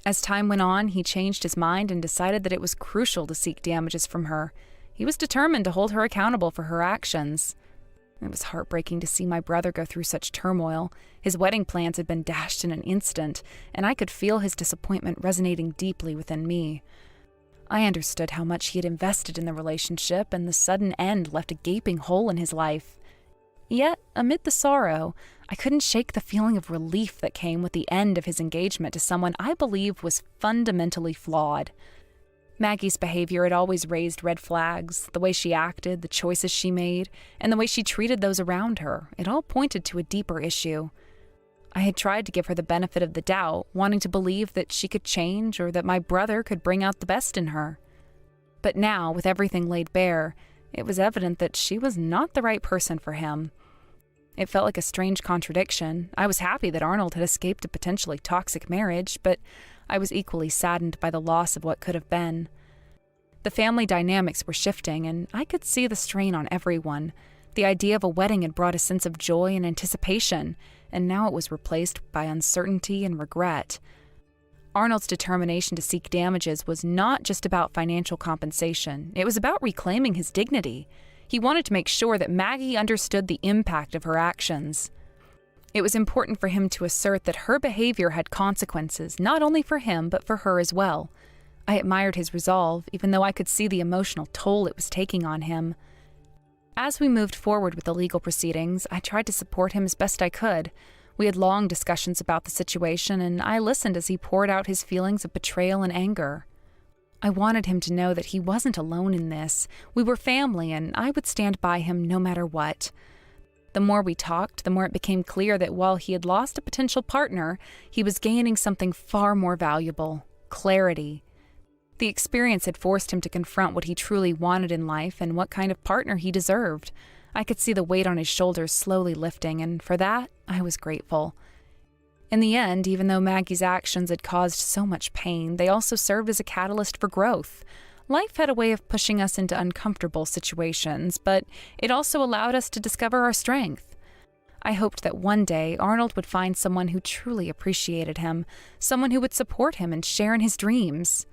As time went on, he changed his mind and decided that it was crucial to seek damages from her. He was determined to hold her accountable for her actions. It was heartbreaking to see my brother go through such turmoil. His wedding plans had been dashed in an instant, and I could feel his disappointment resonating deeply within me. I understood how much he had invested in the relationship, and the sudden end left a gaping hole in his life. Yet, amid the sorrow, I couldn't shake the feeling of relief that came with the end of his engagement to someone I believe was fundamentally flawed. Maggie's behavior had always raised red flags. The way she acted, the choices she made, and the way she treated those around her, it all pointed to a deeper issue. I had tried to give her the benefit of the doubt, wanting to believe that she could change or that my brother could bring out the best in her. But now, with everything laid bare, it was evident that she was not the right person for him. It felt like a strange contradiction. I was happy that Arnold had escaped a potentially toxic marriage, but I was equally saddened by the loss of what could have been. The family dynamics were shifting, and I could see the strain on everyone. The idea of a wedding had brought a sense of joy and anticipation, and now it was replaced by uncertainty and regret. Arnold's determination to seek damages was not just about financial compensation. It was about reclaiming his dignity. He wanted to make sure that Maggie understood the impact of her actions. It was important for him to assert that her behavior had consequences, not only for him, but for her as well. I admired his resolve, even though I could see the emotional toll it was taking on him. As we moved forward with the legal proceedings, I tried to support him as best I could. We had long discussions about the situation, and I listened as he poured out his feelings of betrayal and anger. I wanted him to know that he wasn't alone in this. We were family, and I would stand by him no matter what. The more we talked, the more it became clear that while he had lost a potential partner, he was gaining something far more valuable: clarity. The experience had forced him to confront what he truly wanted in life and what kind of partner he deserved. I could see the weight on his shoulders slowly lifting, and for that, I was grateful. In the end, even though Maggie's actions had caused so much pain, they also served as a catalyst for growth. Life had a way of pushing us into uncomfortable situations, but it also allowed us to discover our strength. I hoped that one day Arnold would find someone who truly appreciated him, someone who would support him and share in his dreams.